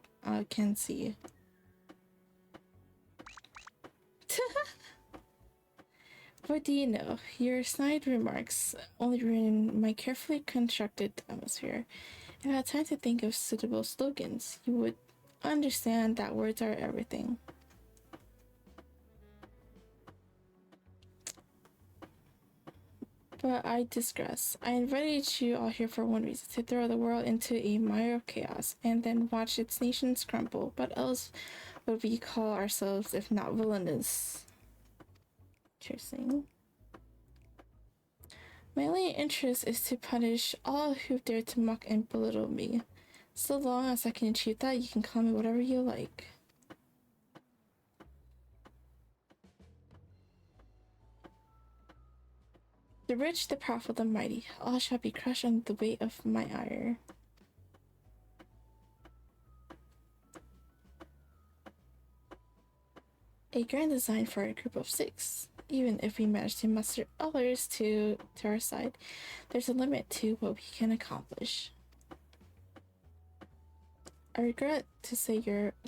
What do you know? Your snide remarks only ruin my carefully constructed atmosphere. If I had time to think of suitable slogans, you would understand that words are everything. But I digress. I invited you all here for one reason, to throw the world into a mire of chaos, and then watch its nations crumble. What else would we call ourselves if not villainous? Interesting. My only interest is to punish all who dare to mock and belittle me. So long as I can achieve that, you can call me whatever you like. The rich, the powerful, the mighty, all shall be crushed under the weight of my ire. A grand design for a group of 6. Even if we manage to muster others to our side, there's a limit to what we can accomplish. I regret to say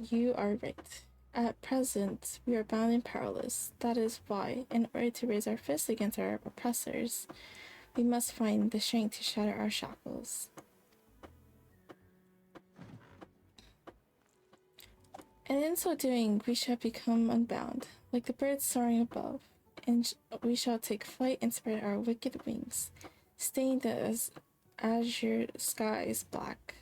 you are right. At present, we are bound and powerless. That is why, in order to raise our fists against our oppressors, we must find the strength to shatter our shackles. And in so doing, we shall become unbound, like the birds soaring above, and we shall take flight and spread our wicked wings, staying the azure skies black.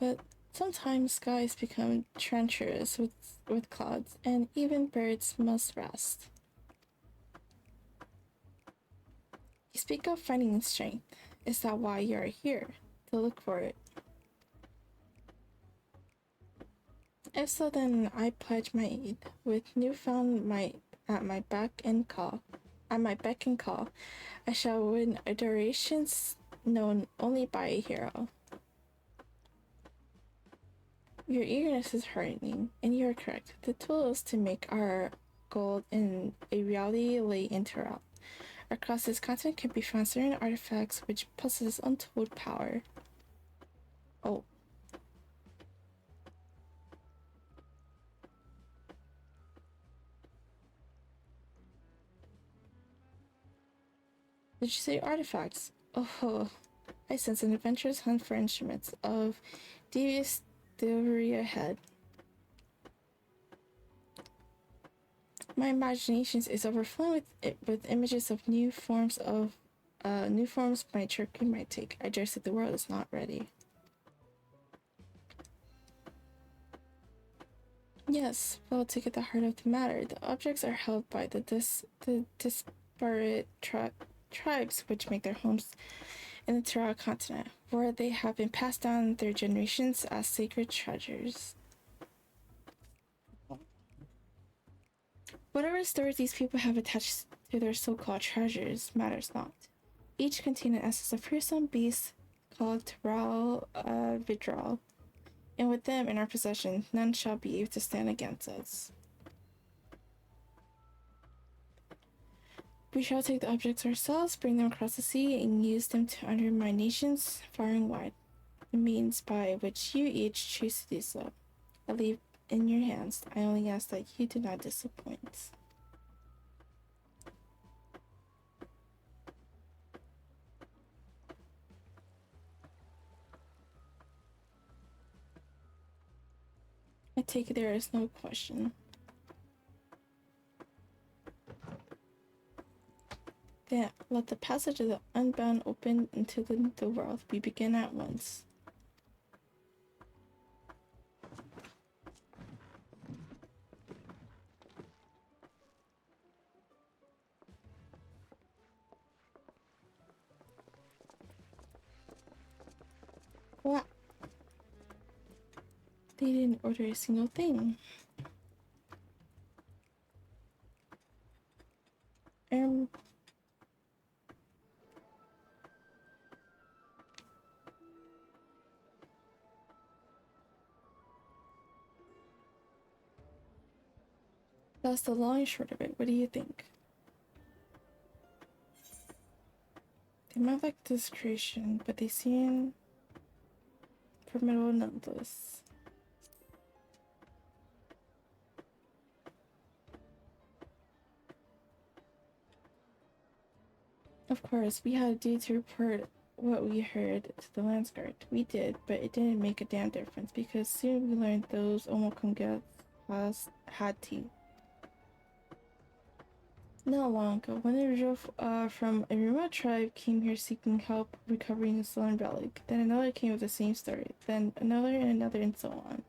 But sometimes skies become treacherous with clouds, and even birds must rest. You speak of finding strength. Is that why you are here? To look for it? If so, then I pledge my aid. With newfound might at my beck and call, I shall win adorations known only by a hero. Your eagerness is heartening, and you are correct. The tools to make our goal in a reality lay in Terrell. Across this continent can be found certain artifacts which possess untold power. Oh. Did you say artifacts? Oh, I sense an adventurous hunt for instruments of devious delivery ahead. My imagination is overflowing with images of new forms my trickery might take. I dare say the world is not ready. Yes, well, to get the heart of the matter, the objects are held by the disparate tribes which make their homes in the Terra continent, where they have been passed down their generations as sacred treasures. Whatever stories these people have attached to their so-called treasures matters not. Each contain an essence of fearsome beast called Terral Vidral, and with them in our possession, none shall be able to stand against us. We shall take the objects ourselves, bring them across the sea, and use them to undermine nations far and wide. The means by which you each choose to do so, I leave in your hands. I only ask that you do not disappoint. I take it there is no question. Then let the passage of the unbound open into the world. We begin at once. What? They didn't order a single thing. That's the long and short of it. What do you think? They might like this creation, but they seem formidable nonetheless. Of course, we had a duty to report what we heard to the Landsguard. We did, but it didn't make a damn difference because soon we learned those Omokungas had teeth. Not long ago, one individual from a remote tribe came here seeking help recovering a stolen relic. Then another came with the same story. Then another and another and so on.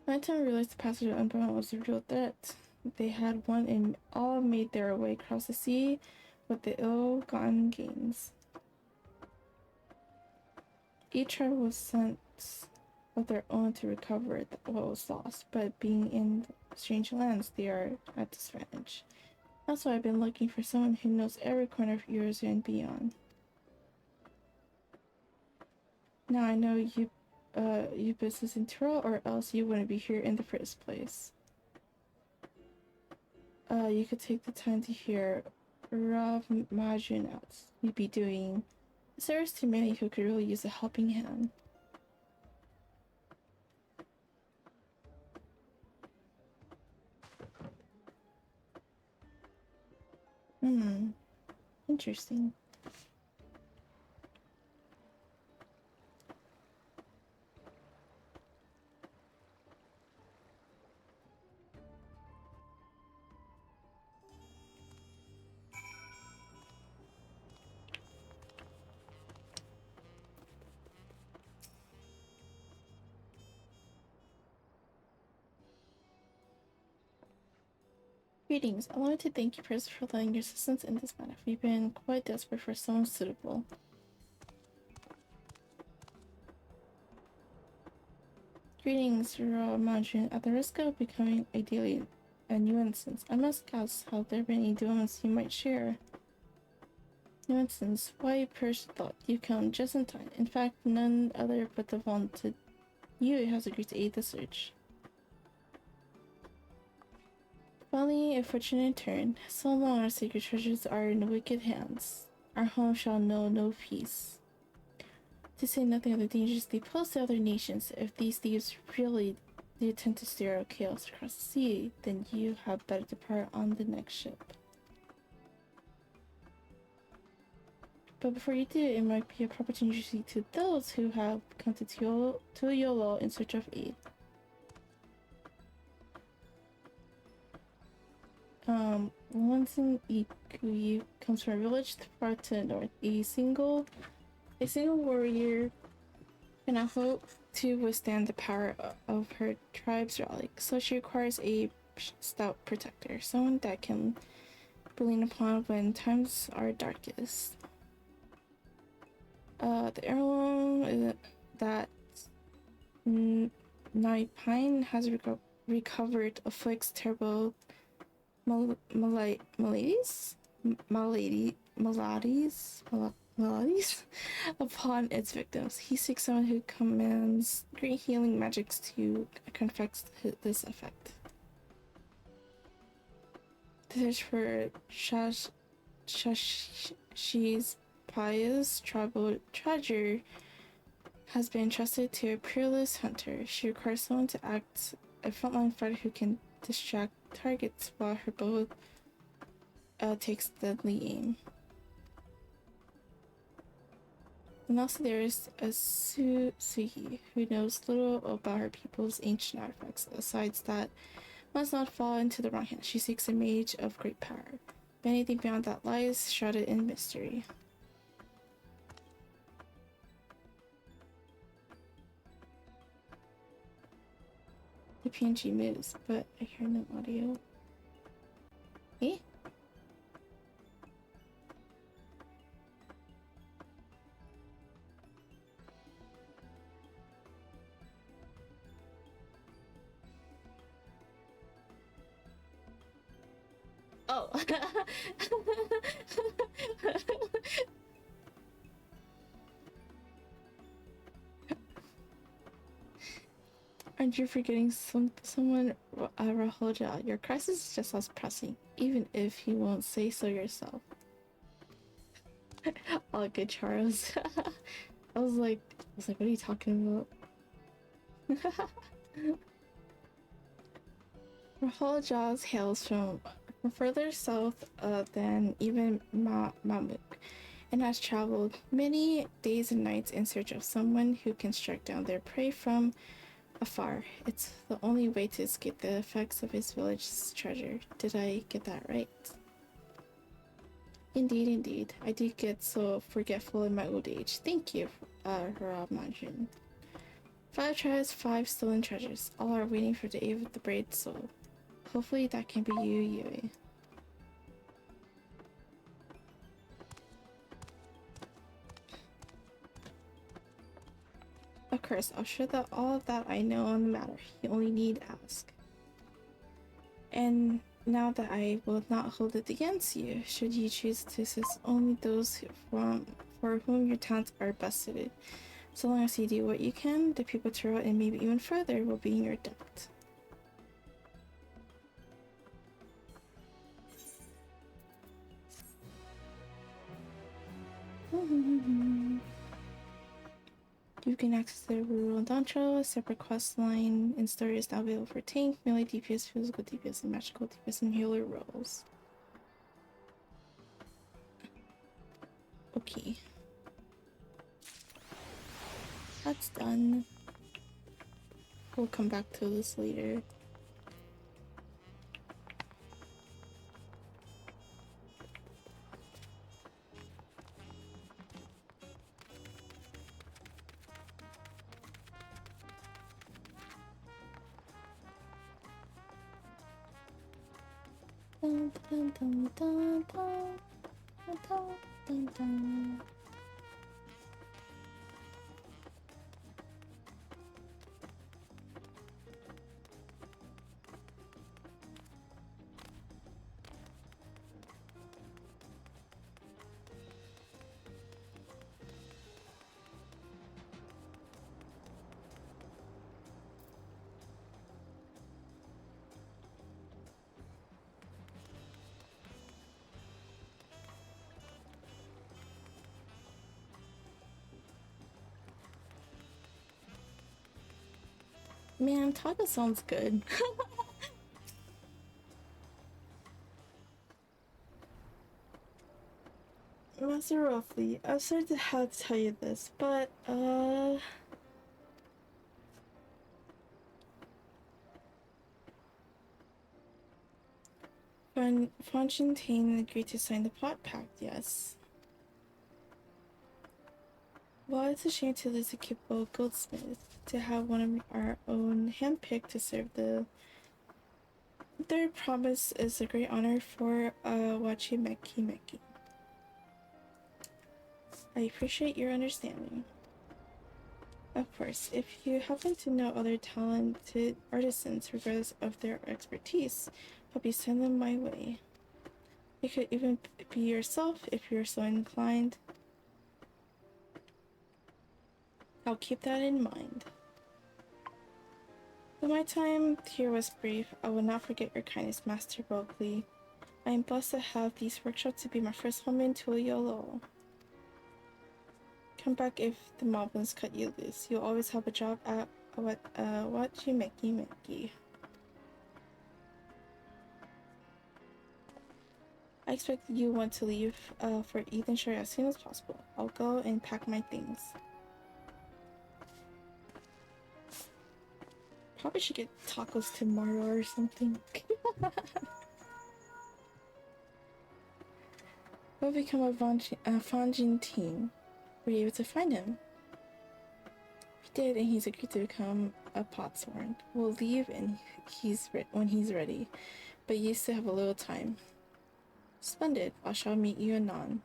By the time I realized the passage of Unbound was a real threat, they had one and all made their way across the sea with the ill-gotten gains. Each tribe was sent of their own to recover what was lost, but being in strange lands, they are at disadvantage. That's why I've been looking for someone who knows every corner of Eurasia and beyond. Now I know you business in Tyrell, or else you wouldn't be here in the first place. You could take the time to hear Rav Majun out. You'd be doing a service to many who could really use a helping hand. Interesting. Greetings. I wanted to thank you first for lending your assistance in this matter. We've been quite desperate for someone suitable. Greetings, Ramajin. At the risk of becoming ideally a nuisance, I must ask how there been any developments you might share. Nuisance? Why, first thought, you come just in time. In fact, none other but the vaunted you has agreed to aid the search. Finally, a fortunate turn. So long our sacred treasures are in wicked hands. Our home shall know no peace. To say nothing of the dangers they pose to other nations, if these thieves really do attempt to stir out chaos across the sea, then you had better depart on the next ship. But before you do, it might be a proper to introduce you to those who have come to Yolo in search of aid. Lonson Ikuyi comes from a village far to the north. A single warrior cannot hope to withstand the power of her tribe's relic, so she requires a stout protector, someone that can be leaned upon when times are darkest. The heirloom that Pine has recovered afflicts terrible maladies upon its victims. He seeks someone who commands great healing magics to confess this effect. The search for Shashi's pious tribal treasure has been entrusted to a peerless hunter. She requires someone to act a frontline fighter who can distract targets while her bow takes deadly aim. And also there is a Suhi who knows little about her people's ancient artifacts, besides that must not fall into the wrong hands. She seeks a mage of great power, but anything beyond that lies shrouded in mystery. The PNG moves, but I hear no audio. Eh? Oh. Aren't you forgetting someone, Rahoja? Your crisis is just as pressing, even if you won't say so yourself. All good, Charles. I was like, what are you talking about? Rahoja hails from further south than even Mamuk, and has traveled many days and nights in search of someone who can strike down their prey from afar. It's the only way to escape the effects of his village's treasure. Did I get that right? Indeed, indeed. I did get so forgetful in my old age. Thank you, Ramajin. 5 tribes, 5 stolen treasures. All are waiting for the aid of the brave soul. Hopefully that can be you, Yui. Of course, I'll share all of that I know on the matter. You only need ask. And now that I will not hold it against you, should you choose to assist only those for whom your talents are best suited. So long as you do what you can, the people throughout and maybe even further will be in your debt. You can access the rural Dawntrail, a separate quest line and story is now available for tank, melee DPS, physical DPS, and magical DPS and healer roles. Okay. That's done. We'll come back to this later. Dun, dun, dun, dun, dun, dun, dun, dun. Man, taco sounds good. Master Roughly, I'm sorry to have to tell you this, but when Fontaine agreed to sign the plot pact, yes. Well, it's a shame to lose a capable goldsmith. To have one of our own handpicked to serve the third promise is a great honor for Wachimeki. I appreciate your understanding. Of course, if you happen to know other talented artisans, regardless of their expertise, hope you send them my way. It could even be yourself if you're so inclined. I'll keep that in mind. Though my time here was brief, I will not forget your kindness, Master Bulkley. I am blessed to have these workshops to be my first home in Tuliolo. Come back if the moblins cut you loose. You'll always have a job at Wachimeki. I expect you want to leave for Ethanshire as soon as possible. I'll go and pack my things. Probably should get tacos tomorrow or something. We'll become a Fanjin team. Were you able to find him? We did, and he's agreed to become a potsworn. We'll leave and when he's ready, but you still have a little time. Splendid. I shall meet you anon.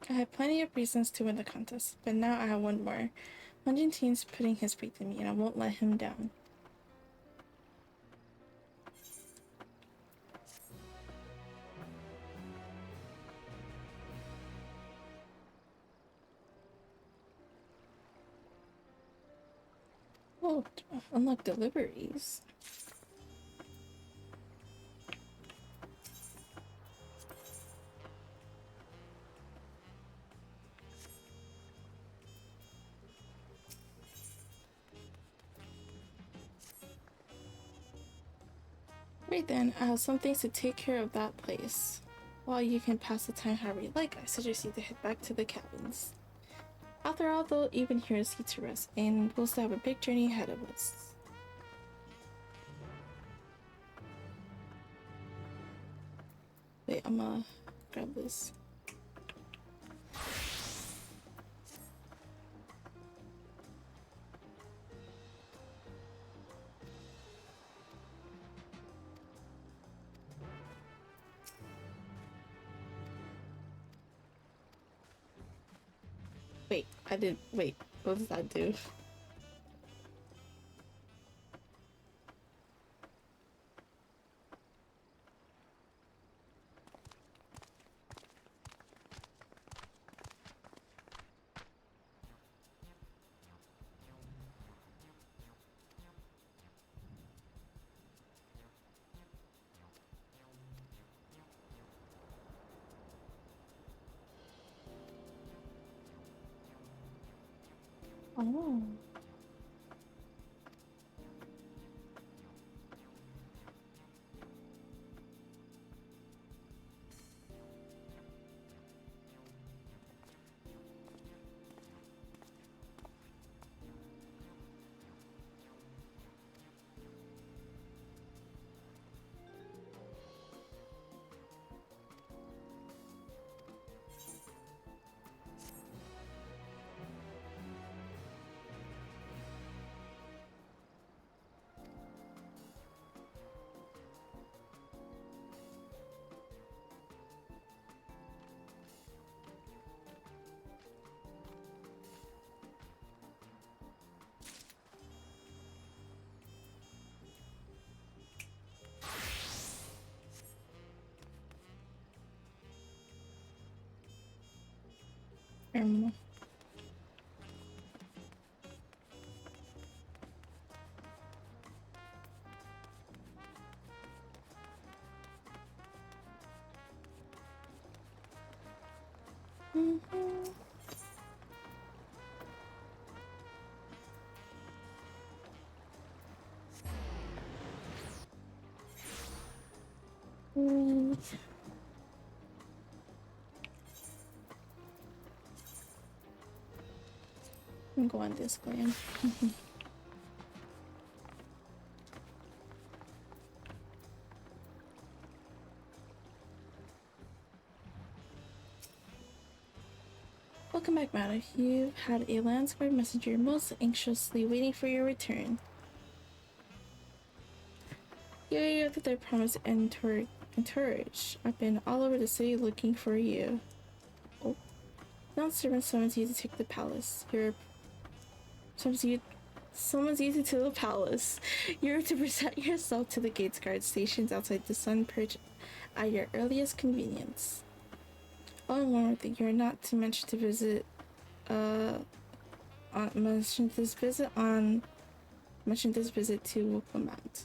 I had plenty of reasons to win the contest, but now I have one more. Munjin Teen's putting his faith in me, and I won't let him down. Oh, unlock deliveries. Right then, I have some things to take care of that place. While you can pass the time however you like, I suggest you to head back to the cabins. After all, though, even here is to rest, and we'll still have a big journey ahead of us. Wait, I'm gonna grab this. Wait, I didn't. Wait, what does that do? Oh. Um, I'm going this way. Welcome back, madam. You've had a Landsguard messenger most anxiously waiting for your return. You did their promised entourage. I've been all over the city looking for you. Oh. Now servant summons you to take the palace. Summons you to the palace. You're to present yourself to the gates guard stationed outside the sun perch at your earliest convenience. Oh, and one more thing, you're not to mention to visit mention this visit to Wilmot.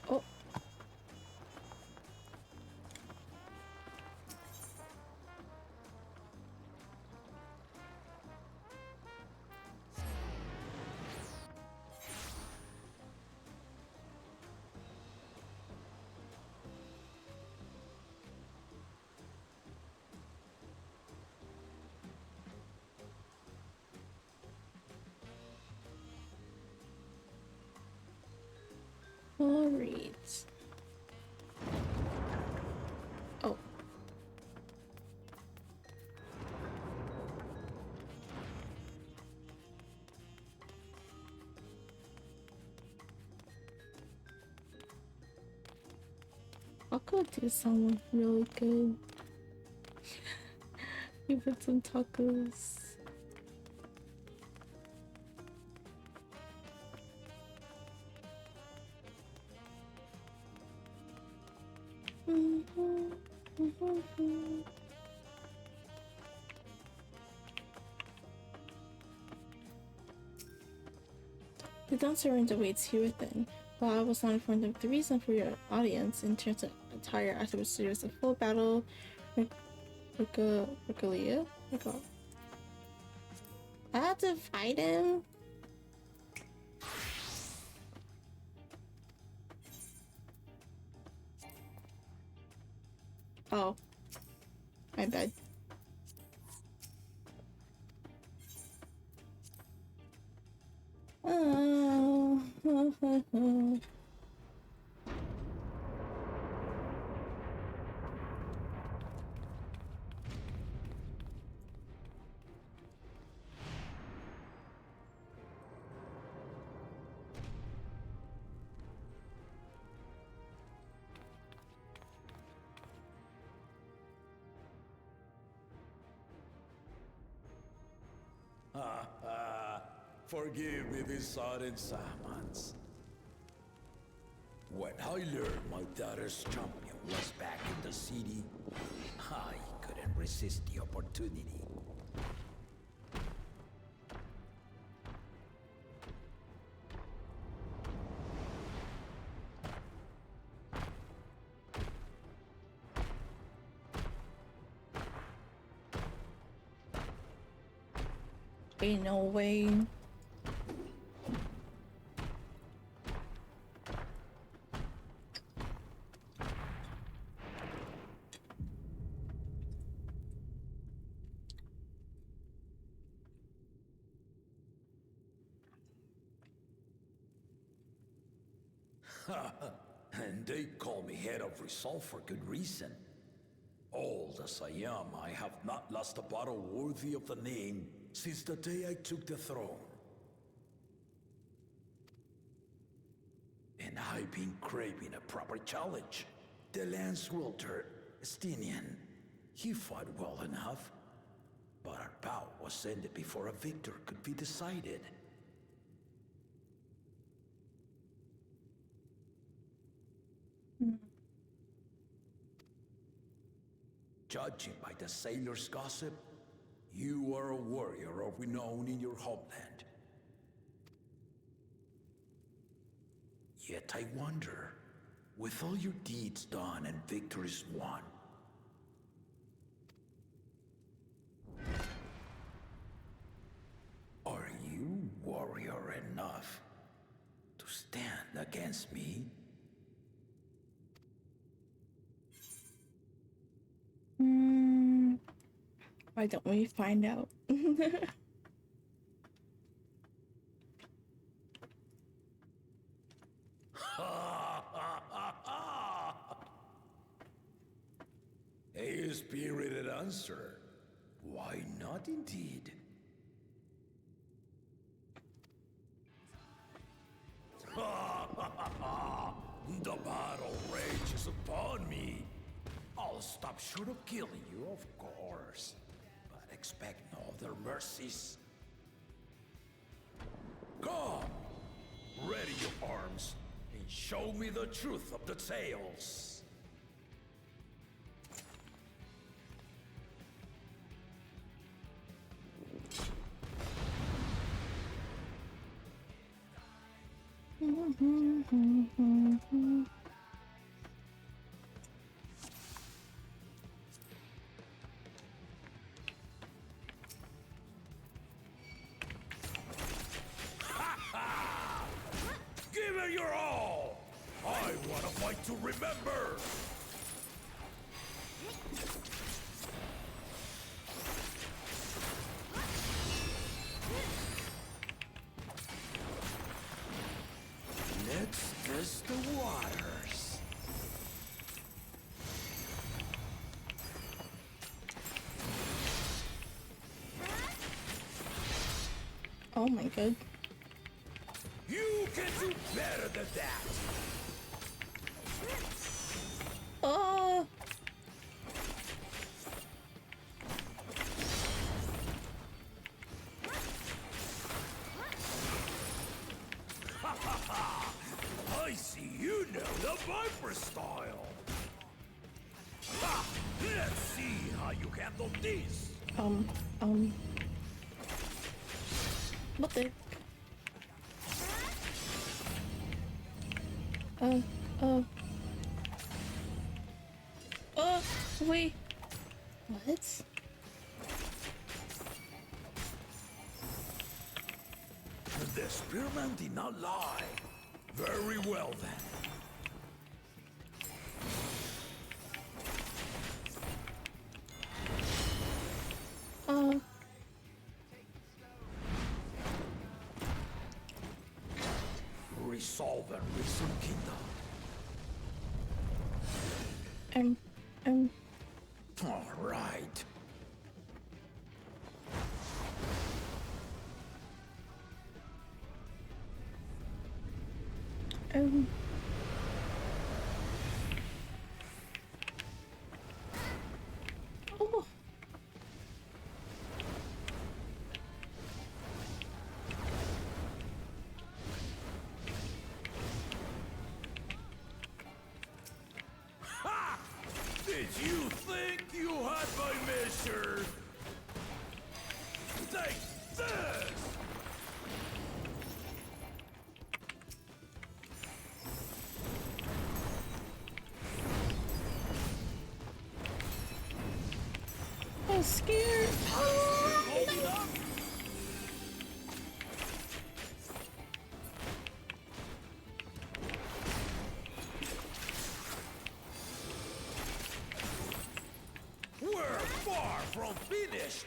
Oh. All right. Oh. I'll go do someone really good. You put some tacos. The Dawntrail awaits here within. While I was not informed of the reason for your audience in terms of entire afterwards series of full battle regalia. I have to fight him. Oh, my bad. Oh. Forgive me these sudden summons. When I learned my daughter's champion was back in the city, I couldn't resist the opportunity. Ain't no way. And they call me head of resolve for good reason. Old as I am, I have not lost a battle worthy of the name since the day I took the throne. And I've been craving a proper challenge. The Lance Wielder, Estinian, he fought well enough, but our bout was ended before a victor could be decided. Judging by the sailors' gossip, you are a warrior of renown in your homeland. Yet I wonder, with all your deeds done and victories won, are you warrior enough to stand against me? Why don't we find out? A spirited answer. Why not indeed? The battle rages upon me. I'll stop short of killing you, of course. But expect no other mercies. Come! Ready your arms and show me the truth of the tales. Give it your all! I want a fight to remember! Let's test the waters. Oh my god. You can do better than that! Oh! I see you know the Viper style! Ha! Let's see how you handle this! What the? Oh. Oh, wait. What? The spearman did not lie. Very well then. Oh. Resolve and reason, kingdom. All right. Oh. Ha! Did you think you had my measure? Take this! I'm scared. Oh, Hold it up! We're far from finished!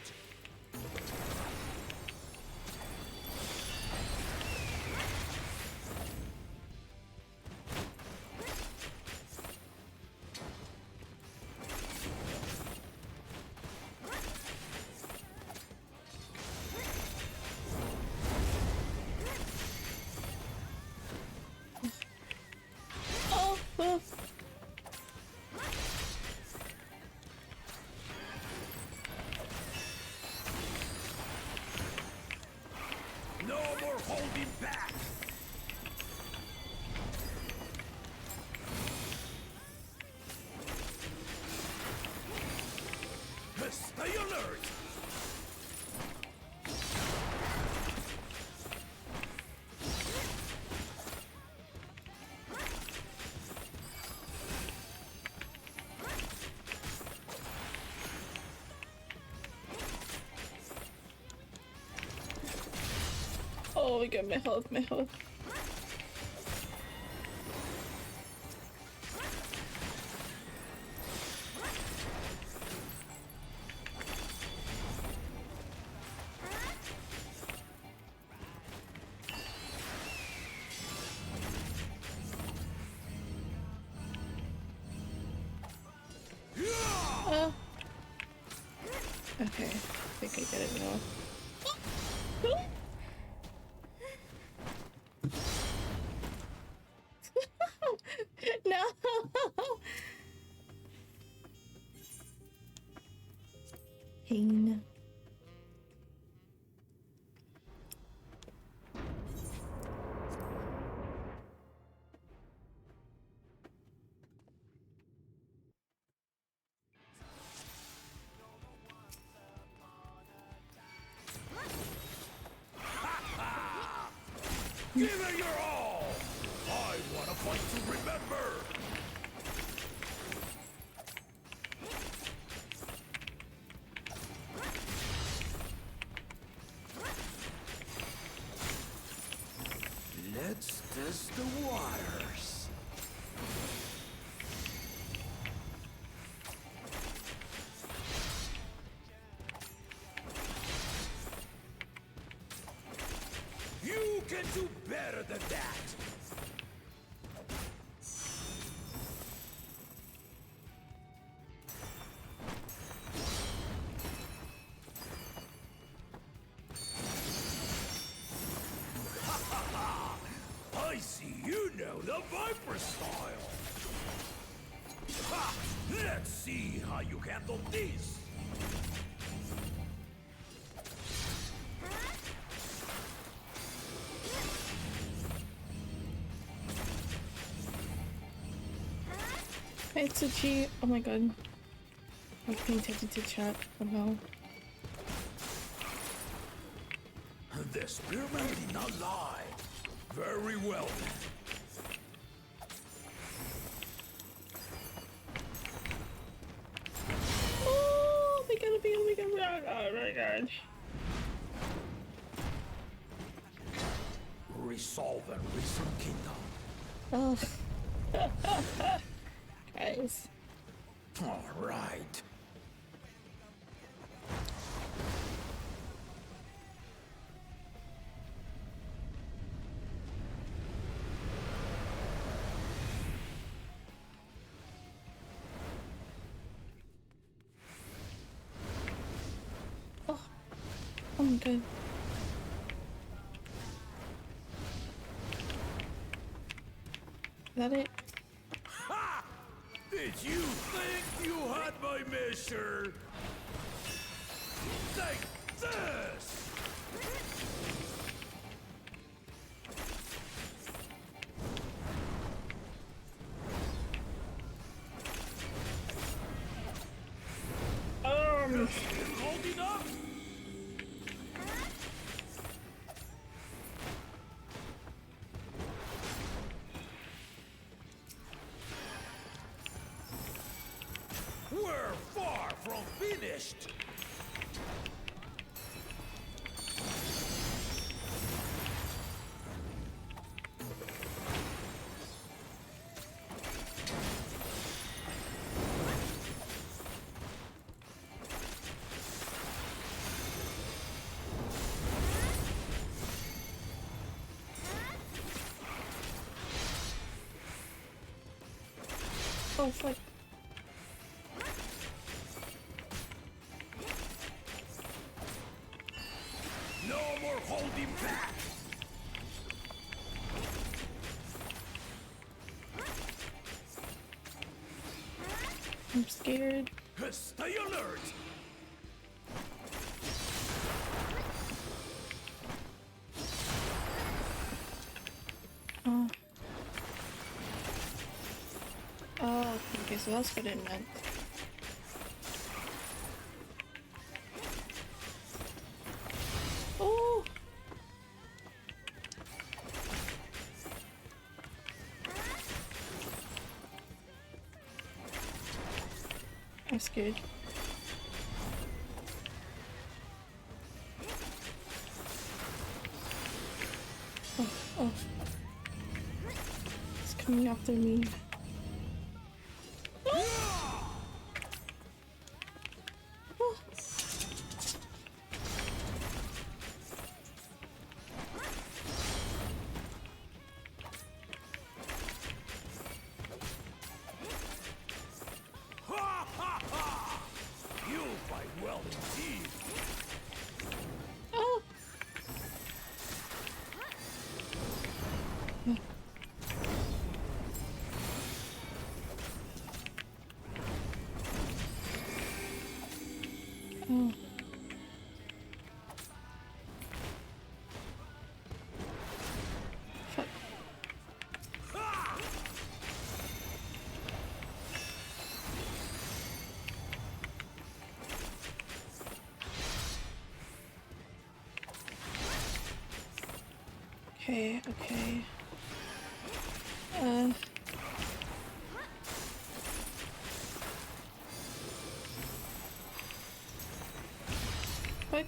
oh, oh. No more holding back! Stay alert! Oh, we got my health, my health. Oh. Okay, I think I get it now. No! Pain. Give it your all! I want a fight to remember! Let's test the waters. You can do better than that! I see you know the Viper style! Ha! Let's see how you handle this! It's a G. Oh my god. I was paying attention to chat somehow. The spearman did not lie. Very well then. god. Resolve and reason kingdom. Oh. Guys. All right. Oh. Oh my god. Is that it? Ha! Did you think you had my measure? Take this! Holding up? We're far from finished. Oh fuck. No more holding back. I'm scared. Stay alert. Oh. Oh, okay, so that's what it meant. Oh! I'm scared. Oh, oh. It's coming after me. Ha ha ha! You fight well indeed. Oh! Oh. Fuck. Okay, okay. What?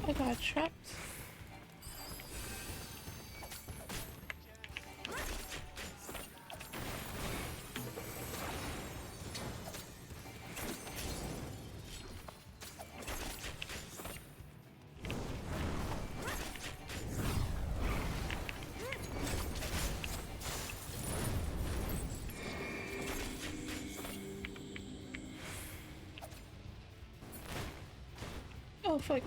I got trapped. Oh fuck.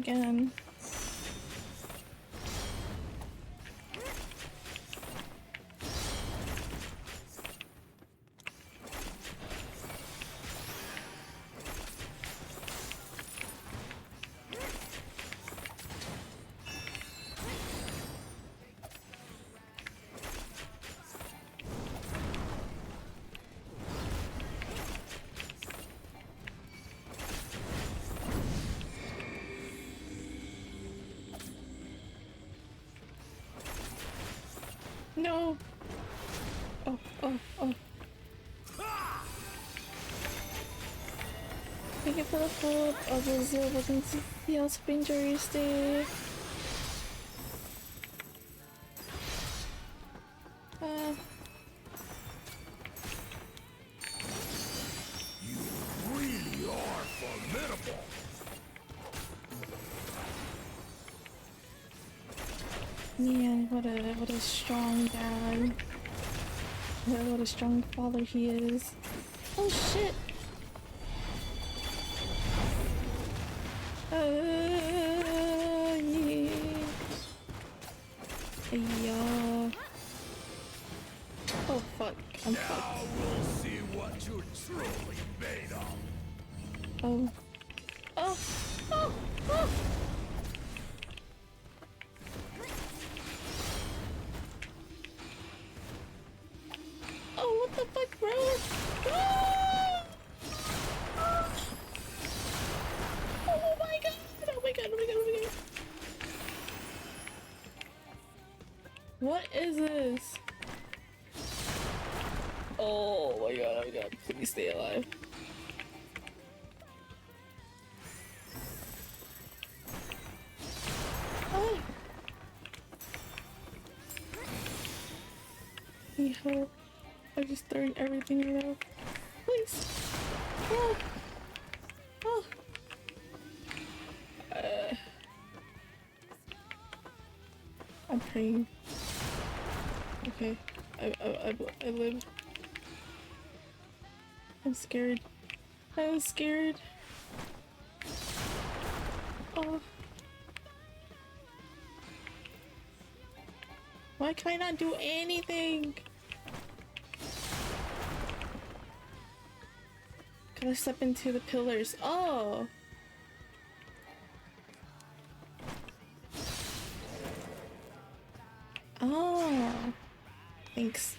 again. No! Oh, oh, oh. Thank you for the follow-up. I was looking to see how injuries day. You really are formidable. Man, what a strong dad. What a strong father he is. Oh shit! Yeah. Oh fuck, I'm fucked. Now we'll see what you're truly made of. Oh. Oh! Oh! Oh! Oh, what the fuck, bro? Ah! Ah! Oh my god! Oh my god, oh my god, oh my god. What is this? Oh my god, oh my god. Please stay alive. Oh! Need help. I'm just throwing everything around. Please! Oh! Oh! I'm praying. Okay. I live. I'm scared. I'm scared. Oh. Why can I not do anything? Can I step into the pillars? Oh! Oh! Thanks.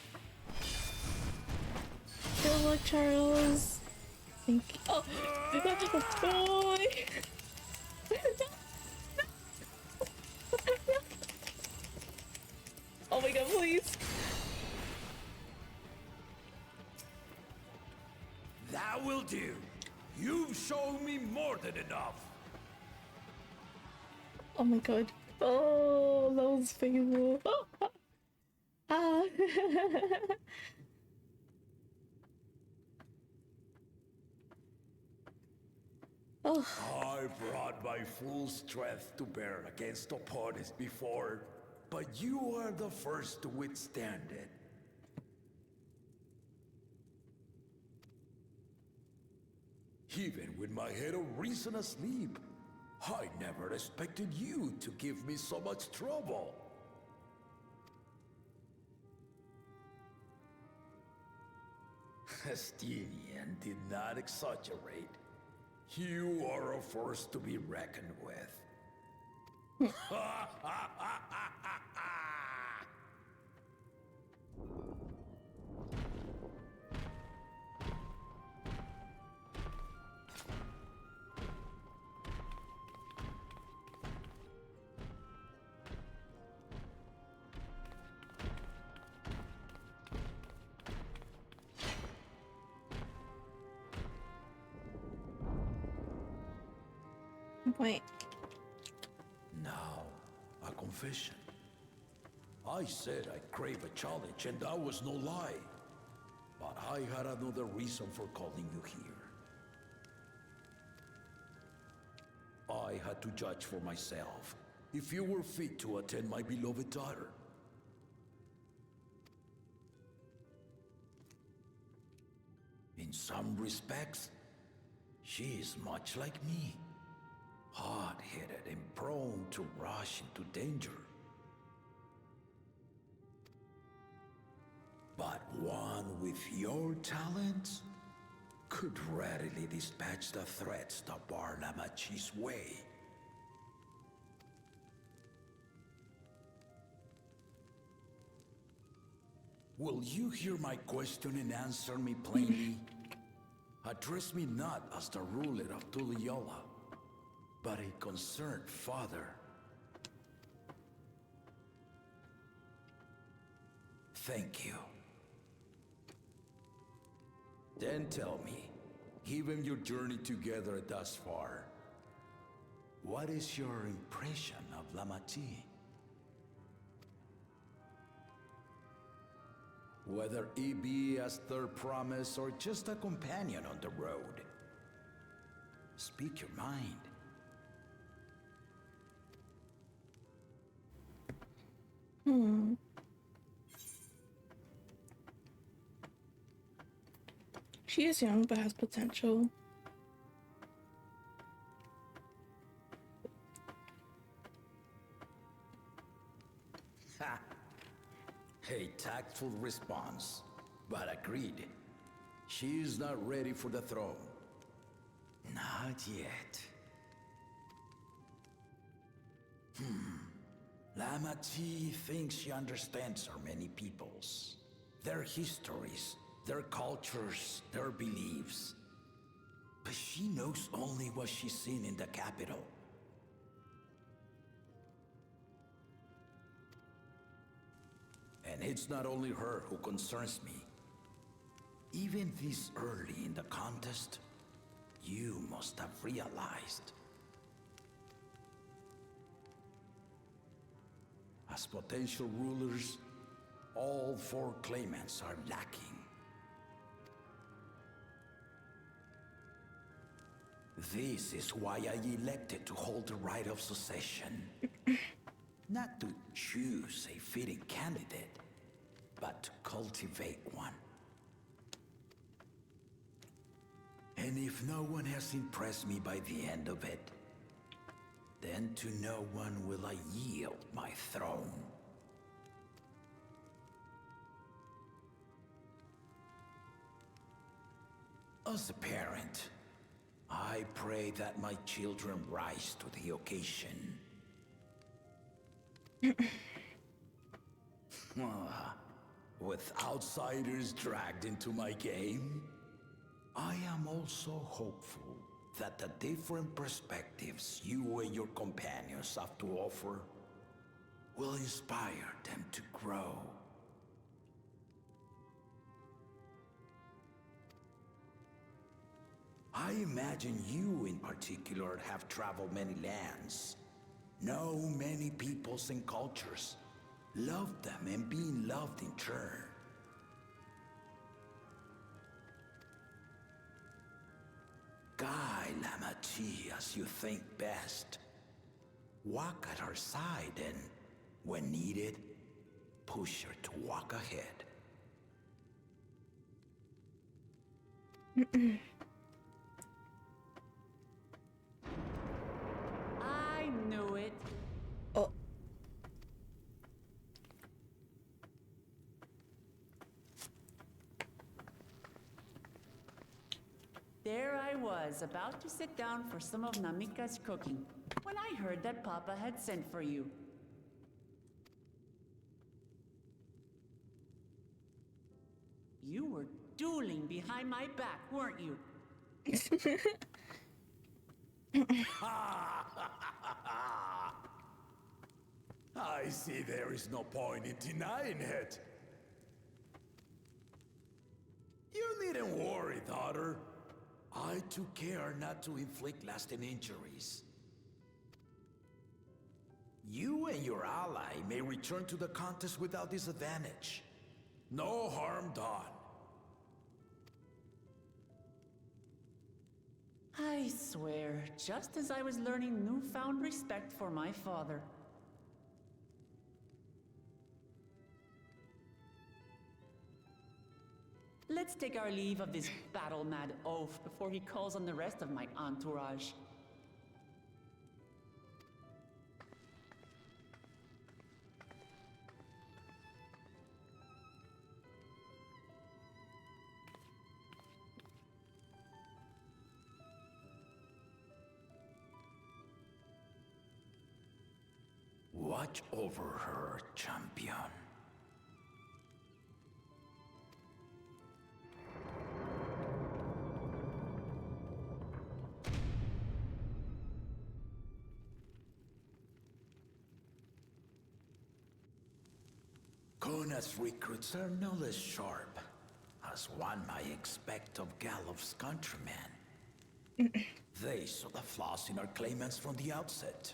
Good luck, Charles. Thank you. Oh! Boy! Oh my god, please! That will do. You've shown me more than enough. Oh my god. Oh, that was painful. Ah. Oh. I brought my full strength to bear against opponents before, but you are the first to withstand it. Even with my head of reason asleep, I never expected you to give me so much trouble. Estinian did not exaggerate. You are a force to be reckoned with. Wait. Now, a confession. I said I crave a challenge, and that was no lie. But I had another reason for calling you here. I had to judge for myself if you were fit to attend my beloved daughter. In some respects, she is much like me. hot-headed and prone to rush into danger. But one with your talents could readily dispatch the threats that bar Lamachi's way. Will you hear my question and answer me plainly? Address me not as the ruler of Tuliola, but a concerned father. Thank you. Then tell me, given your journey together thus far, what is your impression of Lamachi? Whether he be as third promise or just a companion on the road. Speak your mind. She is young but has potential. Ha! A tactful response, but agreed. She is not ready for the throne. Not yet. Lamachi thinks she understands our many peoples, their histories, their cultures, their beliefs. But she knows only what she's seen in the capital. And it's not only her who concerns me. Even this early in the contest, you must have realized. As potential rulers, all four claimants are lacking. This is why I elected to hold the right of succession. Not to choose a fitting candidate, but to cultivate one. And if no one has impressed me by the end of it, then to no one will I yield my throne. As a parent, I pray that my children rise to the occasion. With outsiders dragged into my game, I am also hopeful that the different perspectives you and your companions have to offer will inspire them to grow. I imagine you in particular have traveled many lands, know many peoples and cultures, loved them and been loved in turn. Guide Lamachi as you think best. Walk at her side and, when needed, push her to walk ahead. I knew it. Oh. There I was, about to sit down for some of Namika's cooking, when I heard that Papa had sent for you. You were dueling behind my back, weren't you? I see there is no point in denying it. You needn't worry, daughter. I took care not to inflict lasting injuries. You and your ally may return to the contest without disadvantage. No harm done. I swear, just as I was learning newfound respect for my father. Let's take our leave of this battle-mad oaf before he calls on the rest of my entourage. watch over her, champion. Kuna's recruits are no less sharp, as one might expect of Gallop's countrymen. They saw the flaws in our claimants from the outset.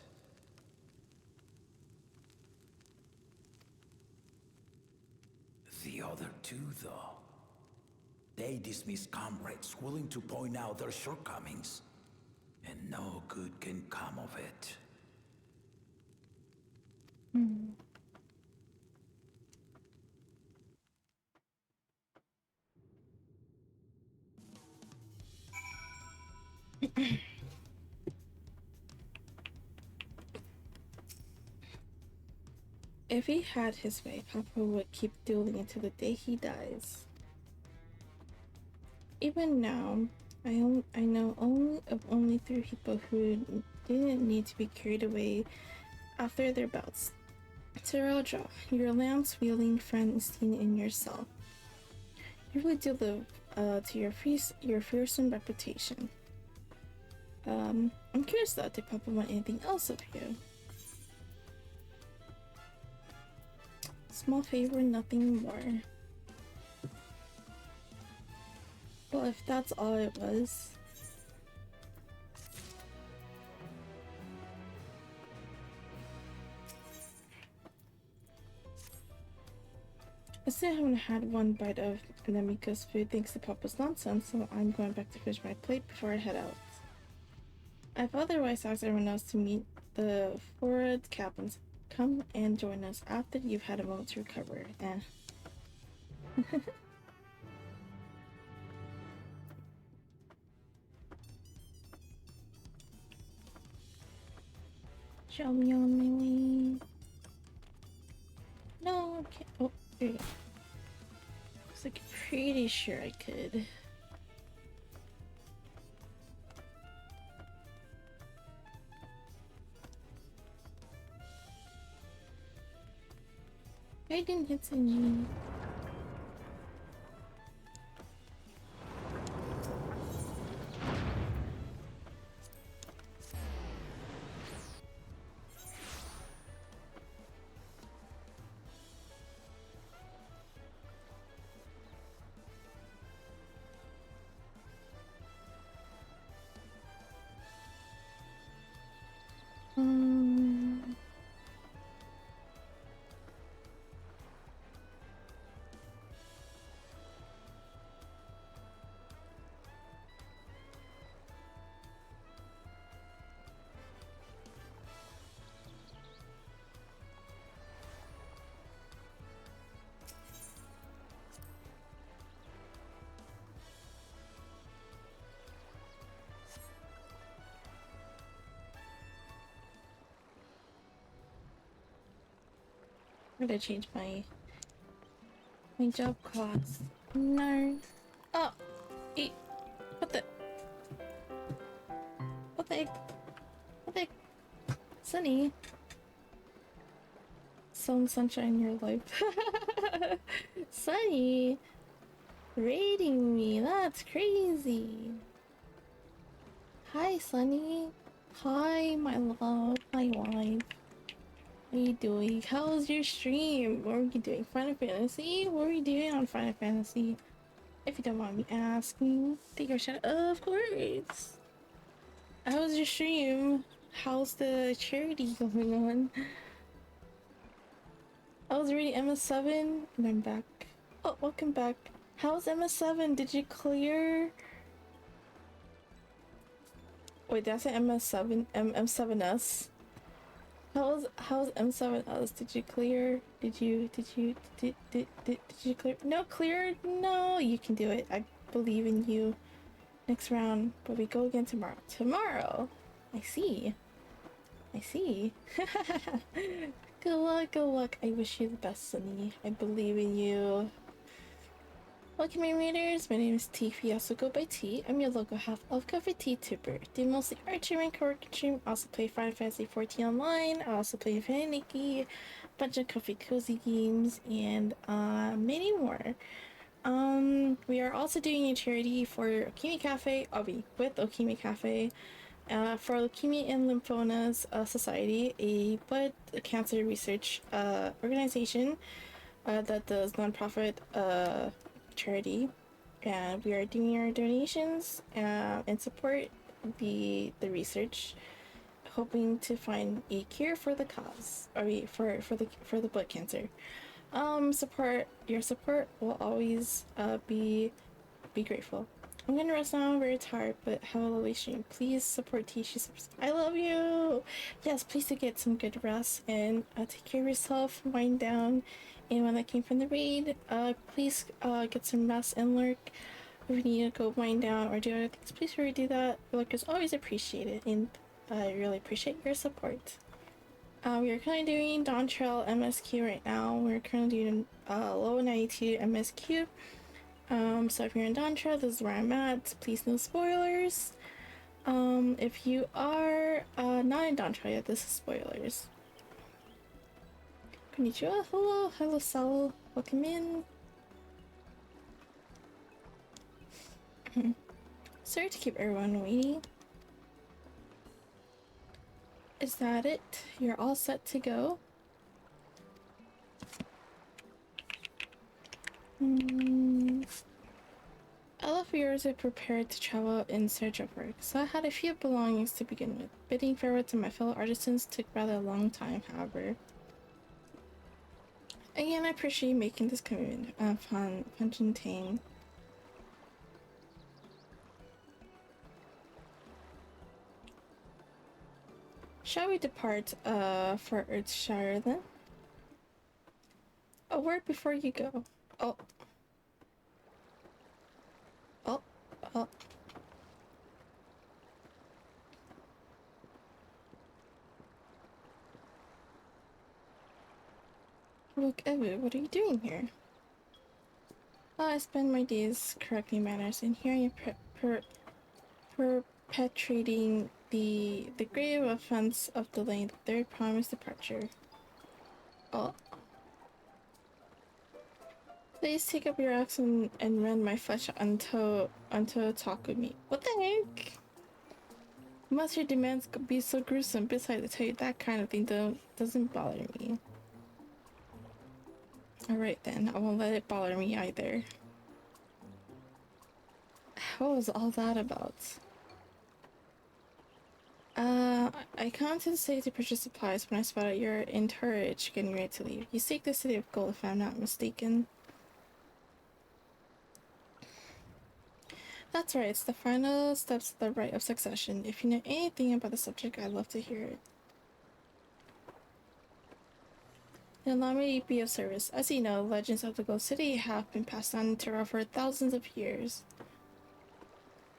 The other two, though, they dismiss comrades willing to point out their shortcomings, and no good can come of it. If he had his way, Papa would keep dueling until the day he dies. Even now, I know only 3 people who didn't need to be carried away after their bouts. Teroja, your lance-wielding friend Esteem, and yourself. You really do live to your fearsome reputation. I'm curious though, did Papa want anything else of you? Small favor, nothing more. Well, if that's all it was. I still haven't had one bite of Namika's food thanks to Papa's nonsense, so I'm going back to finish my plate before I head out. I've otherwise asked everyone else to meet the forward captains. Come and join us after you've had a moment to recover. Show me on my way. No, I can't. Oh, there you go. I was like pretty sure I could. I didn't hit any. I'm gonna change my job class. No. Oh, eat. What the? What the? What the? Sunny. Some sunshine in your life. Sunny, raiding me. That's crazy. Hi, Sunny. Hi, my love, my wife. What are you doing? How was your stream? What were you doing? Final Fantasy? What were you doing on Final Fantasy? If you don't mind me asking. Take your shout. Of course. How was your stream? How's the charity going on? I was reading MS7 and I'm back. Oh, welcome back. How's MS7? Did you clear? Wait, did I say MS7? M7S? How's M7S? Did you clear? Did you clear? No, clear? No, you can do it. I believe in you. Next round, but we go again tomorrow. Tomorrow? I see. I see. Good luck, good luck. I wish you the best, Sunny. I believe in you. Welcome, my readers. My name is Tiffy, also go by T. I'm your local half-elf coffee tea-tuber. Do mostly archery and co-working stream. Also play Final Fantasy 14 online. I also play Nikki, bunch of coffee cozy games, and many more. We are also doing a charity for Okimi Cafe, with Okimi Cafe, for Leukemia and Lymphomas Society, a blood cancer research organization that does nonprofit charity, and we are doing our donations and support the research, hoping to find a cure for the cause, or for the blood cancer. Your support will always be grateful. I'm gonna rest now. I'm very tired, but have a lovely stream. Please support Tisha. I love you. Yes, please to get some good rest and take care of yourself. Wind down. Anyone that came from the raid, please get some rest and lurk. If you need to go wind down or do other things, please really do that. Lurk is always appreciated, and I really appreciate your support. We are currently doing Dawntrail MSQ right now. We're currently doing low 92 MSQ. So if you're in Dawntrail, this is where I'm at. Please no spoilers. If you are not in Dawntrail yet, this is spoilers. Konnichiwa, hello Sal, welcome in. Sorry to keep everyone waiting. Is that it? You're all set to go? All of yours are prepared to travel in search of work, so I had a few belongings to begin with. Bidding farewell to my fellow artisans took rather a long time, however. Again, I appreciate you making this commitment, Funchintane. Shall we depart, for Earthshire then? A word before you go. Oh. Look, Evu, what are you doing here? I spend my days correcting manners, and here I am perpetrating the grave offense of delaying the third promised departure. Oh. Please take up your axe and rend my flesh until talk with me. What the heck? Must your demands be so gruesome? Besides, I tell you, that kind of thing doesn't bother me. Alright then, I won't let it bother me either. What was all that about? I come to the city to purchase supplies when I spotted your entourage getting ready to leave. You seek the city of gold, if I'm not mistaken. That's right, it's the final steps of the rite of succession. If you know anything about the subject, I'd love to hear it. And allow me to be of service. As you know, legends of the Gold City have been passed on to Terra for thousands of years.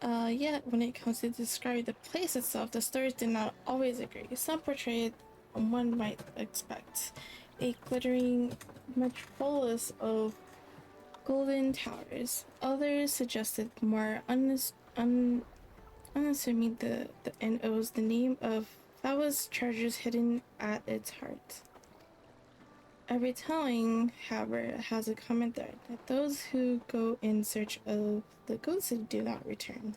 Yet, when it comes to describing the place itself, the stories do not always agree. Some portray it, one might expect, a glittering metropolis of golden towers. Others suggested more unassuming and it was the name of that was treasures hidden at its heart. Every telling, however, has a common thread, that those who go in search of the Gold City do not return.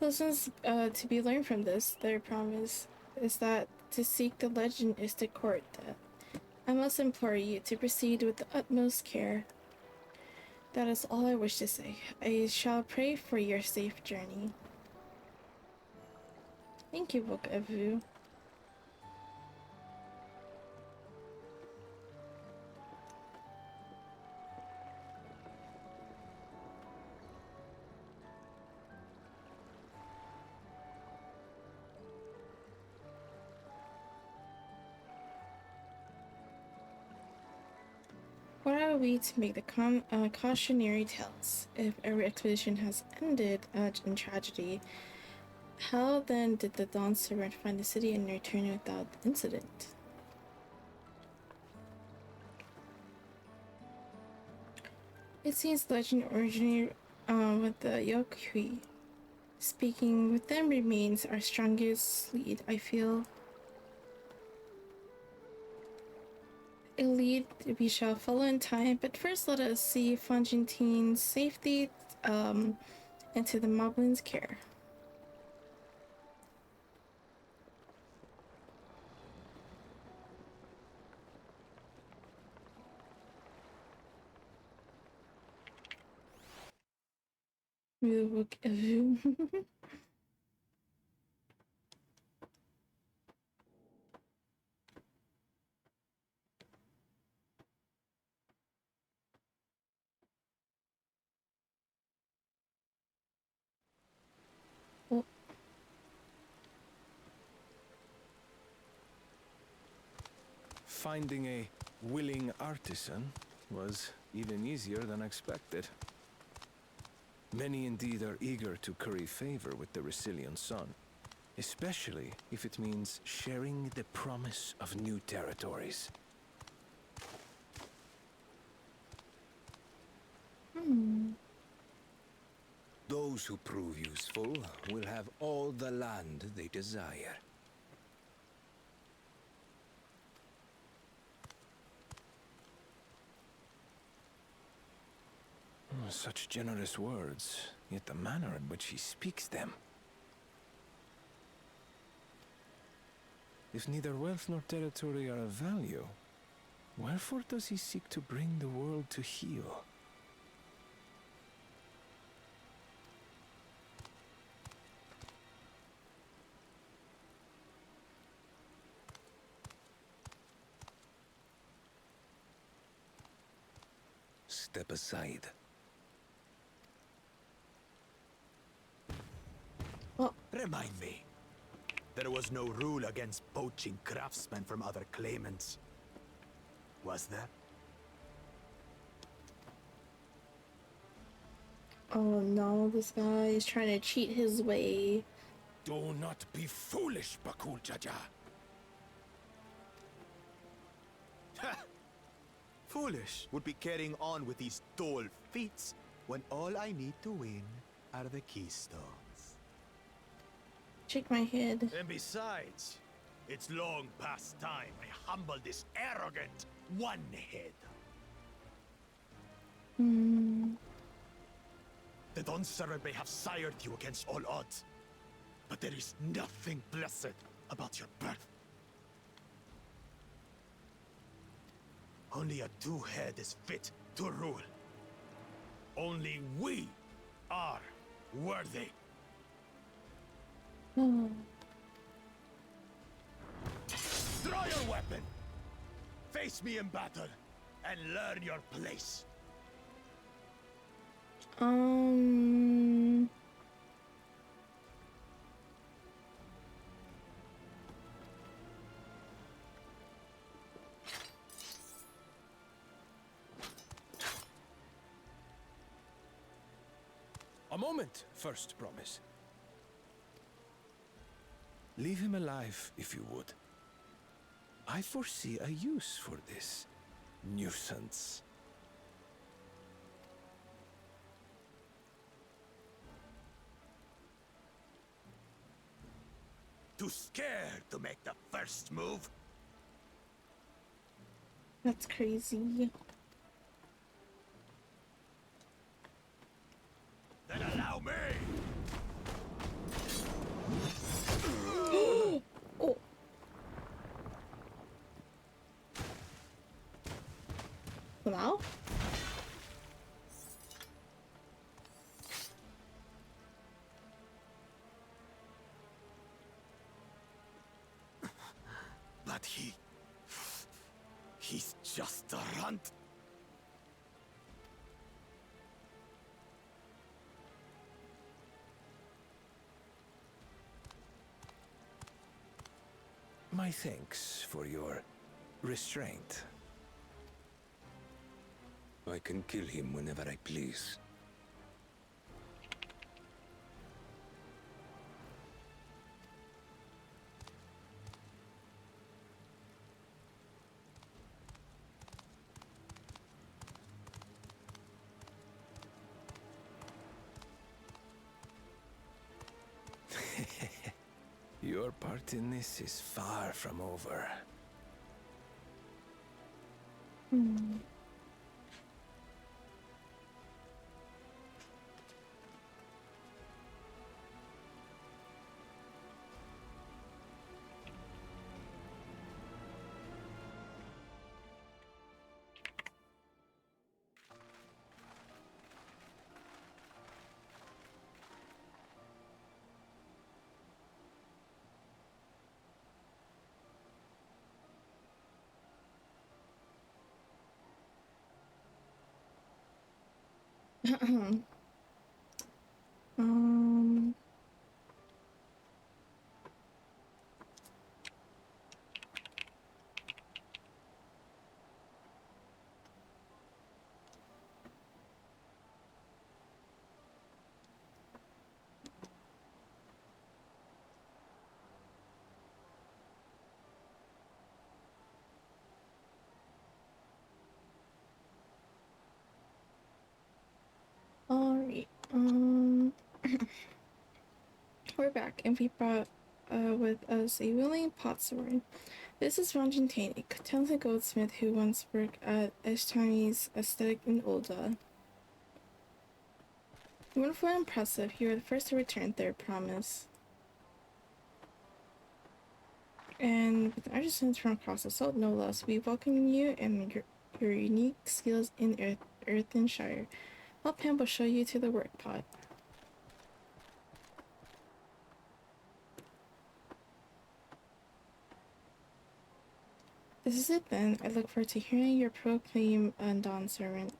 Lessons to be learned from this, their promise, is that to seek the legend is to court death. I must implore you to proceed with the utmost care. That is all I wish to say. I shall pray for your safe journey. Thank you, Book Evu. What are we to make the cautionary tales? If every expedition has ended in tragedy, How then did the Dawn servant find the city and return without incident? It seems the legend originated with the Yokui. Speaking with them remains our strongest lead, I feel. A lead we shall follow in time, but first let us see Fontantine's safety into the Moblin's care. We will give you oh. Finding a willing artisan was even easier than expected. Many indeed are eager to curry favor with the Resilient Sun, especially if it means sharing the promise of new territories. Those who prove useful will have all the land they desire. Such generous words, yet the manner in which he speaks them. If neither wealth nor territory are of value, wherefore does he seek to bring the world to heel? Step aside. Remind me. There was no rule against poaching craftsmen from other claimants. Was there? Oh no, this guy is trying to cheat his way. Do not be foolish, Bakul Jaja. Foolish would be carrying on with these dull feats when all I need to win are the keystones. Shake my head. And besides, it's long past time I humble this arrogant one-head. The Dawn Servant may have sired you against all odds, but there is nothing blessed about your birth. Only a two-head is fit to rule. Only we are worthy. Draw your weapon! Face me in battle, and learn your place. A moment, first promise. Leave him alive, if you would. I foresee a use for this nuisance. Too scared to make the first move? That's crazy. Then allow me! Oh. Wow. But he's just a runt. My thanks for your restraint. I can kill him whenever I please. Your part in this is far from over. um, Alright, we're back, and we brought with us a willing potsword. This is Ranjin, a talented goldsmith who once worked at Eshtani's Aesthetic in Ulda. Wonderful and impressive, you were the first to return there, promise. And with artisans from across the salt, no less, we welcome you and your unique skills in Earthenshire. Well, Pam will show you to the workpot. This is it then. I look forward to hearing your proclaim and Dawn servant.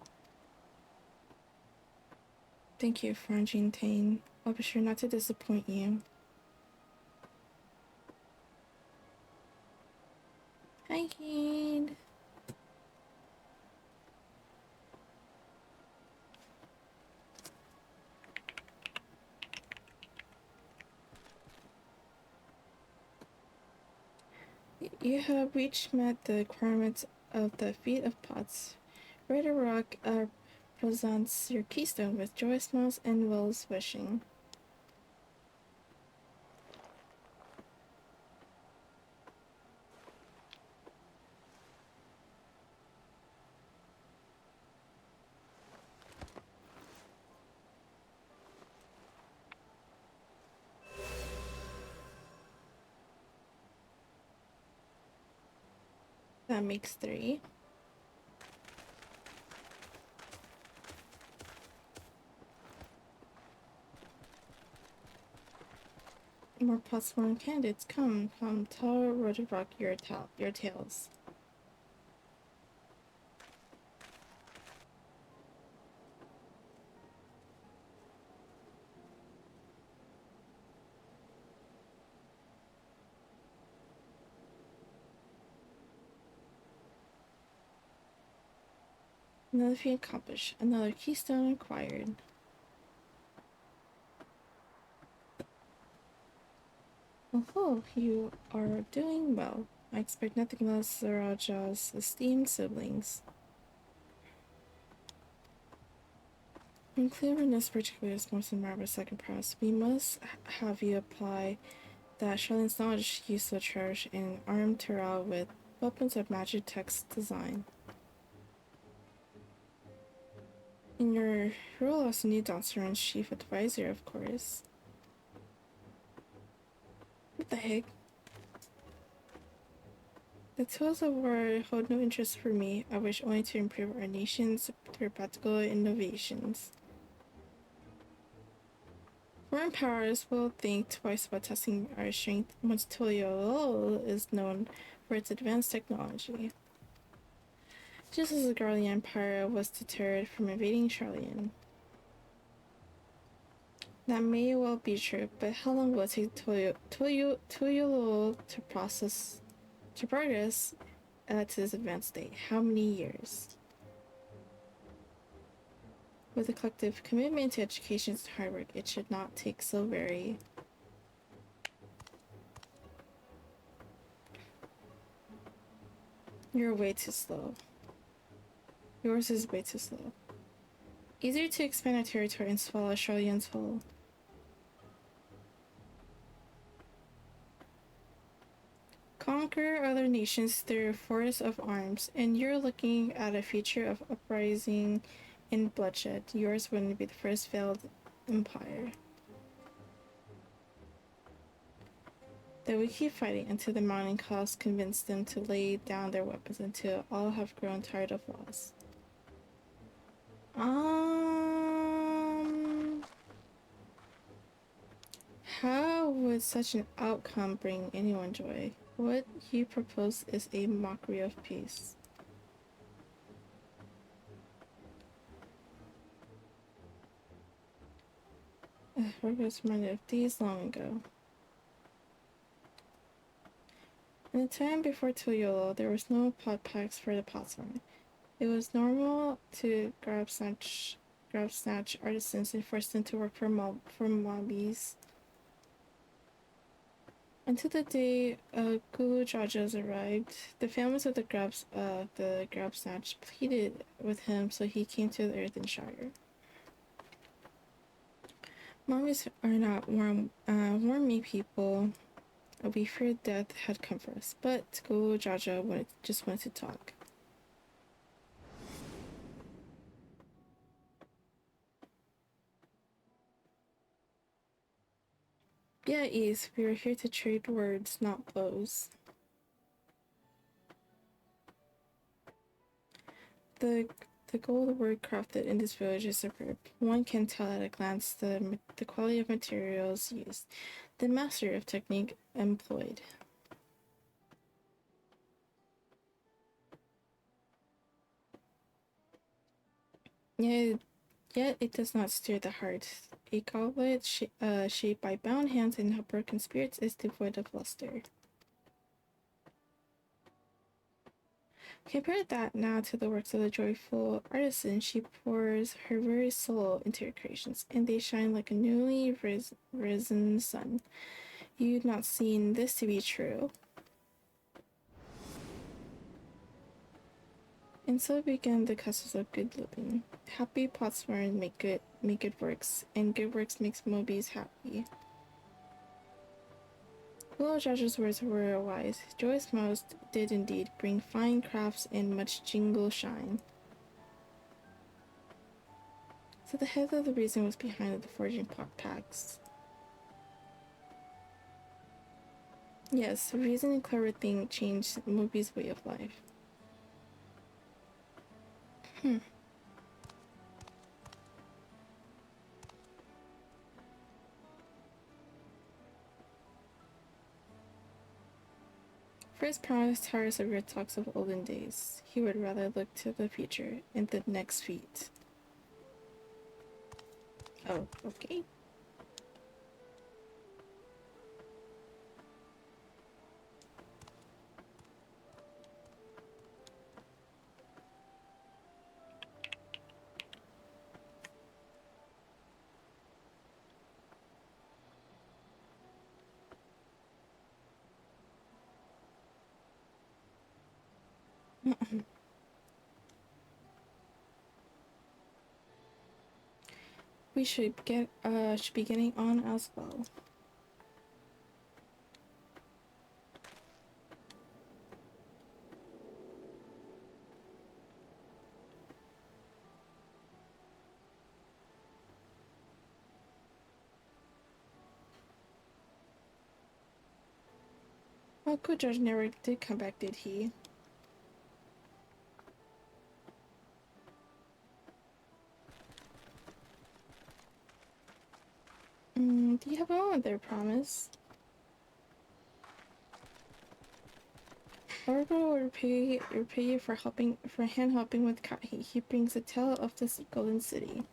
Thank you, Franjean Tane. I'll be sure not to disappoint you. Hi, kid. You have each met the requirements of the feat of pots. Red Rock presents your keystone with joy smiles and Will's wishing. That makes 3. More possible candidates, come, tell Red Rock your tales. Another feat accomplished, another keystone acquired. Oh, you are doing well. I expect nothing less Raja's esteemed siblings. When cleverness particularly is most admired by second prowess, we must have you apply that Charlene's knowledge you so cherish and arm Terrell with weapons of magic text design. In your role as new Dawntrail's chief advisor, of course. What the heck? The tools of war hold no interest for me. I wish only to improve our nations through practical innovations. Foreign powers will think twice about testing our strength once Toyo is known for its advanced technology. Just as the Garlean Empire was deterred from invading Charlean. That may well be true, but how long will it take Toyo to progress to this advanced state? How many years? With a collective commitment to education and hard work, it should not take so very. You're way too slow. Yours is way too slow. Easier to expand our territory and swallow Charlene's whole. conquer other nations through forests of arms, and you're looking at a future of uprising and bloodshed. Yours wouldn't be the first failed empire. They would keep fighting until the mounting cost convinced them to lay down their weapons until all have grown tired of loss. How would such an outcome bring anyone joy? What you propose is a mockery of peace. I was reminded of days long ago. In the time before Toyolo, there was no pot packs for the potsworm. It was normal to grab snatch artisans and force them to work for mobbies. Until the day Gulu Jajas arrived, the families of the grab snatch pleaded with him, so he came to the Earthen Shire. Mummies are not warm meat people. We feared death had come for us, but Gulu Jaja just wanted to talk. Yeah, Ease, we are here to trade words, not blows. The gold word crafted in this village is superb. One can tell at a glance the quality of materials used, the mastery of technique employed. Yet it does not stir the heart. A goblet shaped by bound hands and broken spirits is devoid of luster. Compare that now to the works of the joyful artisan. She pours her very soul into her creations, and they shine like a newly risen sun. You've not seen this to be true. And so began the customs of good living. Happy potsworn make good works, and good works makes mobbies happy. Little Josh's words were wise. Joyous most did indeed bring fine crafts and much jingle shine. So the head of the reason was behind the forging pot packs. Yes, reason and clever thing changed Moby's way of life. First promise tires of your talks of olden days. He would rather look to the future and the next feat. Oh, okay. We should be getting on as well. Well, good judge never did come back, did he? Do you have a moment there, promise? Orgo will repay you for hand helping with Kahi. He brings a tale of this golden city.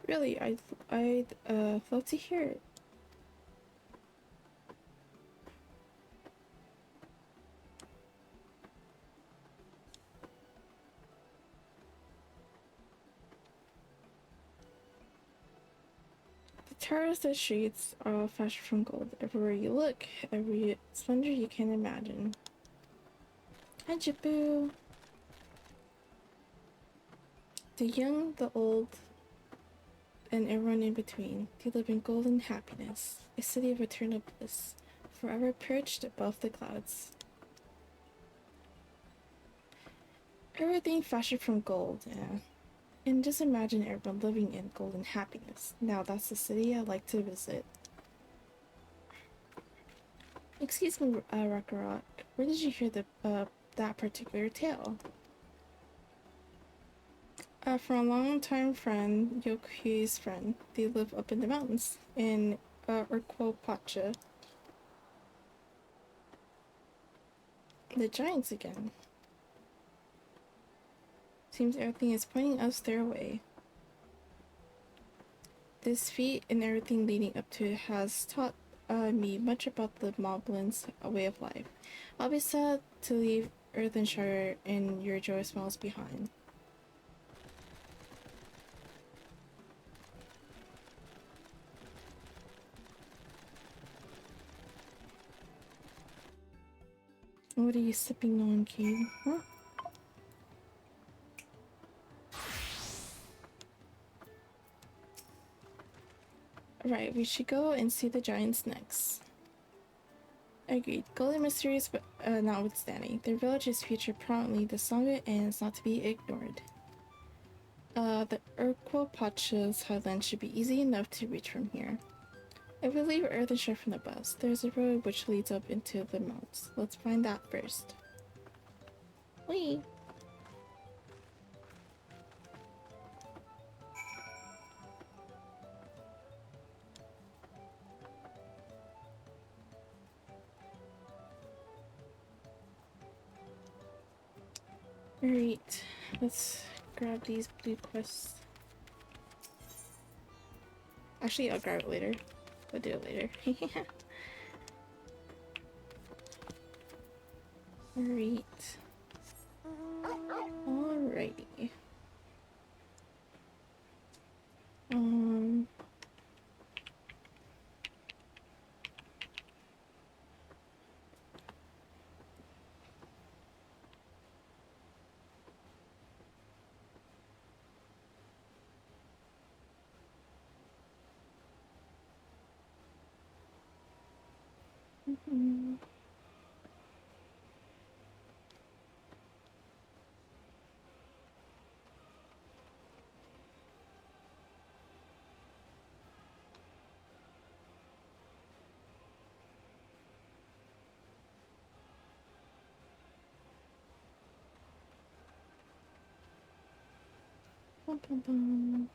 Really, I'd love to hear it. The towers, the streets are all fashioned from gold. Everywhere you look, every splendor you can imagine. Hi, Jibu. The young, the old, and everyone in between, they live in golden happiness, a city of eternal bliss, forever perched above the clouds. Everything fashioned from gold, yeah. And just imagine everyone living in golden happiness. Now that's the city I'd like to visit. Excuse me, Rock, where did you hear that particular tale? From a long-time friend, Yoku's friend. They live up in the mountains in Ihuykatumu. The giants again. Seems everything is pointing us their way. This feat and everything leading up to it has taught me much about the Moblin's way of life. I'll be sad to leave Earthenshire and your joyous smiles behind. What are you sipping on, Kate? Huh? Right, we should go and see the giants next. Agreed. Golden mysteries notwithstanding, their village is featured prominently this saga and is not to be ignored. The Ihuykatumu highlands should be easy enough to reach from here. If we leave Earthenshire from the bus, there's a road which leads up into the mountains. Let's find that first. Whee! Alright, let's grab these blue quests. Actually, I'll grab it later. We'll do it later. Alright. Alrighty. Bum, bum, bum.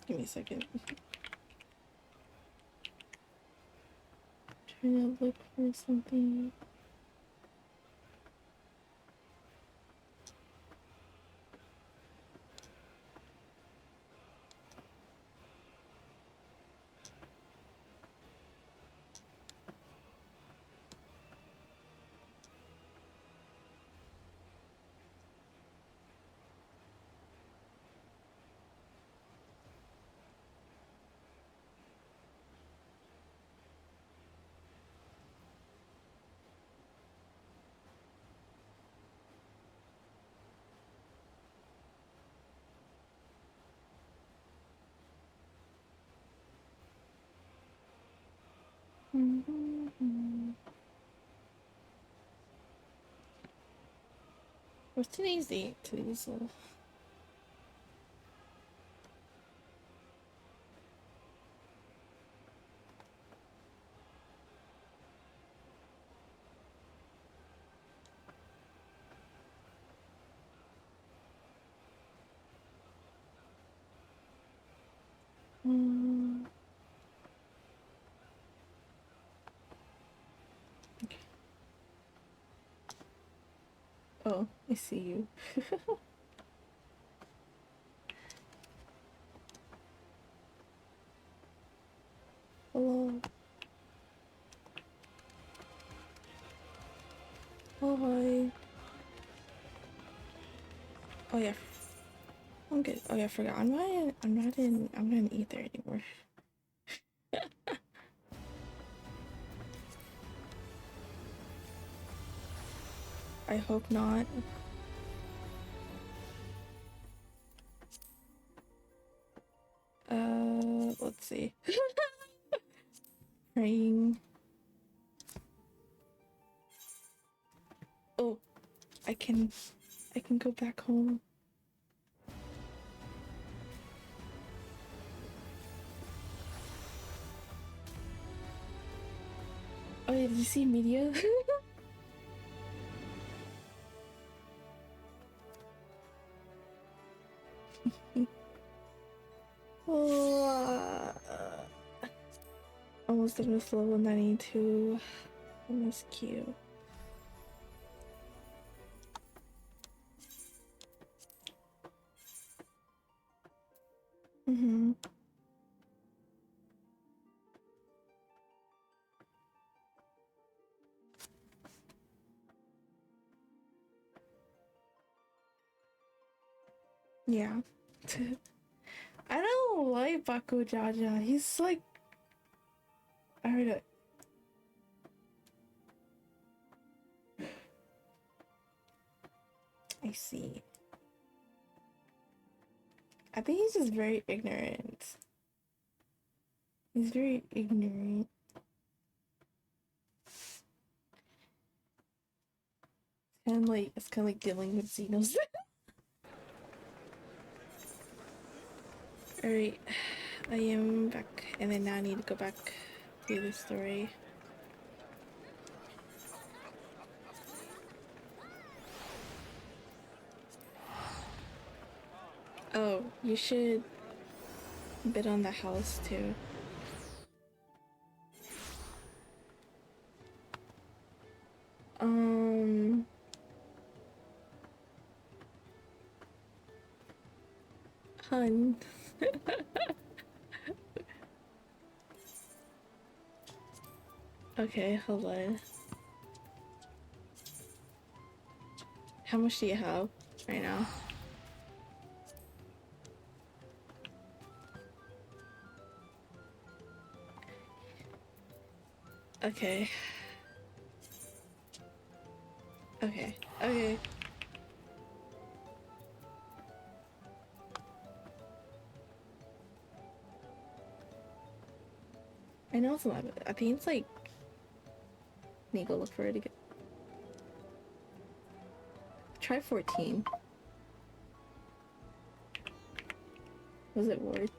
Give me a second. Trying to look for something. What's today's date? Today's Oh, I see you. Hello. Oh, hi. Oh yeah. I'm good. Oh yeah, I forgot. I'm not in ether anymore. I hope not. Let's see. Praying. Oh, I can go back home. Oh yeah, did you see media? Oh, almost finished level 92 MSQ. Yeah. I don't like Baku Jaja. He's like, I heard it. I see. I think he's just very ignorant. He's very ignorant. It's kind of like dealing with Xenos. Alright, I am back, and then now I need to go back to the story. Oh, you should bid on the house too. Hun. Okay, hold on. How much do you have right now? Okay. Okay. Okay. I know it's a lot, but I think it's like... Need to go look for it again. Try 14. Was it Ward?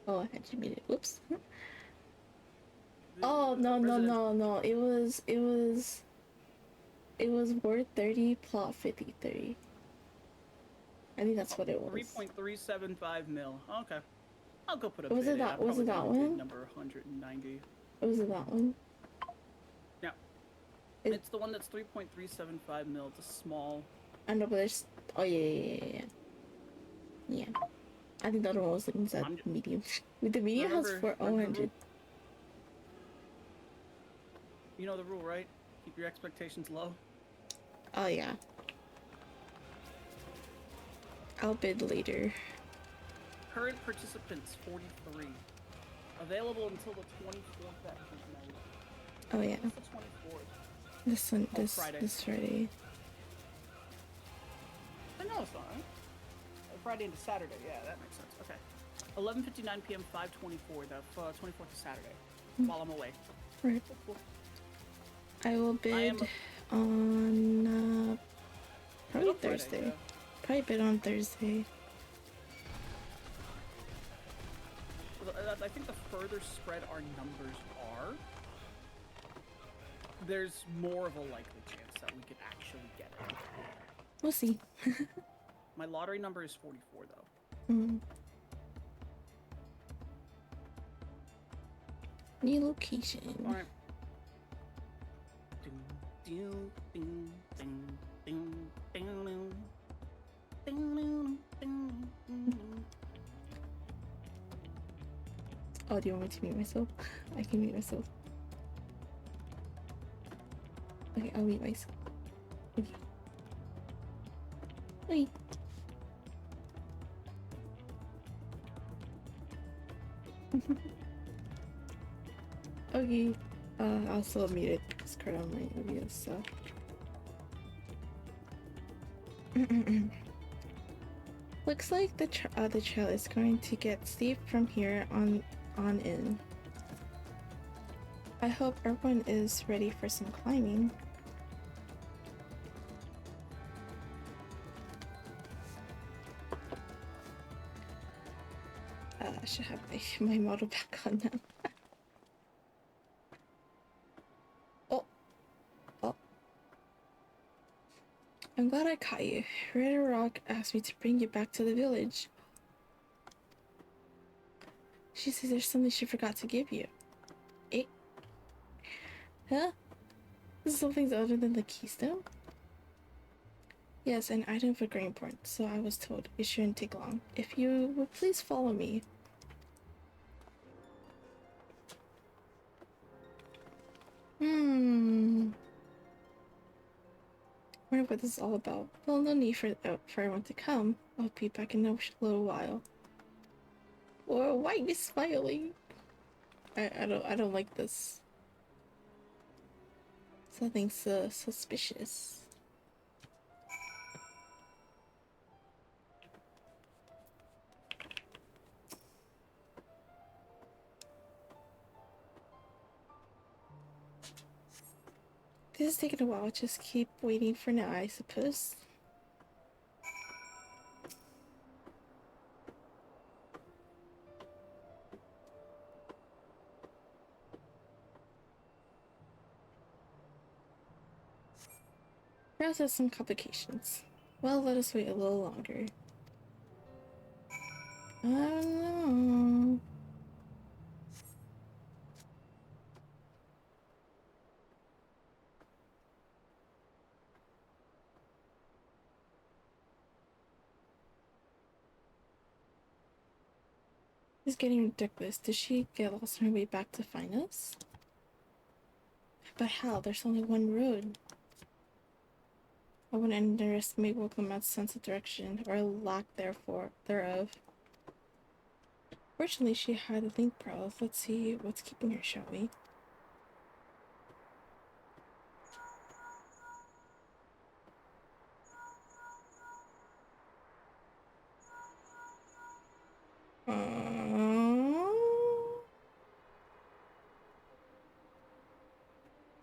Oh, I had to mute it. Whoops. Oh, no. It was Ward 30, plot 53. I think that's what it was. 3.375 mil. Okay. I'll go put a Was bid it that? in. Was it that one? Number 190. Was it that one? Yeah. It's the one that's 3.375 mil. It's a small. I know, but there's. Oh yeah. Yeah. I think the other one was like inside medium. The medium has 400. You know the rule, right? Keep your expectations low. Oh yeah. I'll bid later. Current participants 43. Available until the 24th at midnight. Oh yeah. What's the 24th? This one, Friday. This Friday. I know it's not, right? Friday into Saturday, yeah, that makes sense. Okay. 11:59 p.m. 5/24. The 24th is Saturday. While I'm away. Right. Cool. I will bid on probably Thursday. Friday, yeah. Probably bid on Thursday. I think the further spread our numbers are, there's more of a likely chance that we could actually get it. We'll see. My lottery number is 44, though. Mm. New location. All right. Ding, ding, ding, ding, ding, ding, ding, ding, ding. Oh, do you want me to mute myself? I can mute myself. Okay, I'll mute myself. Okay. Okay. Okay. I'll still mute it because card on my audio, so. Looks like the trail is going to get steep from here on in. I hope everyone is ready for some climbing. I should have my model back on now. Oh. I'm glad I caught you. Red Rock asked me to bring you back to the village. She says there's something she forgot to give you. Eh? Huh? This is something other than the keystone? Yes, an item for Greenport, so I was told. It shouldn't take long. If you would please follow me. Wonder what this is all about. Well, no need for everyone to come. I'll be back in a little while. Whoa, why are you smiling? I don't like this. Something's suspicious. This is taking a while. Just keep waiting for now, I suppose. Perhaps has some complications. Well, let us wait a little longer. I don't know. It's getting ridiculous. Did she get lost on her way back to find us? But how? There's only one road. I wouldn't underestimate Wokomat's sense of direction, or lack thereof. Fortunately, she had a link prowess. Let's see what's keeping her, shall we?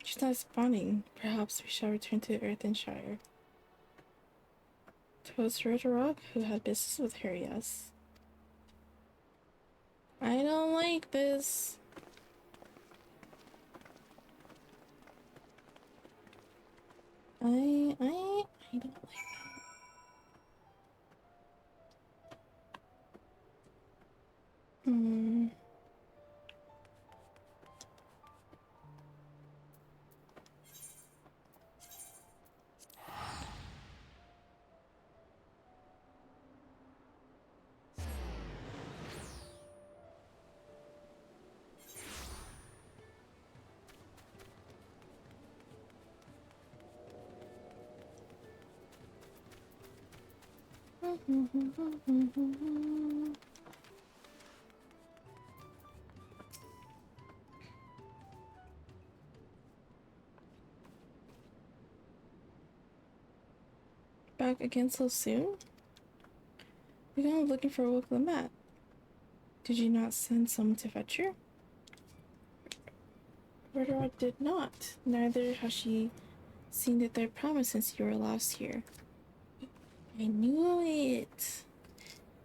She's not spawning. Perhaps we shall return to Earthenshire. Toast Rotorok, who had business with her, yes. I don't like this. I don't like that. Back again so soon? We're going looking for Woklamat. Did you not send someone to fetch her? Rodora did not. Neither has she seen the third promise since you were last here. I knew it.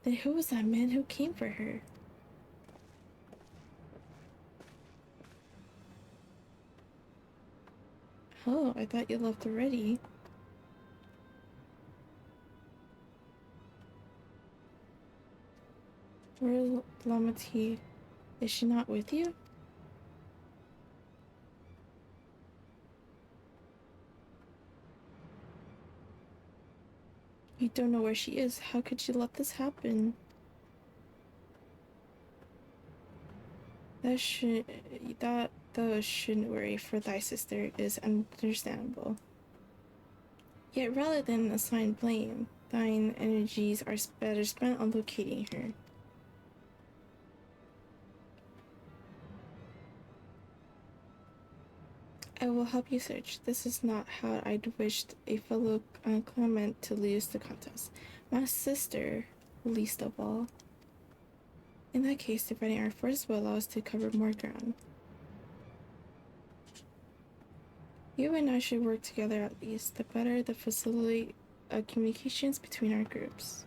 Then who was that man who came for her? Oh, I thought you left already. Where's Lamati? Is she not with you? You don't know where she is. How could you let this happen? That shouldn't worry, for thy sister is understandable. Yet rather than assign blame, thine energies are better spent on locating her. I will help you search. This is not how I'd wished a fellow claimant to lose the contest. My sister, least of all. In that case, dividing our forces will allow us to cover more ground. You and I should work together at least. The better the facilitate communications between our groups.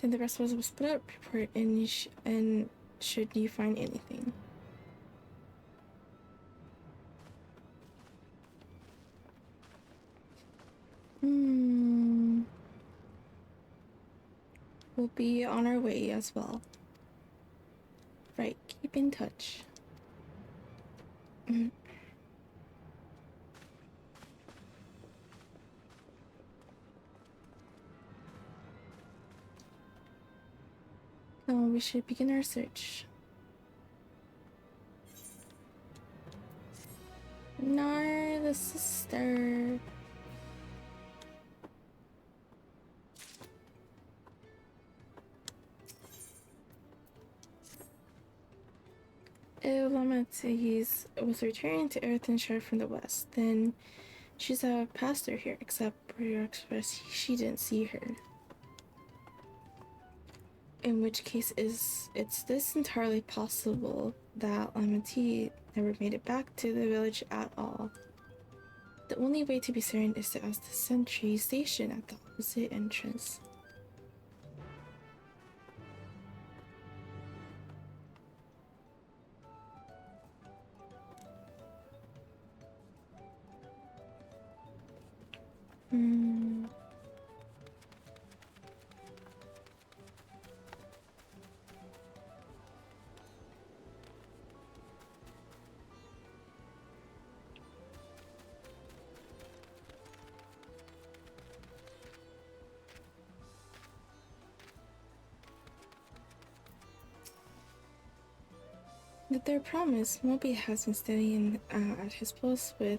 Then the rest of us will split up, report, and should you find anything. We'll be on our way as well. Right, keep in touch. We should begin our search. Nar, the sister. He was returning to Earthenshire from the west. Then she's a pastor here, except Prayer Express, she didn't see her. In which case it's this entirely possible that Lamati never made it back to the village at all. The only way to be certain is to ask the sentry station at the opposite entrance. With their promise, Moby has been studying at his post with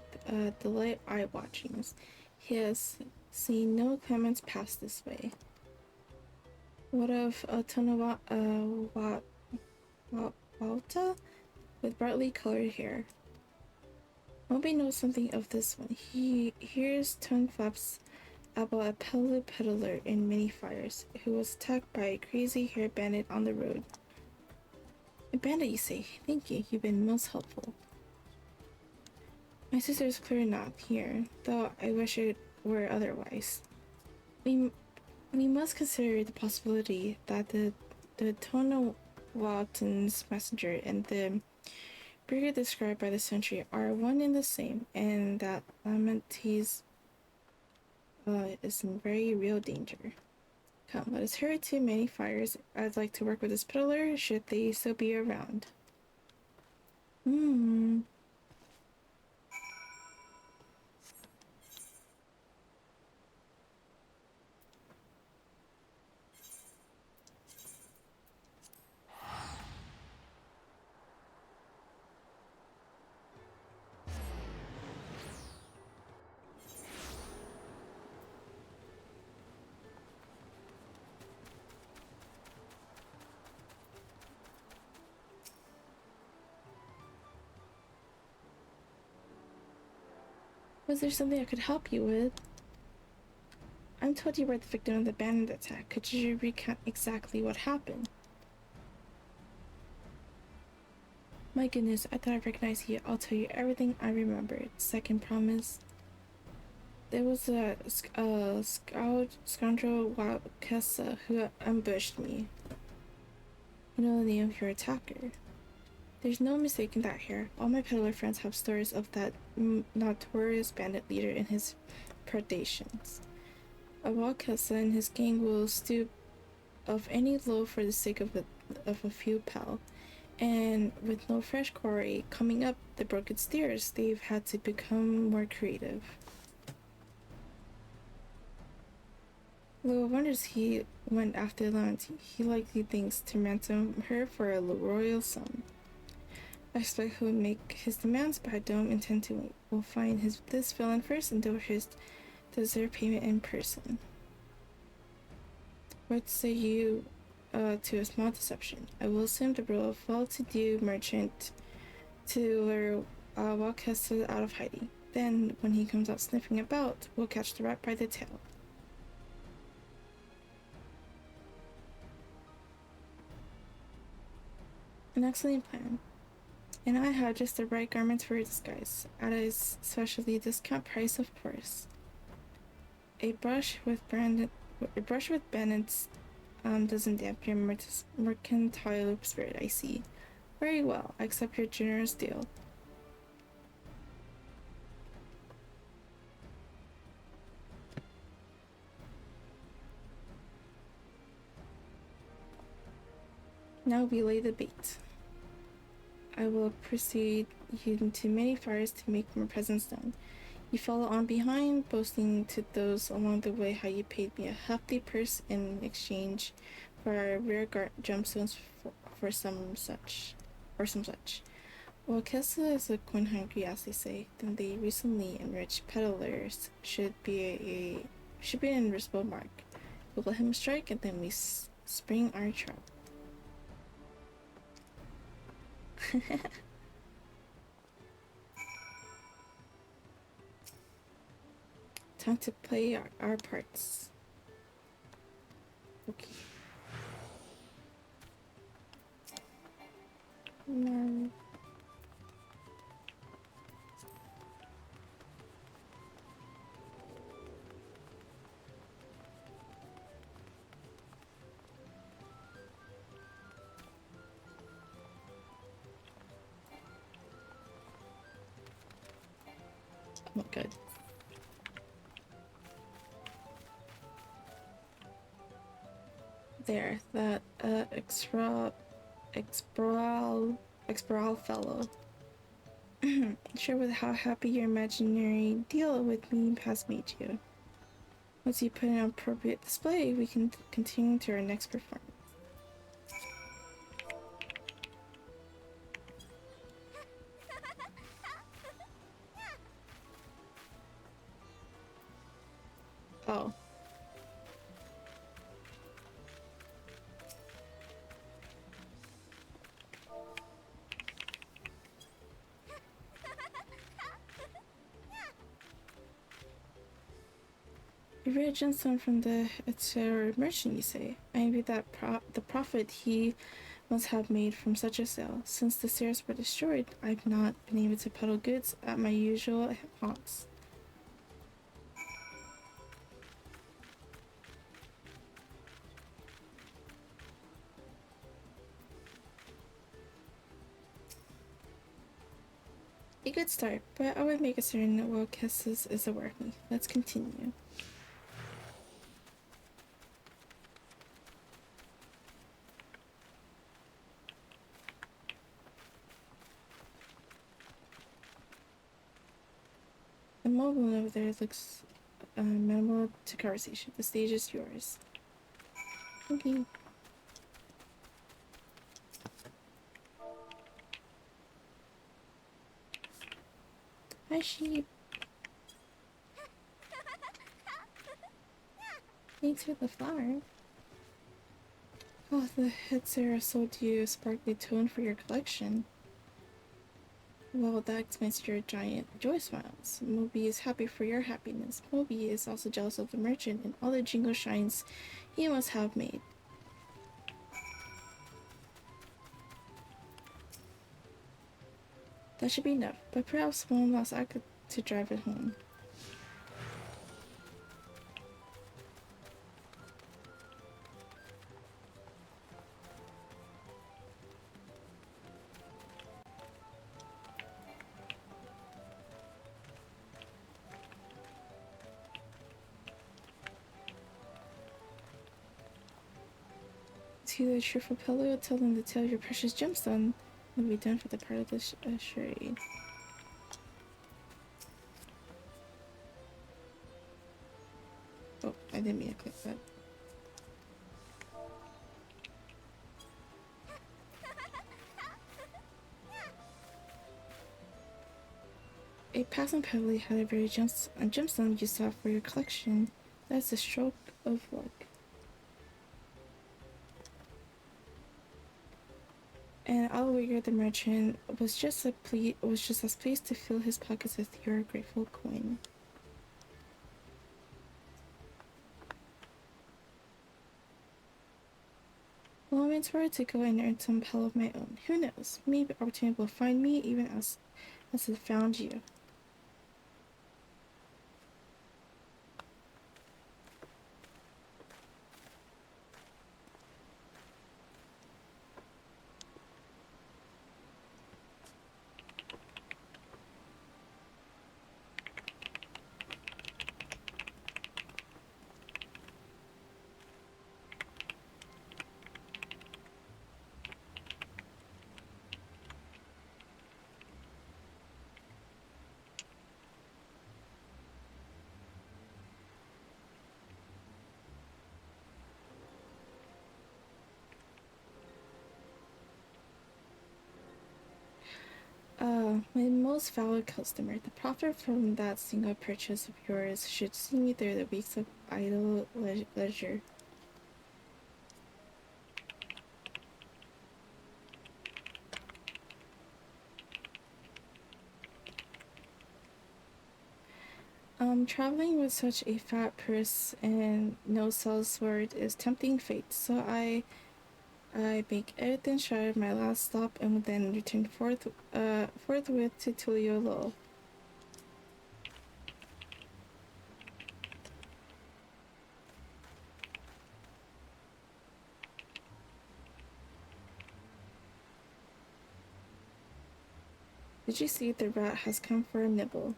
delayed eye watchings. He has seen no claimants pass this way. What of Wauta with brightly colored hair? Moby knows something of this one. He hears tongue flaps about a peddler in many fires who was attacked by a crazy hair bandit on the road. A bandit, you say? Thank you, you've been most helpful. My sister is clearly not here, though I wish it were otherwise. We must consider the possibility that the Tonawatton's messenger and the brigade described by the sentry are one and the same, and that Lamati's is in very real danger. Come, let us hurry to many fires. I'd like to work with this peddler, should they still be around. Was there something I could help you with? I'm told you were the victim of the bandit attack. Could you recount exactly what happened? My goodness, I thought I recognized you. I'll tell you everything I remembered. Second promise. There was a scoundrel Wakesa who ambushed me. You know the name of your attacker. There's no mistaking that here. All my peddler friends have stories of that notorious bandit leader and his predations. Awakasa and his gang will stoop of any low for the sake of a few pal. And with no fresh quarry coming up the broken stairs, they've had to become more creative. Little wonders he went after Lamanti. He likely thinks to ransom her for a royal sum. I expect he'll make his demands, but I don't intend to wait. We'll find this villain first and deliver his deserved payment in person. What say you to a small deception? I will assume the role of well-to-do merchant to lure Wakasa out of hiding. Then, when he comes out sniffing about, we'll catch the rat by the tail. An excellent plan. And I have just the right garments for your disguise, at a specially discount price, of course. A brush with bandits doesn't dampen your mercantile spirit, I see. Very well, I accept your generous deal. Now we lay the bait. I will proceed you into many fires to make my presence known. You follow on behind, boasting to those along the way how you paid me a hefty purse in exchange for our rare gemstones for some such. Well, Kessa is a coin hungry, as they say. Then the recently enriched peddlers should be an invisible mark. We'll let him strike, and then we spring our trap. Time to play our parts. Okay. No. Oh, good. There, that exploral fellow. Sure with how happy your imaginary deal with me has made you. Once you put an appropriate display, we can continue to our next performance. Oh. You read Jensen from the merchant, you say. I envy that the profit he must have made from such a sale. Since the stairs were destroyed, I've not been able to peddle goods at my usual haunts. A good start, but I would make a certain that Will Kisses is aware of me. Let's continue. The mobile over there looks minimal to conversation. The stage is yours. Okay. Hi, sheep. Thanks for the flower. Oh, the head Sarah sold you a sparkly tone for your collection. Well, that explains your giant joy smiles. Moby is happy for your happiness. Moby is also jealous of the merchant and all the jingle shines he must have made. That should be enough, but perhaps one last act to drive it home. to the truthful pillow, tell them to tell your precious gemstone. We'll be done for the part of the charade. Oh, I didn't mean to click that. A passing pebbly had a very gemstone you saw for your collection. That's a stroke of luck. And Alwigger the merchant was just as pleased to fill his pockets with your grateful coin. Well, I'm inspired to go and earn some pal of my own. Who knows? Maybe opportunity will find me even as it found you. My most valued customer, the profit from that single purchase of yours should see me through the weeks of idle leisure. Traveling with such a fat purse and no sword is tempting fate, so I make everything sure my last stop and then return forthwith to Tuliolo. Did you see the rat has come for a nibble?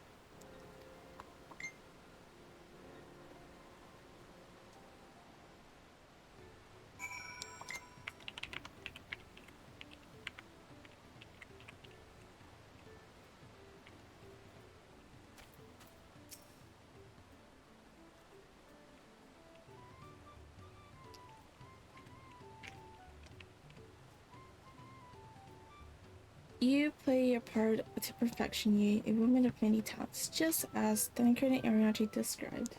You play your part to perfection, Ye, a woman of many talents, just as Duncan and Arianji described.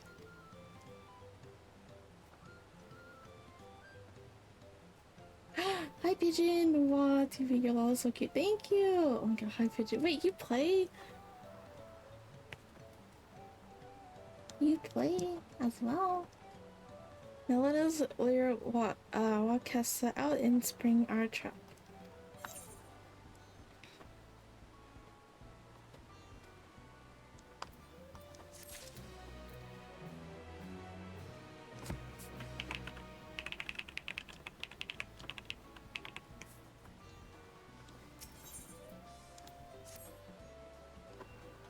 Hi, Pigeon! Wow, TV, you're all so cute. Thank you! Oh my god, hi, Pigeon. Wait, you play? You play as well? Now let us lure Wakasa out and spring our trap.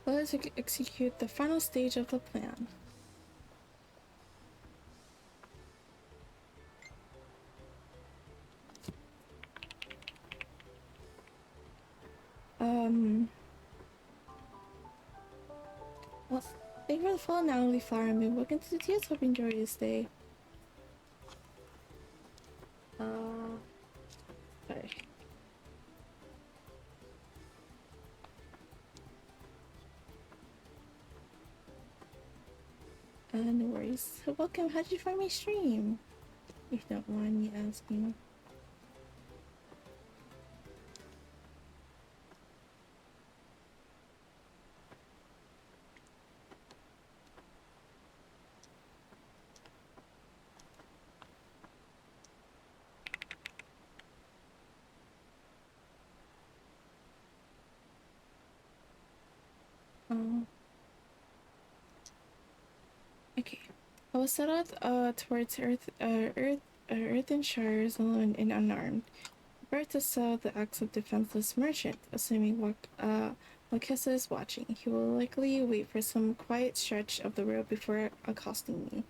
Let us execute the final stage of the plan. Well, thank you for the follow now, only flower and moon. Welcome to the tears. Hope you enjoy your stay. Sorry. No worries. So welcome. How did you find my stream? If you don't mind me asking. Okay. I was set out towards Earthen Shires alone and unarmed. Prepared to sell the axe of defenseless merchant, assuming Wakesa is watching. He will likely wait for some quiet stretch of the road before accosting me.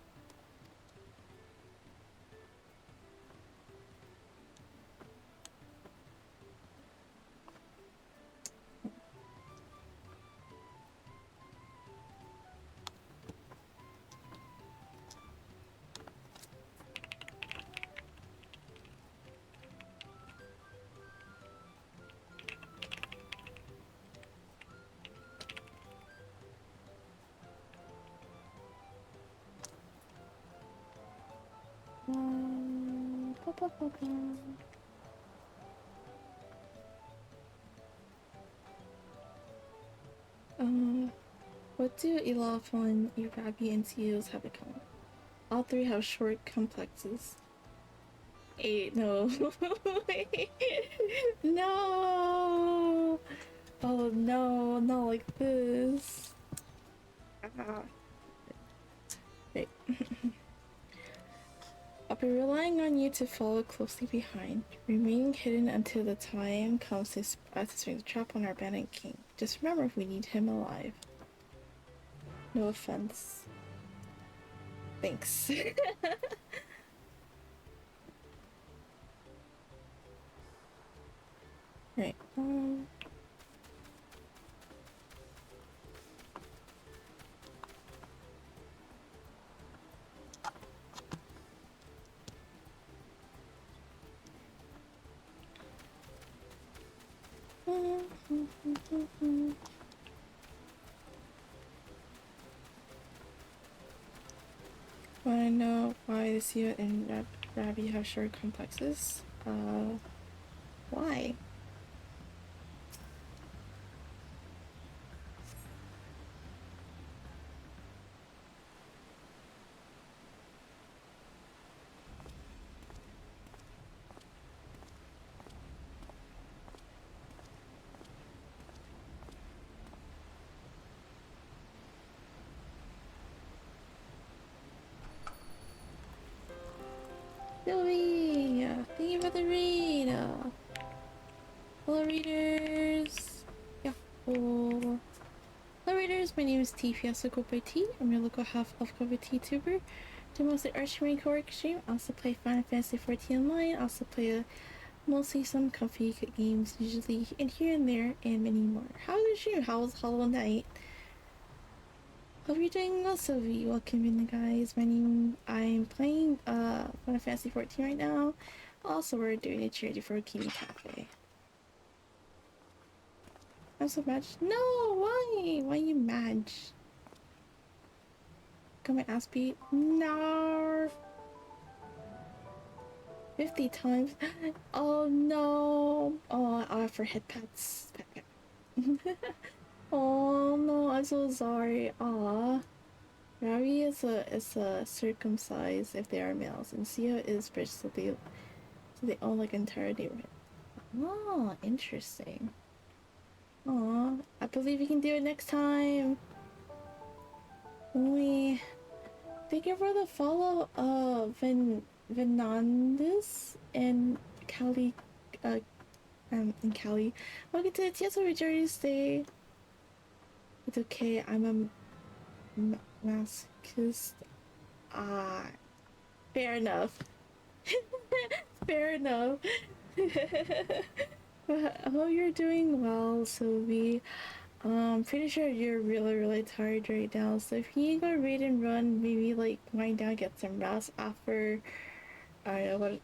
What do Elafon, Urabi, and Seals have in common? All three have short complexes. No. No! Oh no, not like this. Right. I'll be relying on you to follow closely behind, remaining hidden until the time comes to swing the trap on our abandoned king. Just remember, we need him alive. No offense. Thanks. Right. Wanna know why the Seal and Rabi have short complexes? Why? Sylvie! Thank you for the read! Hello readers! Yeah. Hello readers, my name is T. Fiasco by T. I'm your local half-elf T tuber. Do mostly Archie co-work stream. Also play Final Fantasy XIV Online. Also play mostly some comfy games, usually and here and there, and many more. How was your stream? How was Hollow Knight? Hope you're doing well, Sylvie. Welcome in, guys. I'm playing Final Fantasy XIV right now. Also, we're doing a charity for Kimi Cafe. I'm so mad. No, why? Why you mad? Got my ass beat? No. 50 times. Oh no. Oh, I for head pats. Oh no, I'm so sorry. Aw. Ravi is a circumcised if they are males, and Sia is British, so they own like entire neighborhood. Oh, interesting. Aw, I believe we can do it next time. We thank you for the follow, Venandis and Cali, and Cali. Welcome to the TSO Majority Stay. It's okay, I'm a masochist. Fair enough. Fair enough. I hope you're doing well, Sylvie. Pretty sure you're really tired right now, so if you go read and run, maybe like wind down, get some rest after I don't know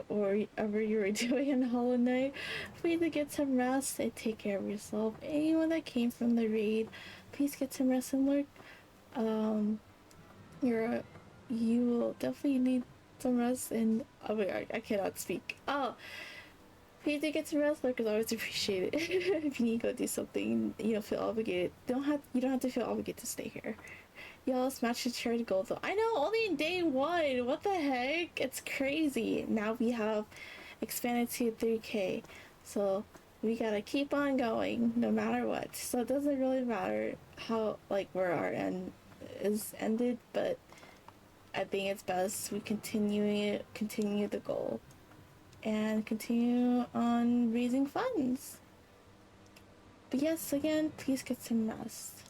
whatever you were doing in Hollow Knight. Please to get some rest and take care of yourself. Anyone that came from the raid, please get some rest and work. You will definitely need some rest, and oh my god, I cannot speak. Oh, please do get some rest, because I always appreciate it. If you need to go do something, you don't feel obligated. You don't have to feel obligated to stay here. Y'all smashed the charity goal though. I know, only in day 1. What the heck? It's crazy. Now we have expanded to 3K, so we gotta keep on going no matter what. So it doesn't really matter how where our end is ended, but I think it's best we continue the goal and continue on raising funds. But yes, again, please get some rest.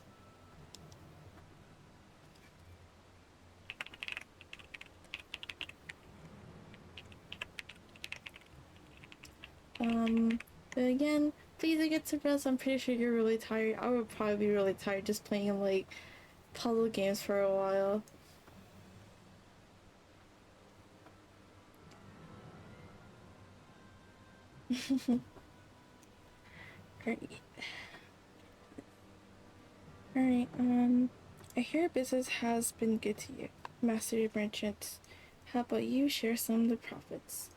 But again, please do get some rest. I'm pretty sure you're really tired. I would probably be really tired just playing puzzle games for a while. Alright, I hear business has been good to you, Master Merchant. How about you share some of the profits?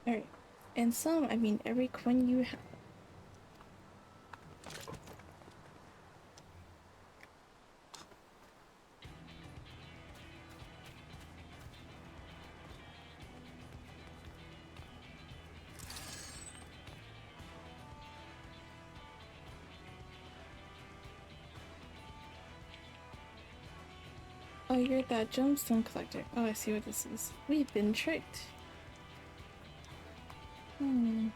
Alright. And some, I mean every coin you have. Oh, you're that gemstone collector. Oh, I see what this is. We've been tricked. Hmm.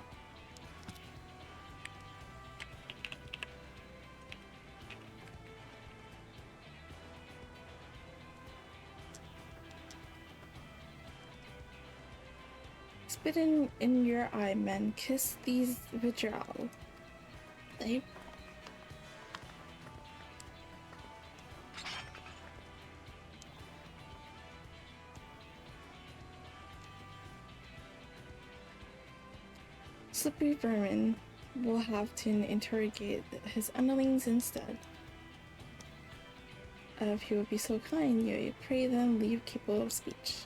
Spit in your eye, men. Kiss these vitriol. They. Slippery vermin will have to interrogate his underlings instead. If you would be so kind, you pray them leave capable of speech.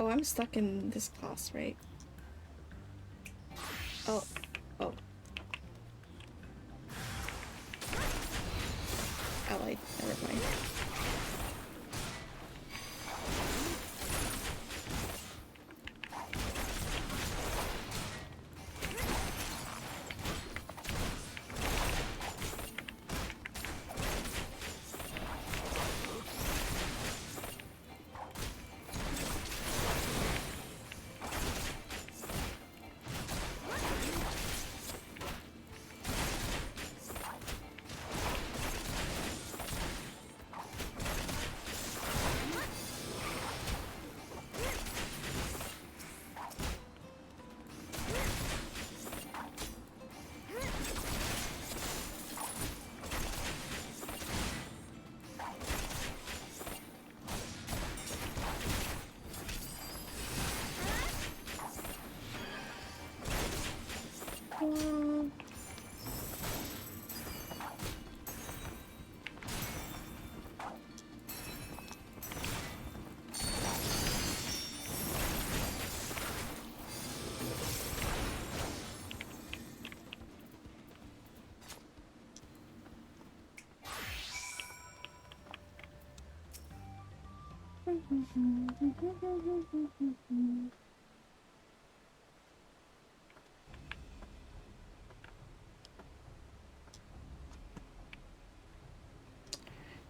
Oh, I'm stuck in this class, right? Oh. Oh. Allied. Never mind.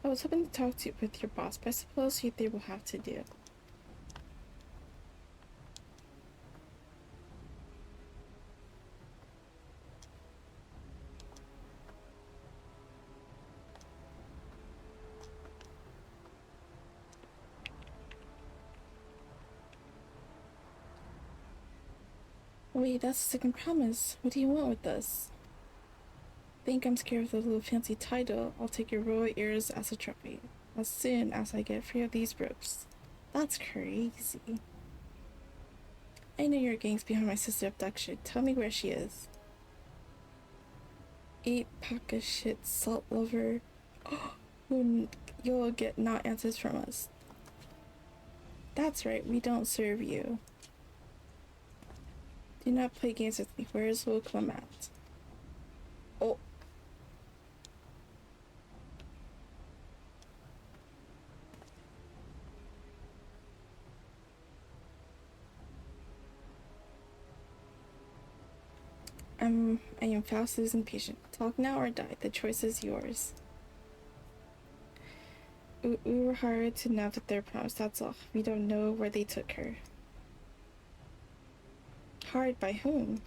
I was hoping to talk to you with your boss, but I suppose they will have to do. Wait, that's a second promise. What do you want with us? Think I'm scared of the little fancy title? I'll take your royal ears as a trophy, as soon as I get free of these ropes. That's crazy. I know your gang's behind my sister's abduction. Tell me where she is. Eat pack of shit, salt lover. You'll get not answers from us. That's right, we don't serve you. Do not play games with me. Where's Welcome at? Oh. I am fast losing patience. Talk now or die. The choice is yours. We were hired to now that their promise, that's all. We don't know where they took her. Hired by whom?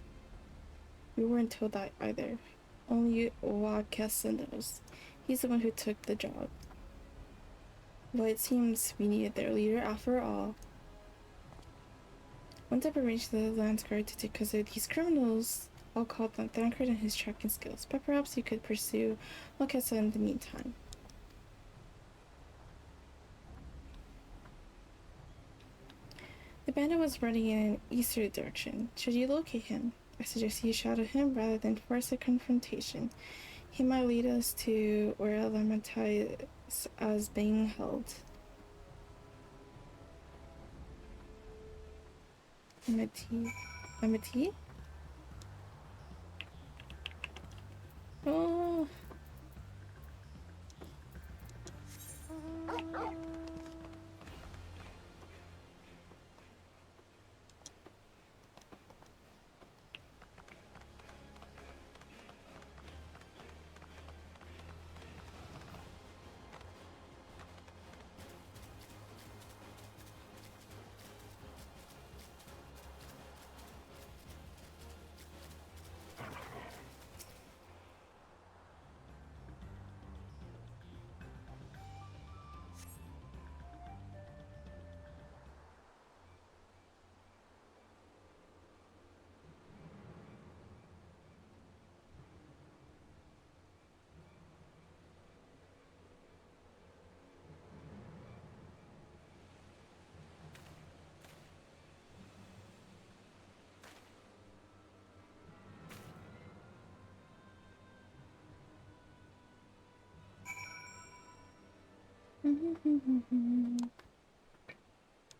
We weren't told that either. Only Wakesa knows. He's the one who took the job. Well, it seems we needed their leader after all. Once I've arranged the Lands Guard to take because of these criminals, I'll call them Thankard and his tracking skills, but perhaps you could pursue Wakesa in the meantime. The bandit was running in an easterly direction. Should you locate him? I suggest you shadow him rather than force a confrontation. He might lead us to where Lamentai is being held. Amity? Oh.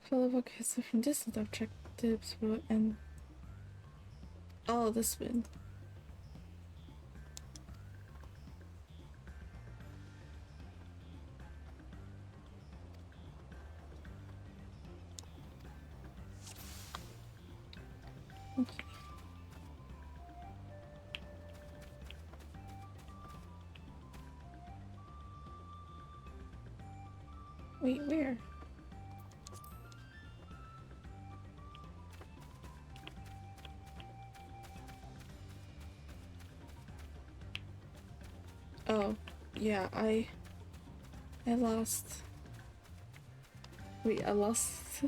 Full of okay, so from distance objectives will end. Oh, this one. Okay. Wait, where? Oh, yeah, I lost. Wait, I lost.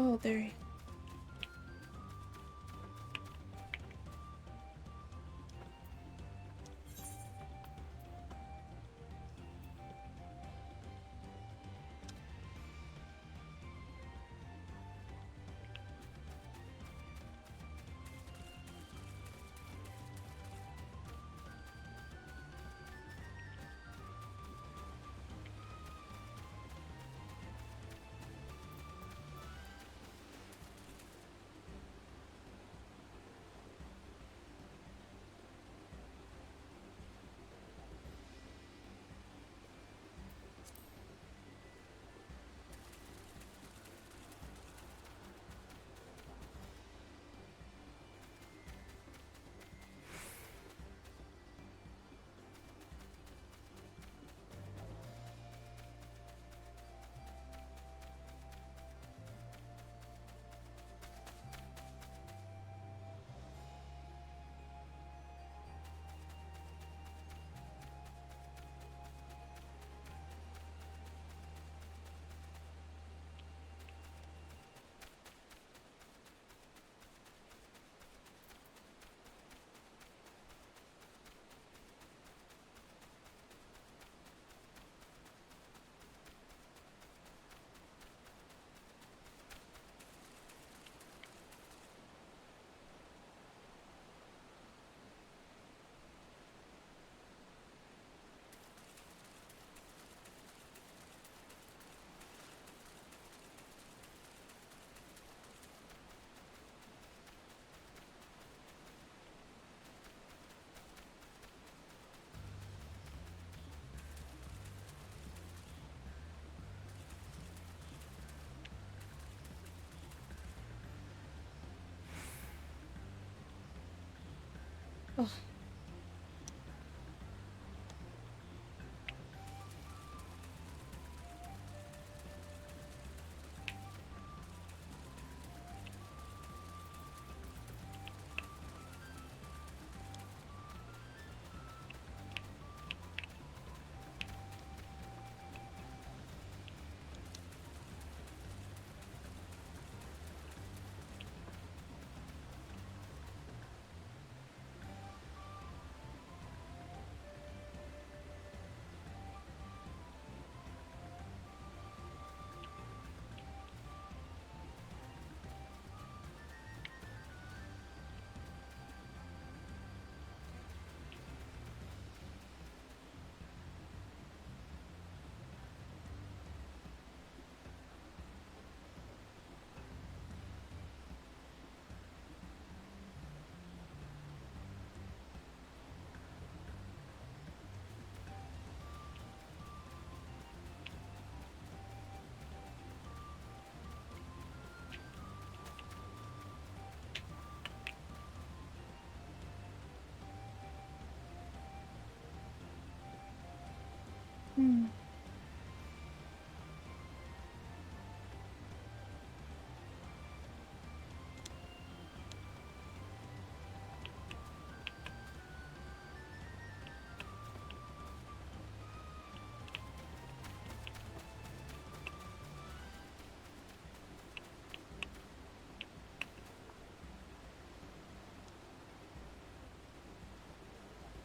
Oh, there. Oh.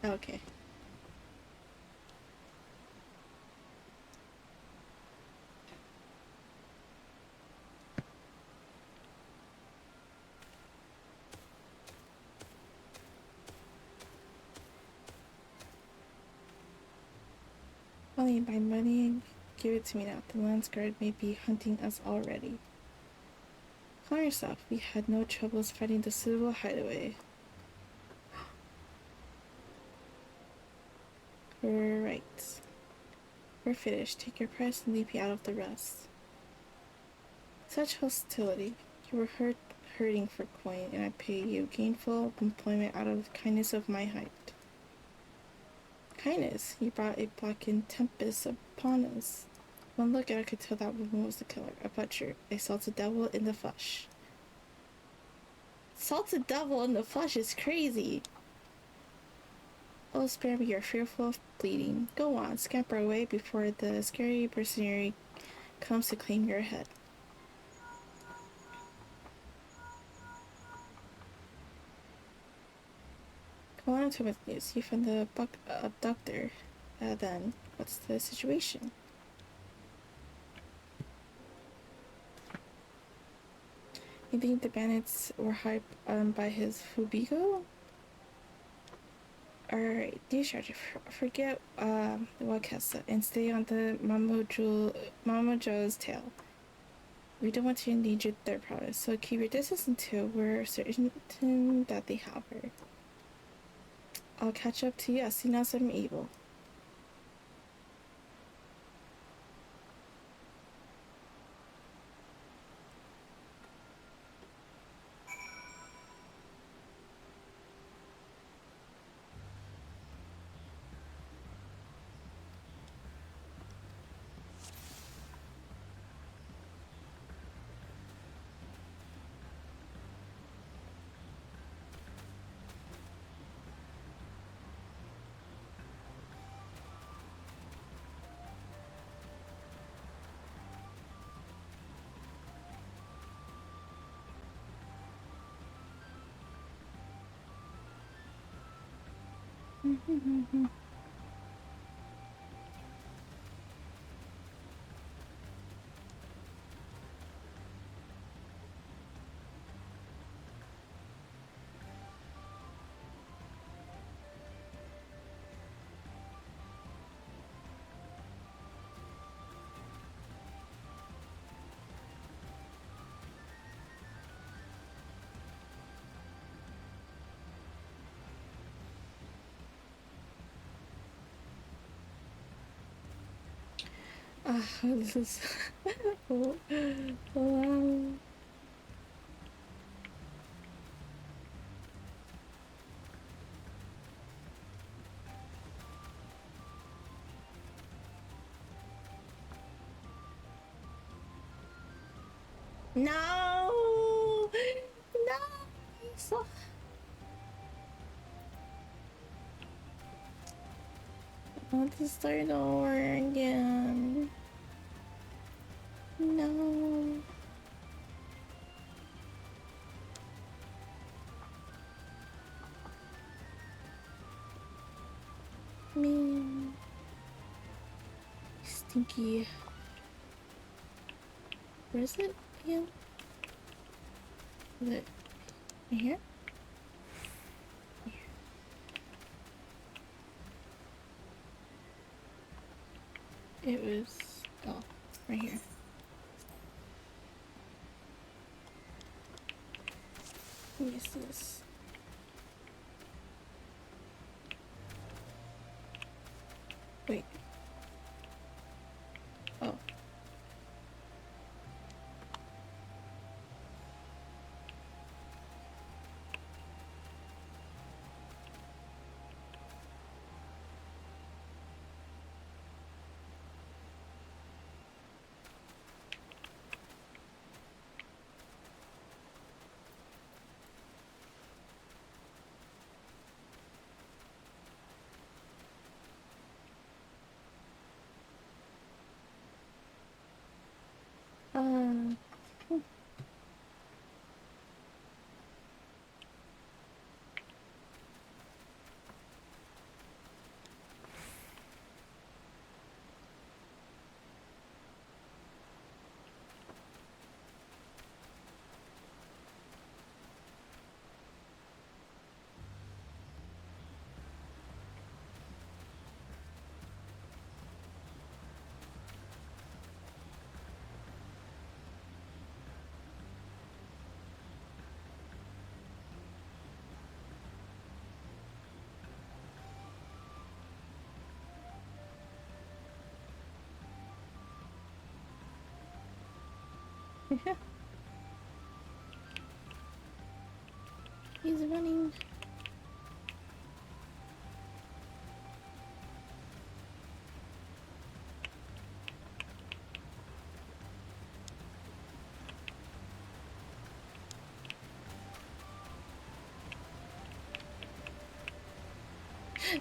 Okay. Only by money, give it to me now. The Landsguard may be hunting us already. Calm yourself. We had no troubles finding the suitable hideaway. Right. We're finished. Take your price and leave me out of the rest. Such hostility. You were hurting for coin, and I pay you gainful employment out of kindness of my heart. Kindness? You brought a blackened tempest upon us. One look and I could tell that woman was the killer, a butcher, a salted devil in the flesh. Salted devil in the flesh is crazy! Oh, spare me, you're fearful of bleeding. Go on, scamper away before the scary mercenary comes to claim your head. Go on to with news. You found the abductor. Then, what's the situation? You think the bandits were hired by his Fubigo? Alright, discharge. Forget Wakesa and stay on the Mamojo's tail. We don't want to endanger their prowess, so keep your distance until we're certain that they have her. I'll catch up to you as soon as I'm able. This is wow. No! No! So I want to start over again. No. Man. Stinky. Where is it again? Is it right here? It was, oh, right here. What is this? Wait. Oh. He's running.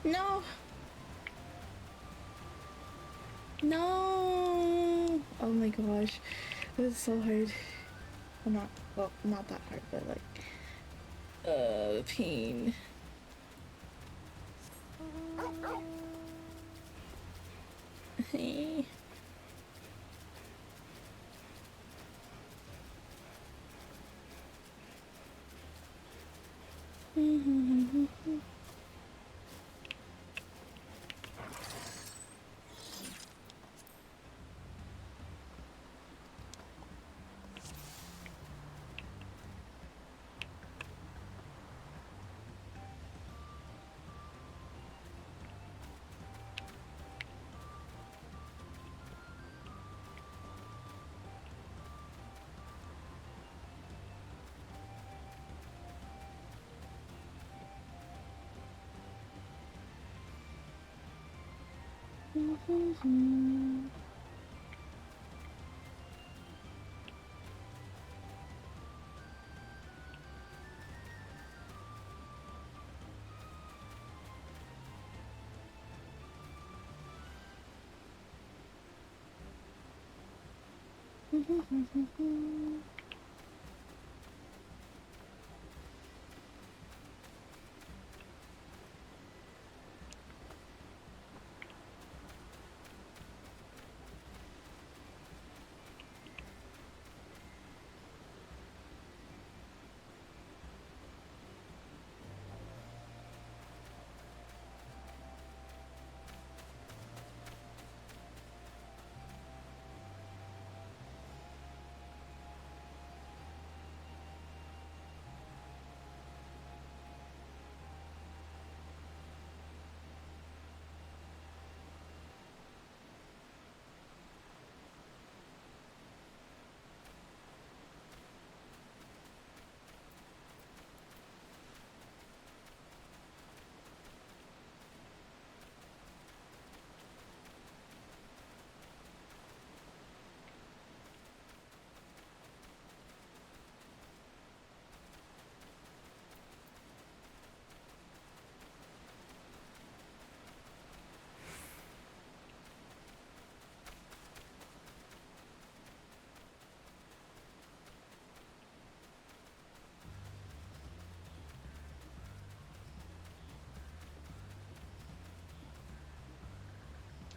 No! No! Oh my gosh. This is so hard. Well, not that hard, but like, pain. Hey.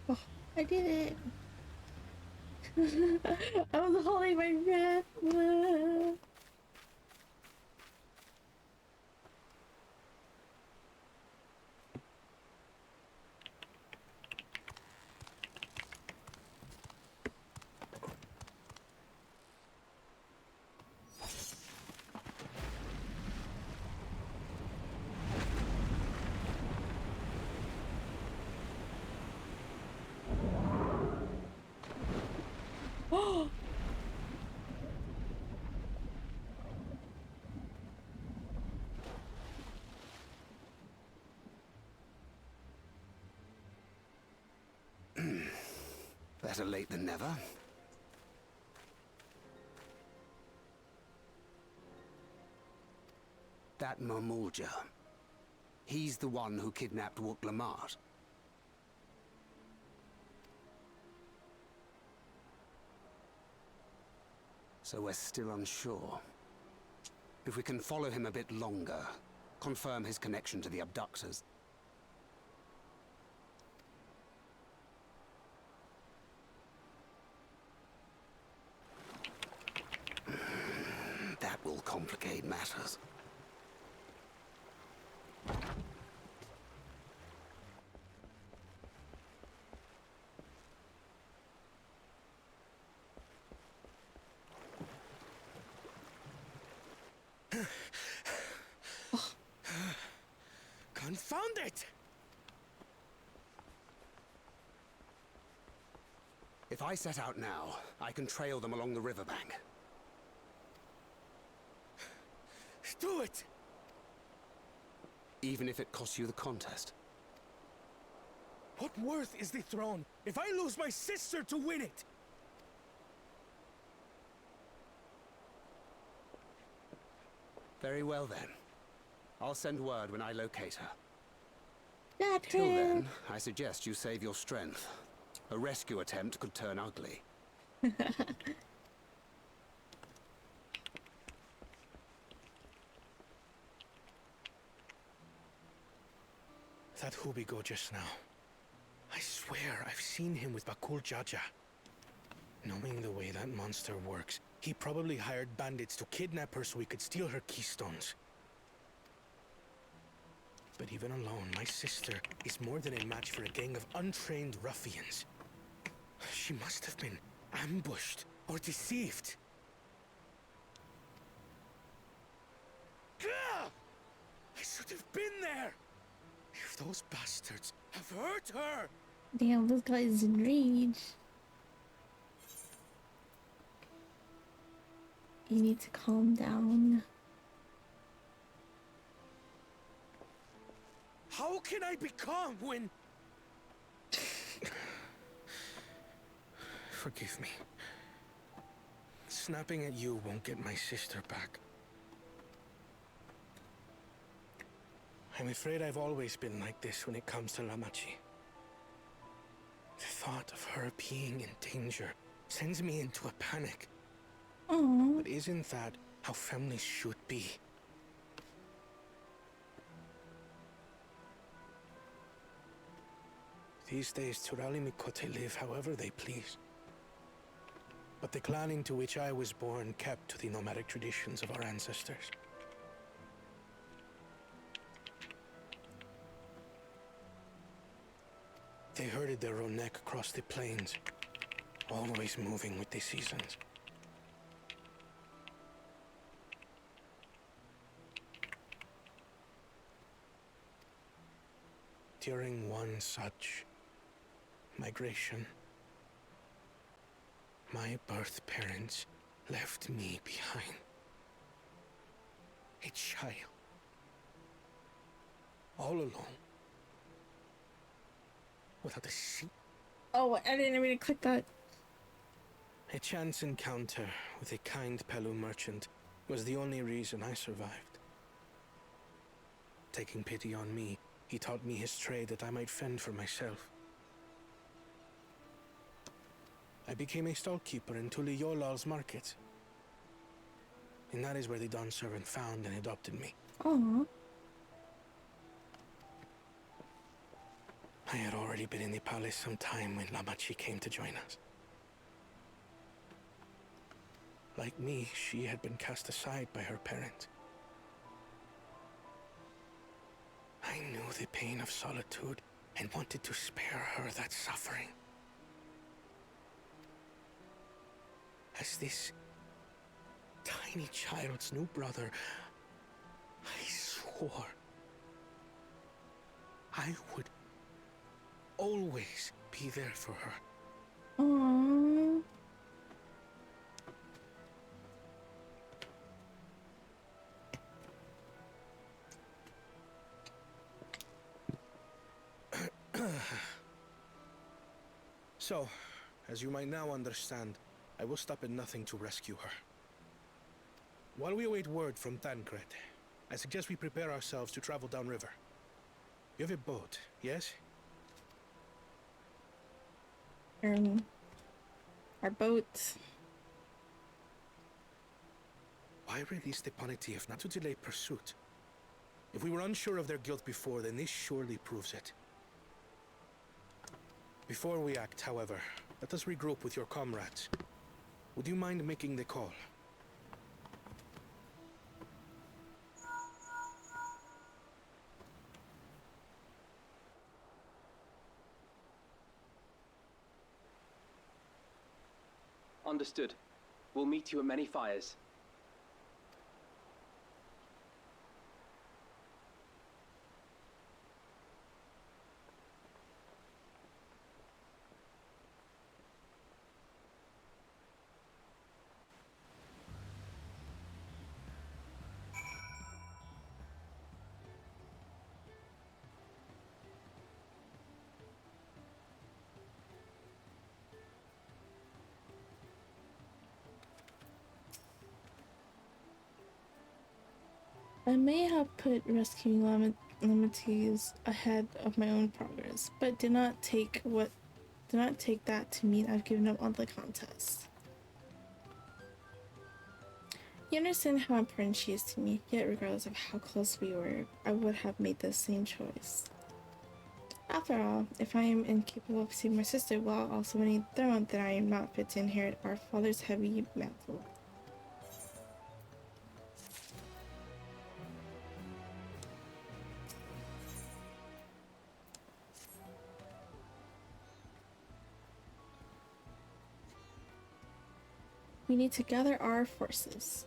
Oh, I did it! I was holding my breath. Oh! Better late than never. That Mamulja. He's the one who kidnapped Wuk-Lamat. So we're still unsure. If we can follow him a bit longer, confirm his connection to the abductors. That will complicate matters. Confound it! If I set out now, I can trail them along the riverbank. do it! Even if it costs you the contest? What worth is the throne if I lose my sister to win it? Very well then. I'll send word when I locate her. Dawntrail. Till then, I suggest you save your strength. A rescue attempt could turn ugly. That Hubigo just now. I swear I've seen him with Bakul Jaja. Knowing the way that monster works, he probably hired bandits to kidnap her so he could steal her keystones. But even alone, my sister is more than a match for a gang of untrained ruffians. She must have been ambushed or deceived. Gah! I should have been there! If those bastards have hurt her! Damn, this guy is enraged. You need to calm down. How can I be calm when... Forgive me. Snapping at you won't get my sister back. I'm afraid I've always been like this when it comes to Lamachi. The thought of her being in danger sends me into a panic. Aww. But isn't that how families should be? These days, Turali Mikote live however they please. But the clan into which I was born kept to the nomadic traditions of our ancestors. They herded their own neck across the plains, always moving with the seasons. During one such migration, my birth parents left me behind. A child. All alone. Without a seat. Oh, I didn't mean to click that. A chance encounter with a kind Pelu merchant was the only reason I survived. Taking pity on me, he taught me his trade that I might fend for myself. I became a stallkeeper in Tuliyolal's market. And that is where the Dawn servant found and adopted me. Aww. I had already been in the palace some time when Lamachi came to join us. Like me, she had been cast aside by her parent. I knew the pain of solitude and wanted to spare her that suffering. As this tiny child's new brother, I swore I would always be there for her. Aww. So, as you might now understand, I will stop at nothing to rescue her. While we await word from Tancred, I suggest we prepare ourselves to travel downriver. You have a boat, yes? Our boat. Why release the Panity if not to delay pursuit? If we were unsure of their guilt before, then this surely proves it. Before we act, however, let us regroup with your comrades. Would you mind making the call? Understood. We'll meet you at many fires. I may have put rescuing limitees ahead of my own progress, but did not take that to mean I've given up on the contest. You understand how important she is to me, yet regardless of how close we were, I would have made the same choice. After all, if I am incapable of saving my sister while also winning the throne, then I am not fit to inherit our father's heavy mantle. We need to gather our forces.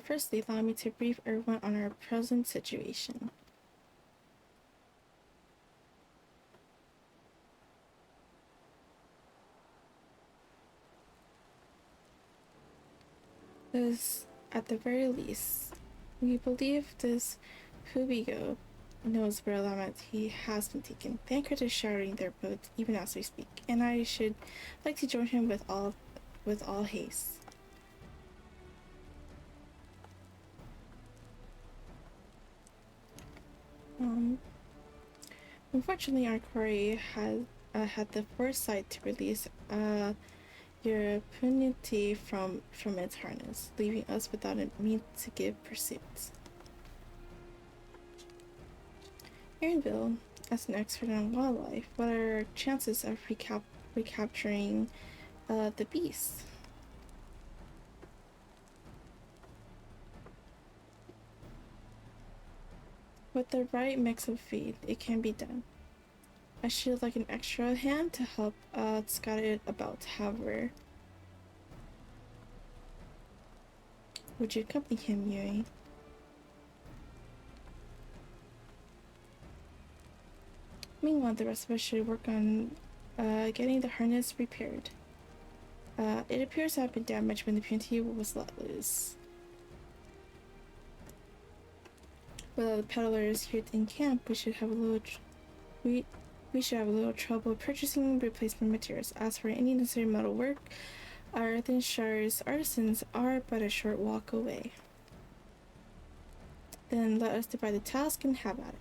Firstly, allow me to brief everyone on our present situation. This, at the very least, we believe this Hubigo knows where Lamati has been taken. The anchors are shouting their boat even as we speak, and I should like to join him with all haste. Unfortunately, our quarry had the foresight to release your punity from its harness, leaving us without a means to give pursuit. Aaronville, as an expert on wildlife, what are our chances of recapturing the beast? With the right mix of feed, it can be done. I should like an extra hand to help scout it about, however. Would you accompany him, Yui? Meanwhile, the rest of us should work on getting the harness repaired. It appears to have been damaged when the punity was let loose. With all the peddlers here in camp, we should have a little trouble purchasing replacement materials. As for any necessary metal work, our earthen shards artisans are but a short walk away. Then let us divide the task and have at it.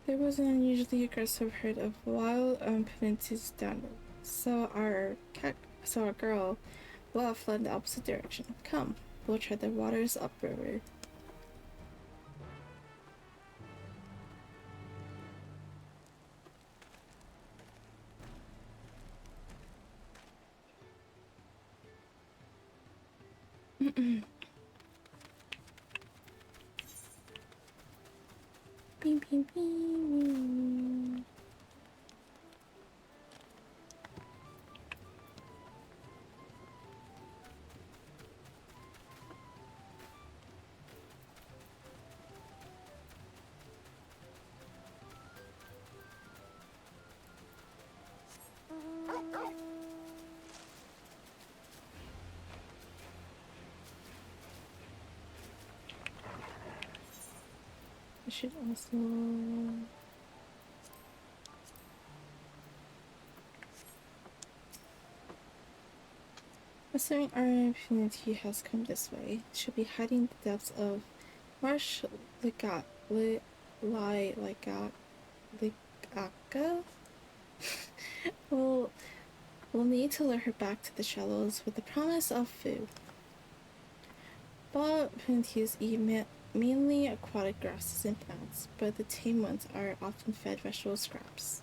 There was an unusually aggressive herd of wild peninsula downward, so our girl fled in the opposite direction. Come, we'll try the waters upriver. Beep, beep, beep. I should also... Assuming our impunity has come this way, it should be hiding the depths of Marsh Ligaka? We'll need to lure her back to the shallows with the promise of food. Wild punities eat mainly aquatic grasses and plants, but the tame ones are often fed vegetable scraps.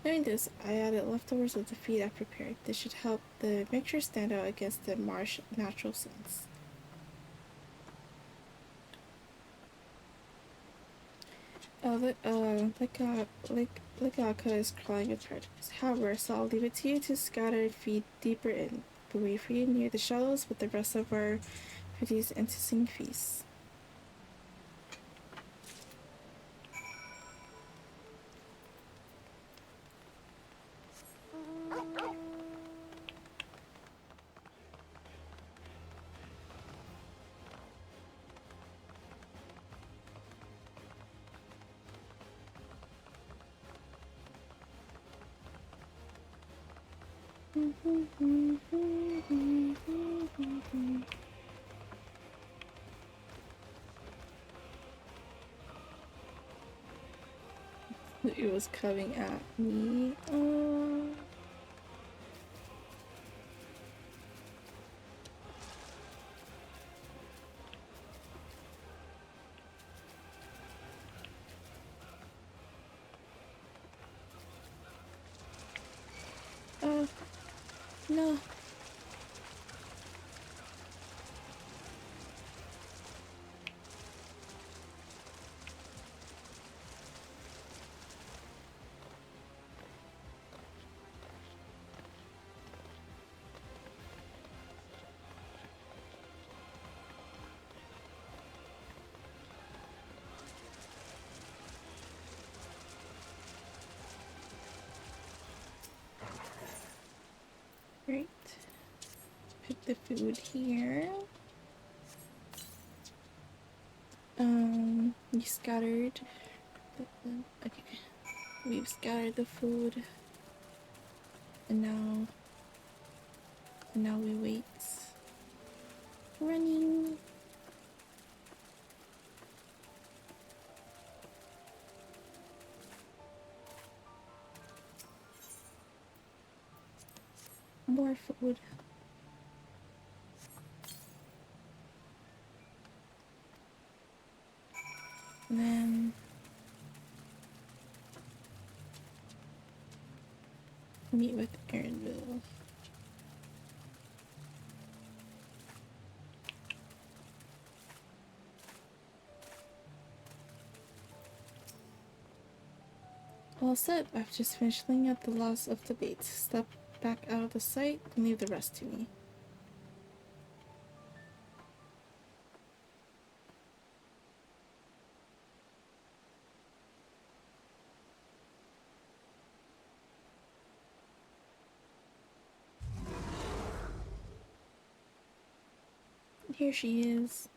Knowing this, I added leftovers of the feed I prepared. This should help the mixture stand out against the marsh natural scents. Ligaka is crawling with predators. However, so I'll leave it to you to scatter feed deeper in. We'll wait for you near the shallows with the rest of our foodies and to sing feasts. It was coming at me. No. Great. Put the food here. We scattered. Okay. We've scattered the food. And now we wait. Running. More food. And then meet with Aaronville. All set. I've just finished laying out the last of the bait. Step back out of the sight and leave the rest to me. Here she is.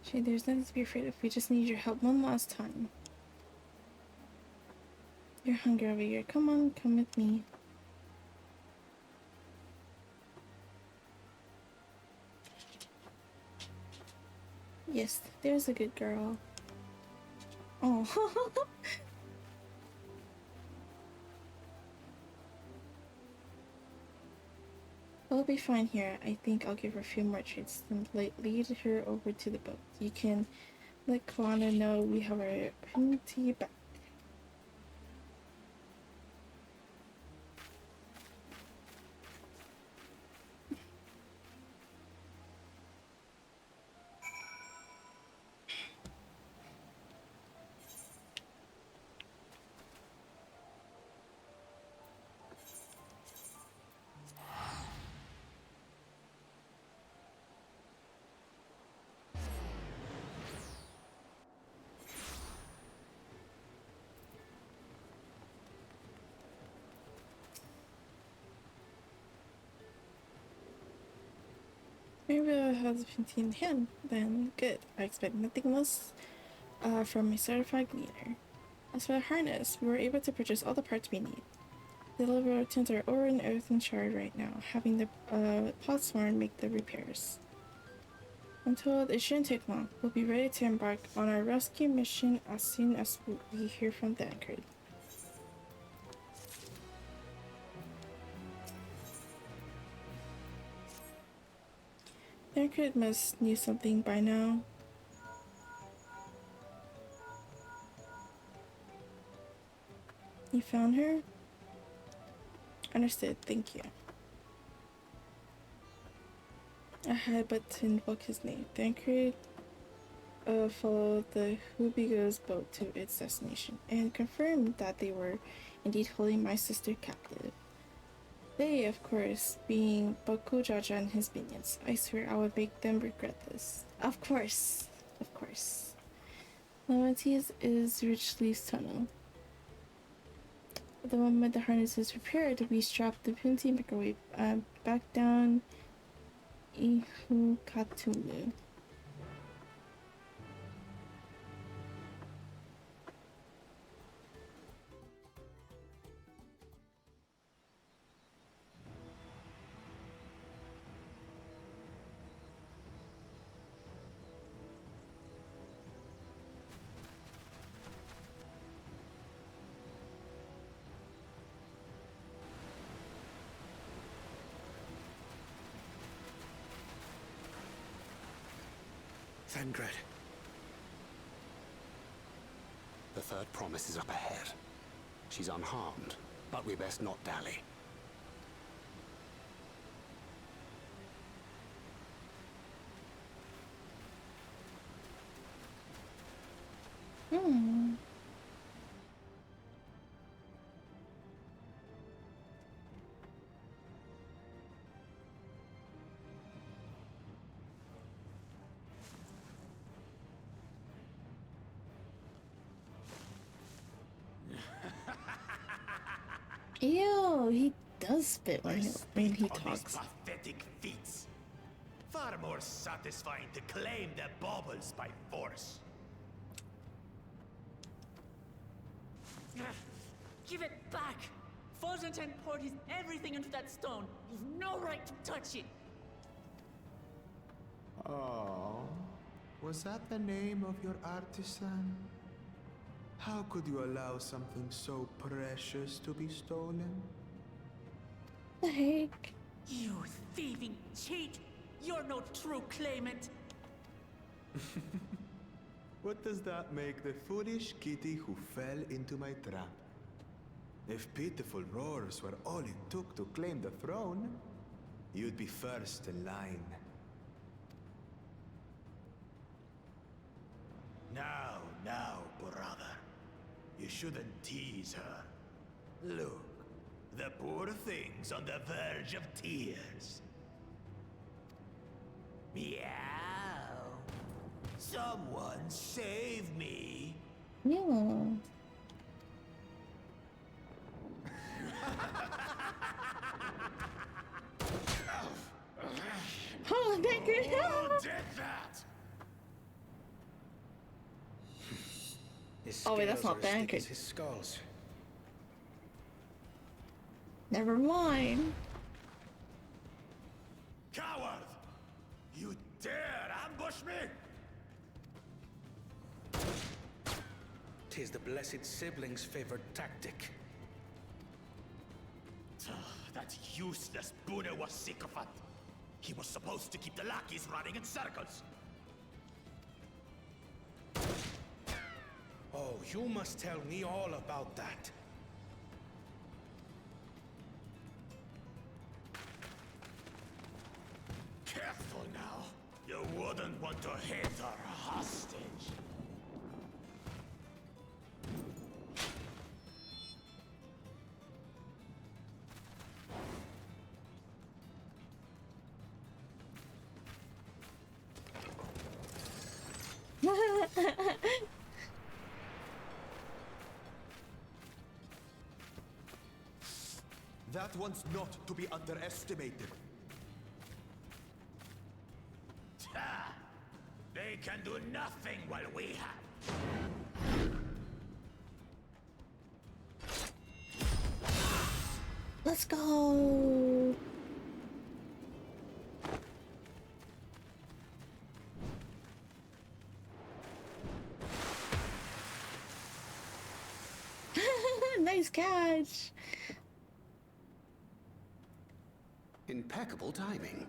Shay, there's nothing to be afraid of. We just need your help one last time. You're hungry over here. Come on, come with me. Yes, there's a good girl. Oh. We'll be fine here. I think I'll give her a few more treats, then lead her over to the boat. You can let Kalana know we have our Pinty back. Maybe I have the Pinty in hand. Then good. I expect nothing less from a certified gleaner. As for the harness, we were able to purchase all the parts we need. The delivery tins are over and everything charred right now, having the Potsworn make the repairs. I'm told it shouldn't take long. We'll be ready to embark on our rescue mission as soon as we hear from the anchored. The anchored must knew something by now. You found her? Understood, thank you. I had but to invoke his name. The anchored followed the Hubigo's boat to its destination and confirmed that they were indeed holding my sister captive. They, of course, being Bakujaja and his minions. I swear I would make them regret this. Of course. Of course. Lamanti's is richly tunnel. The moment the harness is repaired, we strap the Pinty microwave back down Ihuykatumu. Thangred. The third promise is up ahead. She's unharmed, but we best not dally. Hmm. Ew, he does spit when he talks. Pathetic feats. Far more satisfying to claim their baubles by force. Give it back! Fosuntain poured his everything into that stone. You've no right to touch it! Oh, was that the name of your artisan? How could you allow something so precious to be stolen? The heck? You thieving cheat! You're no true claimant! What does that make the foolish kitty who fell into my trap? If pitiful roars were all it took to claim the throne, you'd be first in line. Now, brother. You shouldn't tease her. Look, the poor thing's on the verge of tears. Meow. Someone save me. Yeah. Oh, thank you. Who did that? His Oh, wait, that's scales not are as thick Banker. as his skulls. Never mind. Coward! You dare ambush me? 'Tis the blessed sibling's favored tactic. That useless Buddha was sycophant. He was supposed to keep the lackeys running in circles. Oh, you must tell me all about that. Careful now. You wouldn't want to hit her hostage. That one's not to be underestimated. They can do nothing while we have. Let's go. Nice catch. Impeccable timing.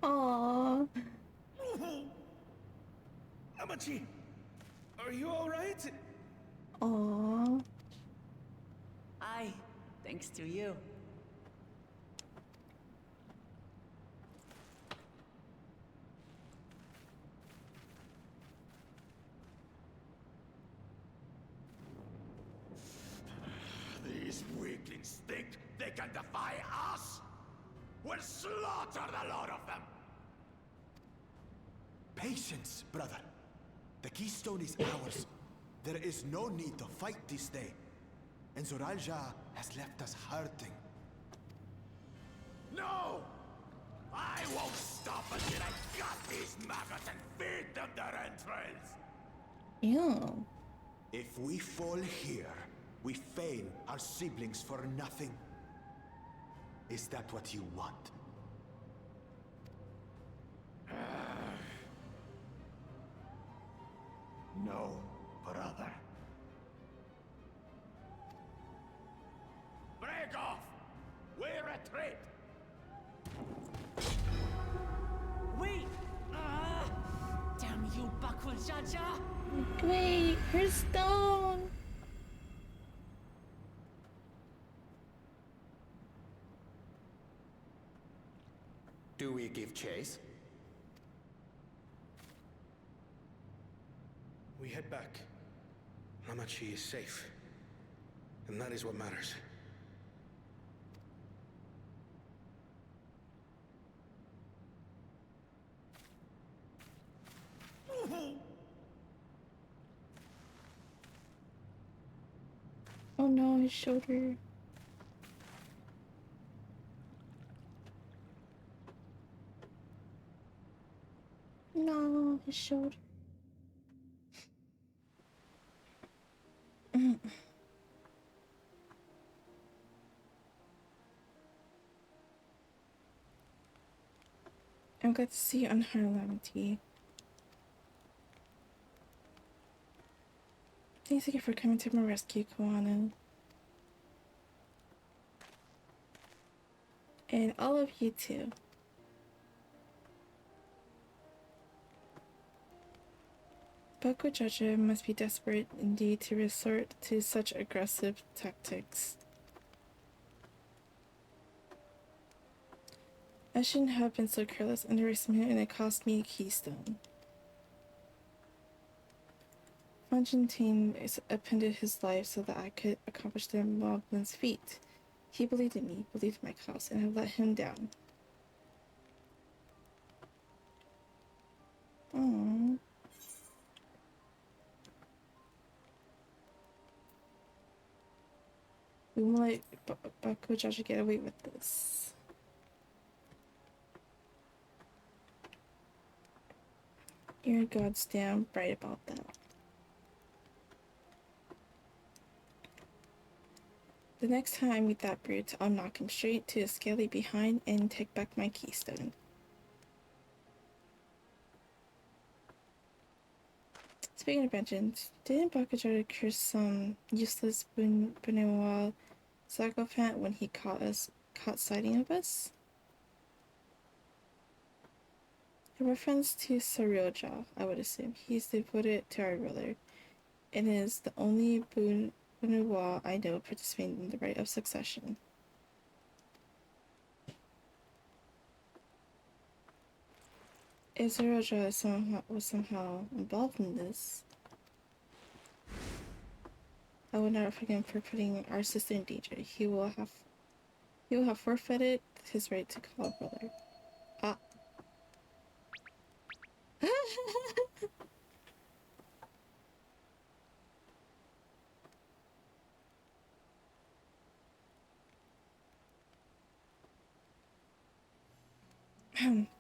Aww. Amachi, are you all right? Aww. Aye, thanks to you. These weaklings think they can defy us? We'll slaughter the lot of them! Patience, brother. The keystone is ours. There is no need to fight this day. And Zoralja has left us hurting. No! I won't stop until I gut these maggots and feed them their entrails! Ew. If we fall here, we fail our siblings for nothing. Is that what you want? No, brother. Break off! We retreat! Wait! Wait, her stone! Do we give chase? We head back. Namachi is safe. And that is what matters. Oh no, his shoulder. No, his shoulder. I'm glad to see you on her Lamity. Thanks again for coming to my rescue, Koana. And all of you too. Bakujaja must be desperate indeed to resort to such aggressive tactics. I shouldn't have been so careless, underestimated, and it cost me a keystone. Fontaine appended his life so that I could accomplish the Moblin's feat. He believed in me, believed in my cause, and I let him down. Aww. We won't let Bakujaja get away with this. You're goddamn right about that. The next time I meet that brute, I'll knock him straight to his scaly behind and take back my keystone. Speaking of vengeance, didn't Bakujaja curse some useless Bunewa psychopath when he caught sighting of us? A reference to Saryoja, I would assume. He's devoted to our ruler, and is the only Bunewa I know participating in the rite of succession. If Saryoja was somehow involved in this, I would not forgive him for putting our sister in danger. He will have forfeited his right to call a brother. Ah.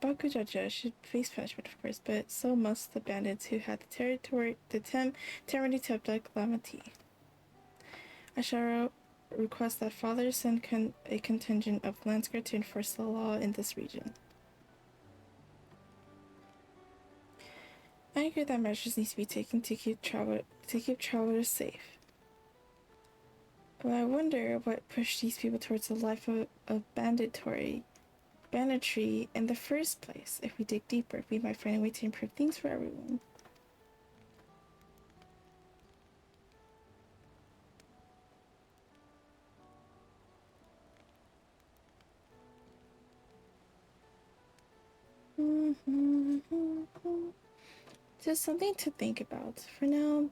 Bakujaja should face punishment, of course, but so must the bandits who had the temerity to abduct Lamity. I shall request that Father send a contingent of Landsguard to enforce the law in this region. I agree that measures need to be taken to keep travelers safe. But I wonder what pushed these people towards a life of banditry in the first place. If we dig deeper, we might find a way to improve things for everyone. Just something to think about. For now,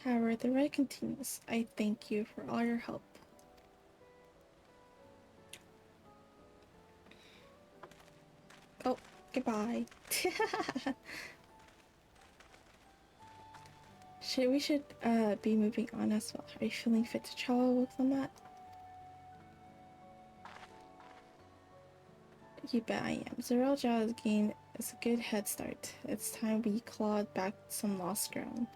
however, the ride continues. I thank you for all your help. Oh, goodbye. We should be moving on as well. Are you feeling fit to travel with Lamat? You bet I am. Zerelja's gain is a good head start. It's time we clawed back some lost ground.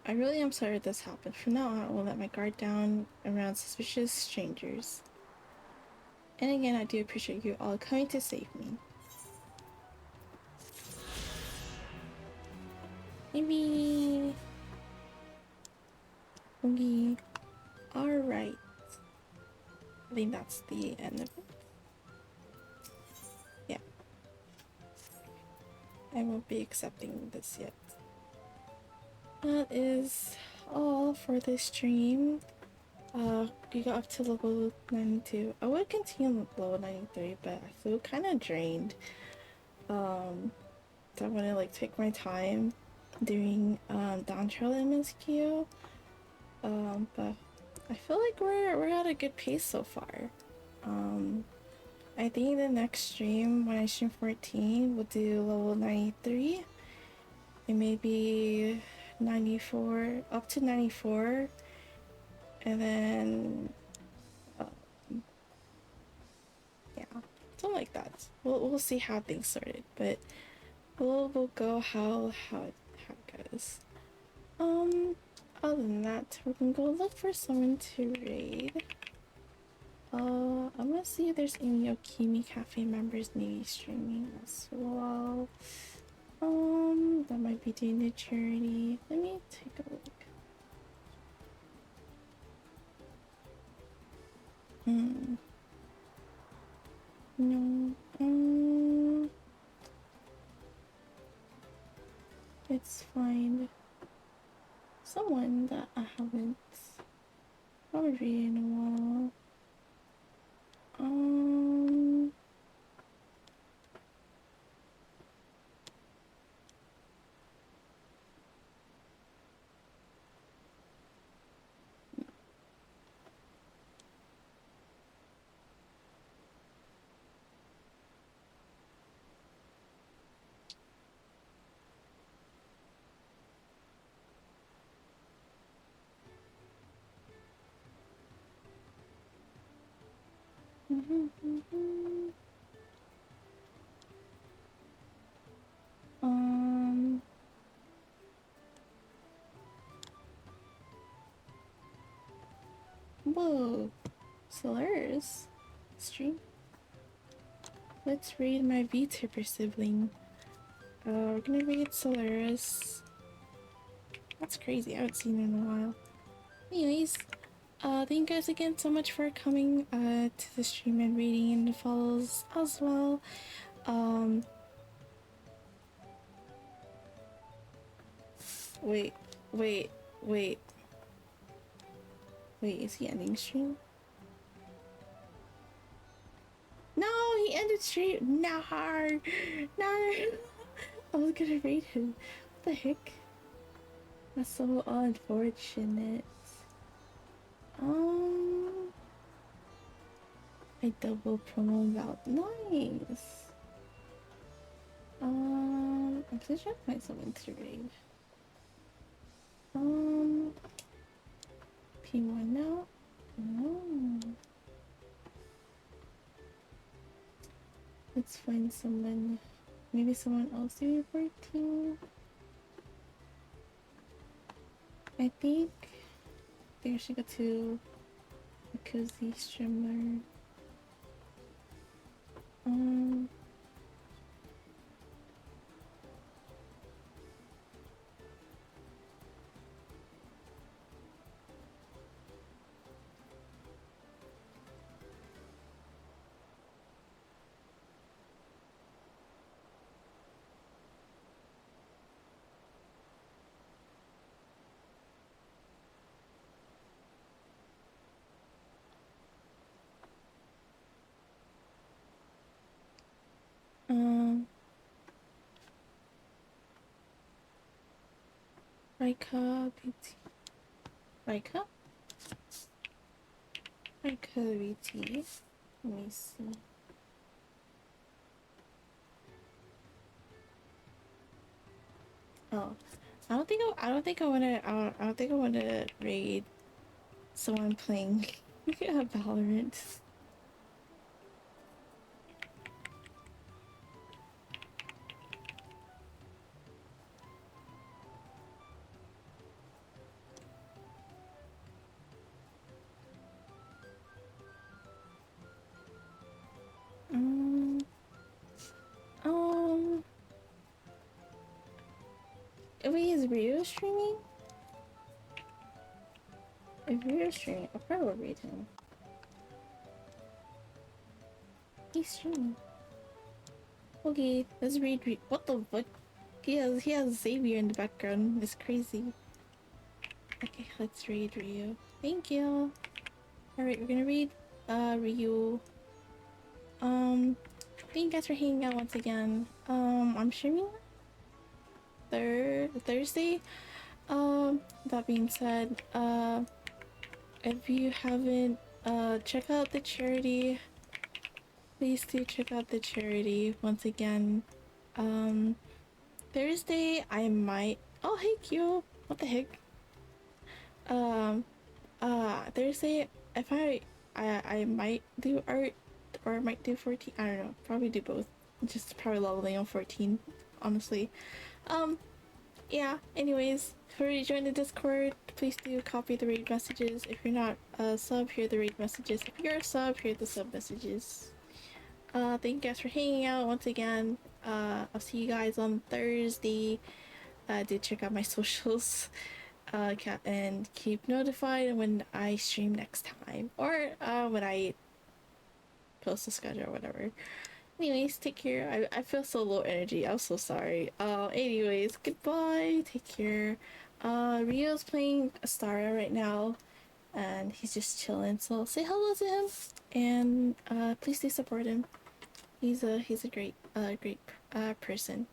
I really am sorry this happened. From now on, I will let my guard down around suspicious strangers. And again, I do appreciate you all coming to save me. Maybe. Okay. Alright. I think that's the end of it. Yeah. I won't be accepting this yet. That is all for this stream. We got up to level 92. I would continue with level 93, but I feel kind of drained. So I want to like take my time doing Dawntrail MSQ. But I feel like we're at a good pace so far. I think the next stream, when I stream 14, we'll do level 93. It may be 94, up to 94. And then, yeah, something like that. We'll see how things sorted, but we'll go how it goes. Other than that, we're gonna go look for someone to raid. I'm gonna see if there's any Okimi Cafe members maybe streaming as well. That might be doing the charity. Let me take a look. No. Let's find someone that I haven't probably read in a while. Whoa, Solaris stream. Let's read my VTuber sibling. We're gonna read Solaris. That's crazy. I haven't seen it in a while. Anyways, thank you guys again so much for coming to the stream and reading and the follows as well. Wait, is he ending stream? No, he ended stream. No. I was gonna raid him. What the heck? That's so unfortunate. I double promo out. Nice. I'm just trying to find someone to raid. P1 now? No. Let's find someone. Maybe someone else doing 14. I think I should go to a cozy streamer. Raika BT. Raika BT. Let me see. Oh, I don't think I wanna raid someone playing Valorant. Is Rio streaming? If Rio's streaming, I'll probably read him. He's streaming. Okay, let's read. What the fuck? He has Xavier in the background. It's crazy. Okay, let's read Rio. Thank you. Alright, we're gonna read Rio. Thank you guys for hanging out once again. I'm streaming Thursday. That being said, if you haven't check out the charity, please do check out the charity once again. Thursday I might, oh hey Q, what the heck. Thursday if I might do art, or I might do 14, I don't know, probably do both, just probably leveling on 14 honestly. Yeah, anyways, before you join the Discord, please do copy the raid messages. If you're not a sub, here are the raid messages. If you're a sub, here are the sub messages. Thank you guys for hanging out once again. I'll see you guys on Thursday. Do check out my socials. And keep notified when I stream next time. Or when I post a schedule or whatever. Anyways, take care. I feel so low energy. I'm so sorry. Anyways, goodbye. Take care. Rio's playing Astara right now, and he's just chilling. So say hello to him, and please do support him. He's a great person.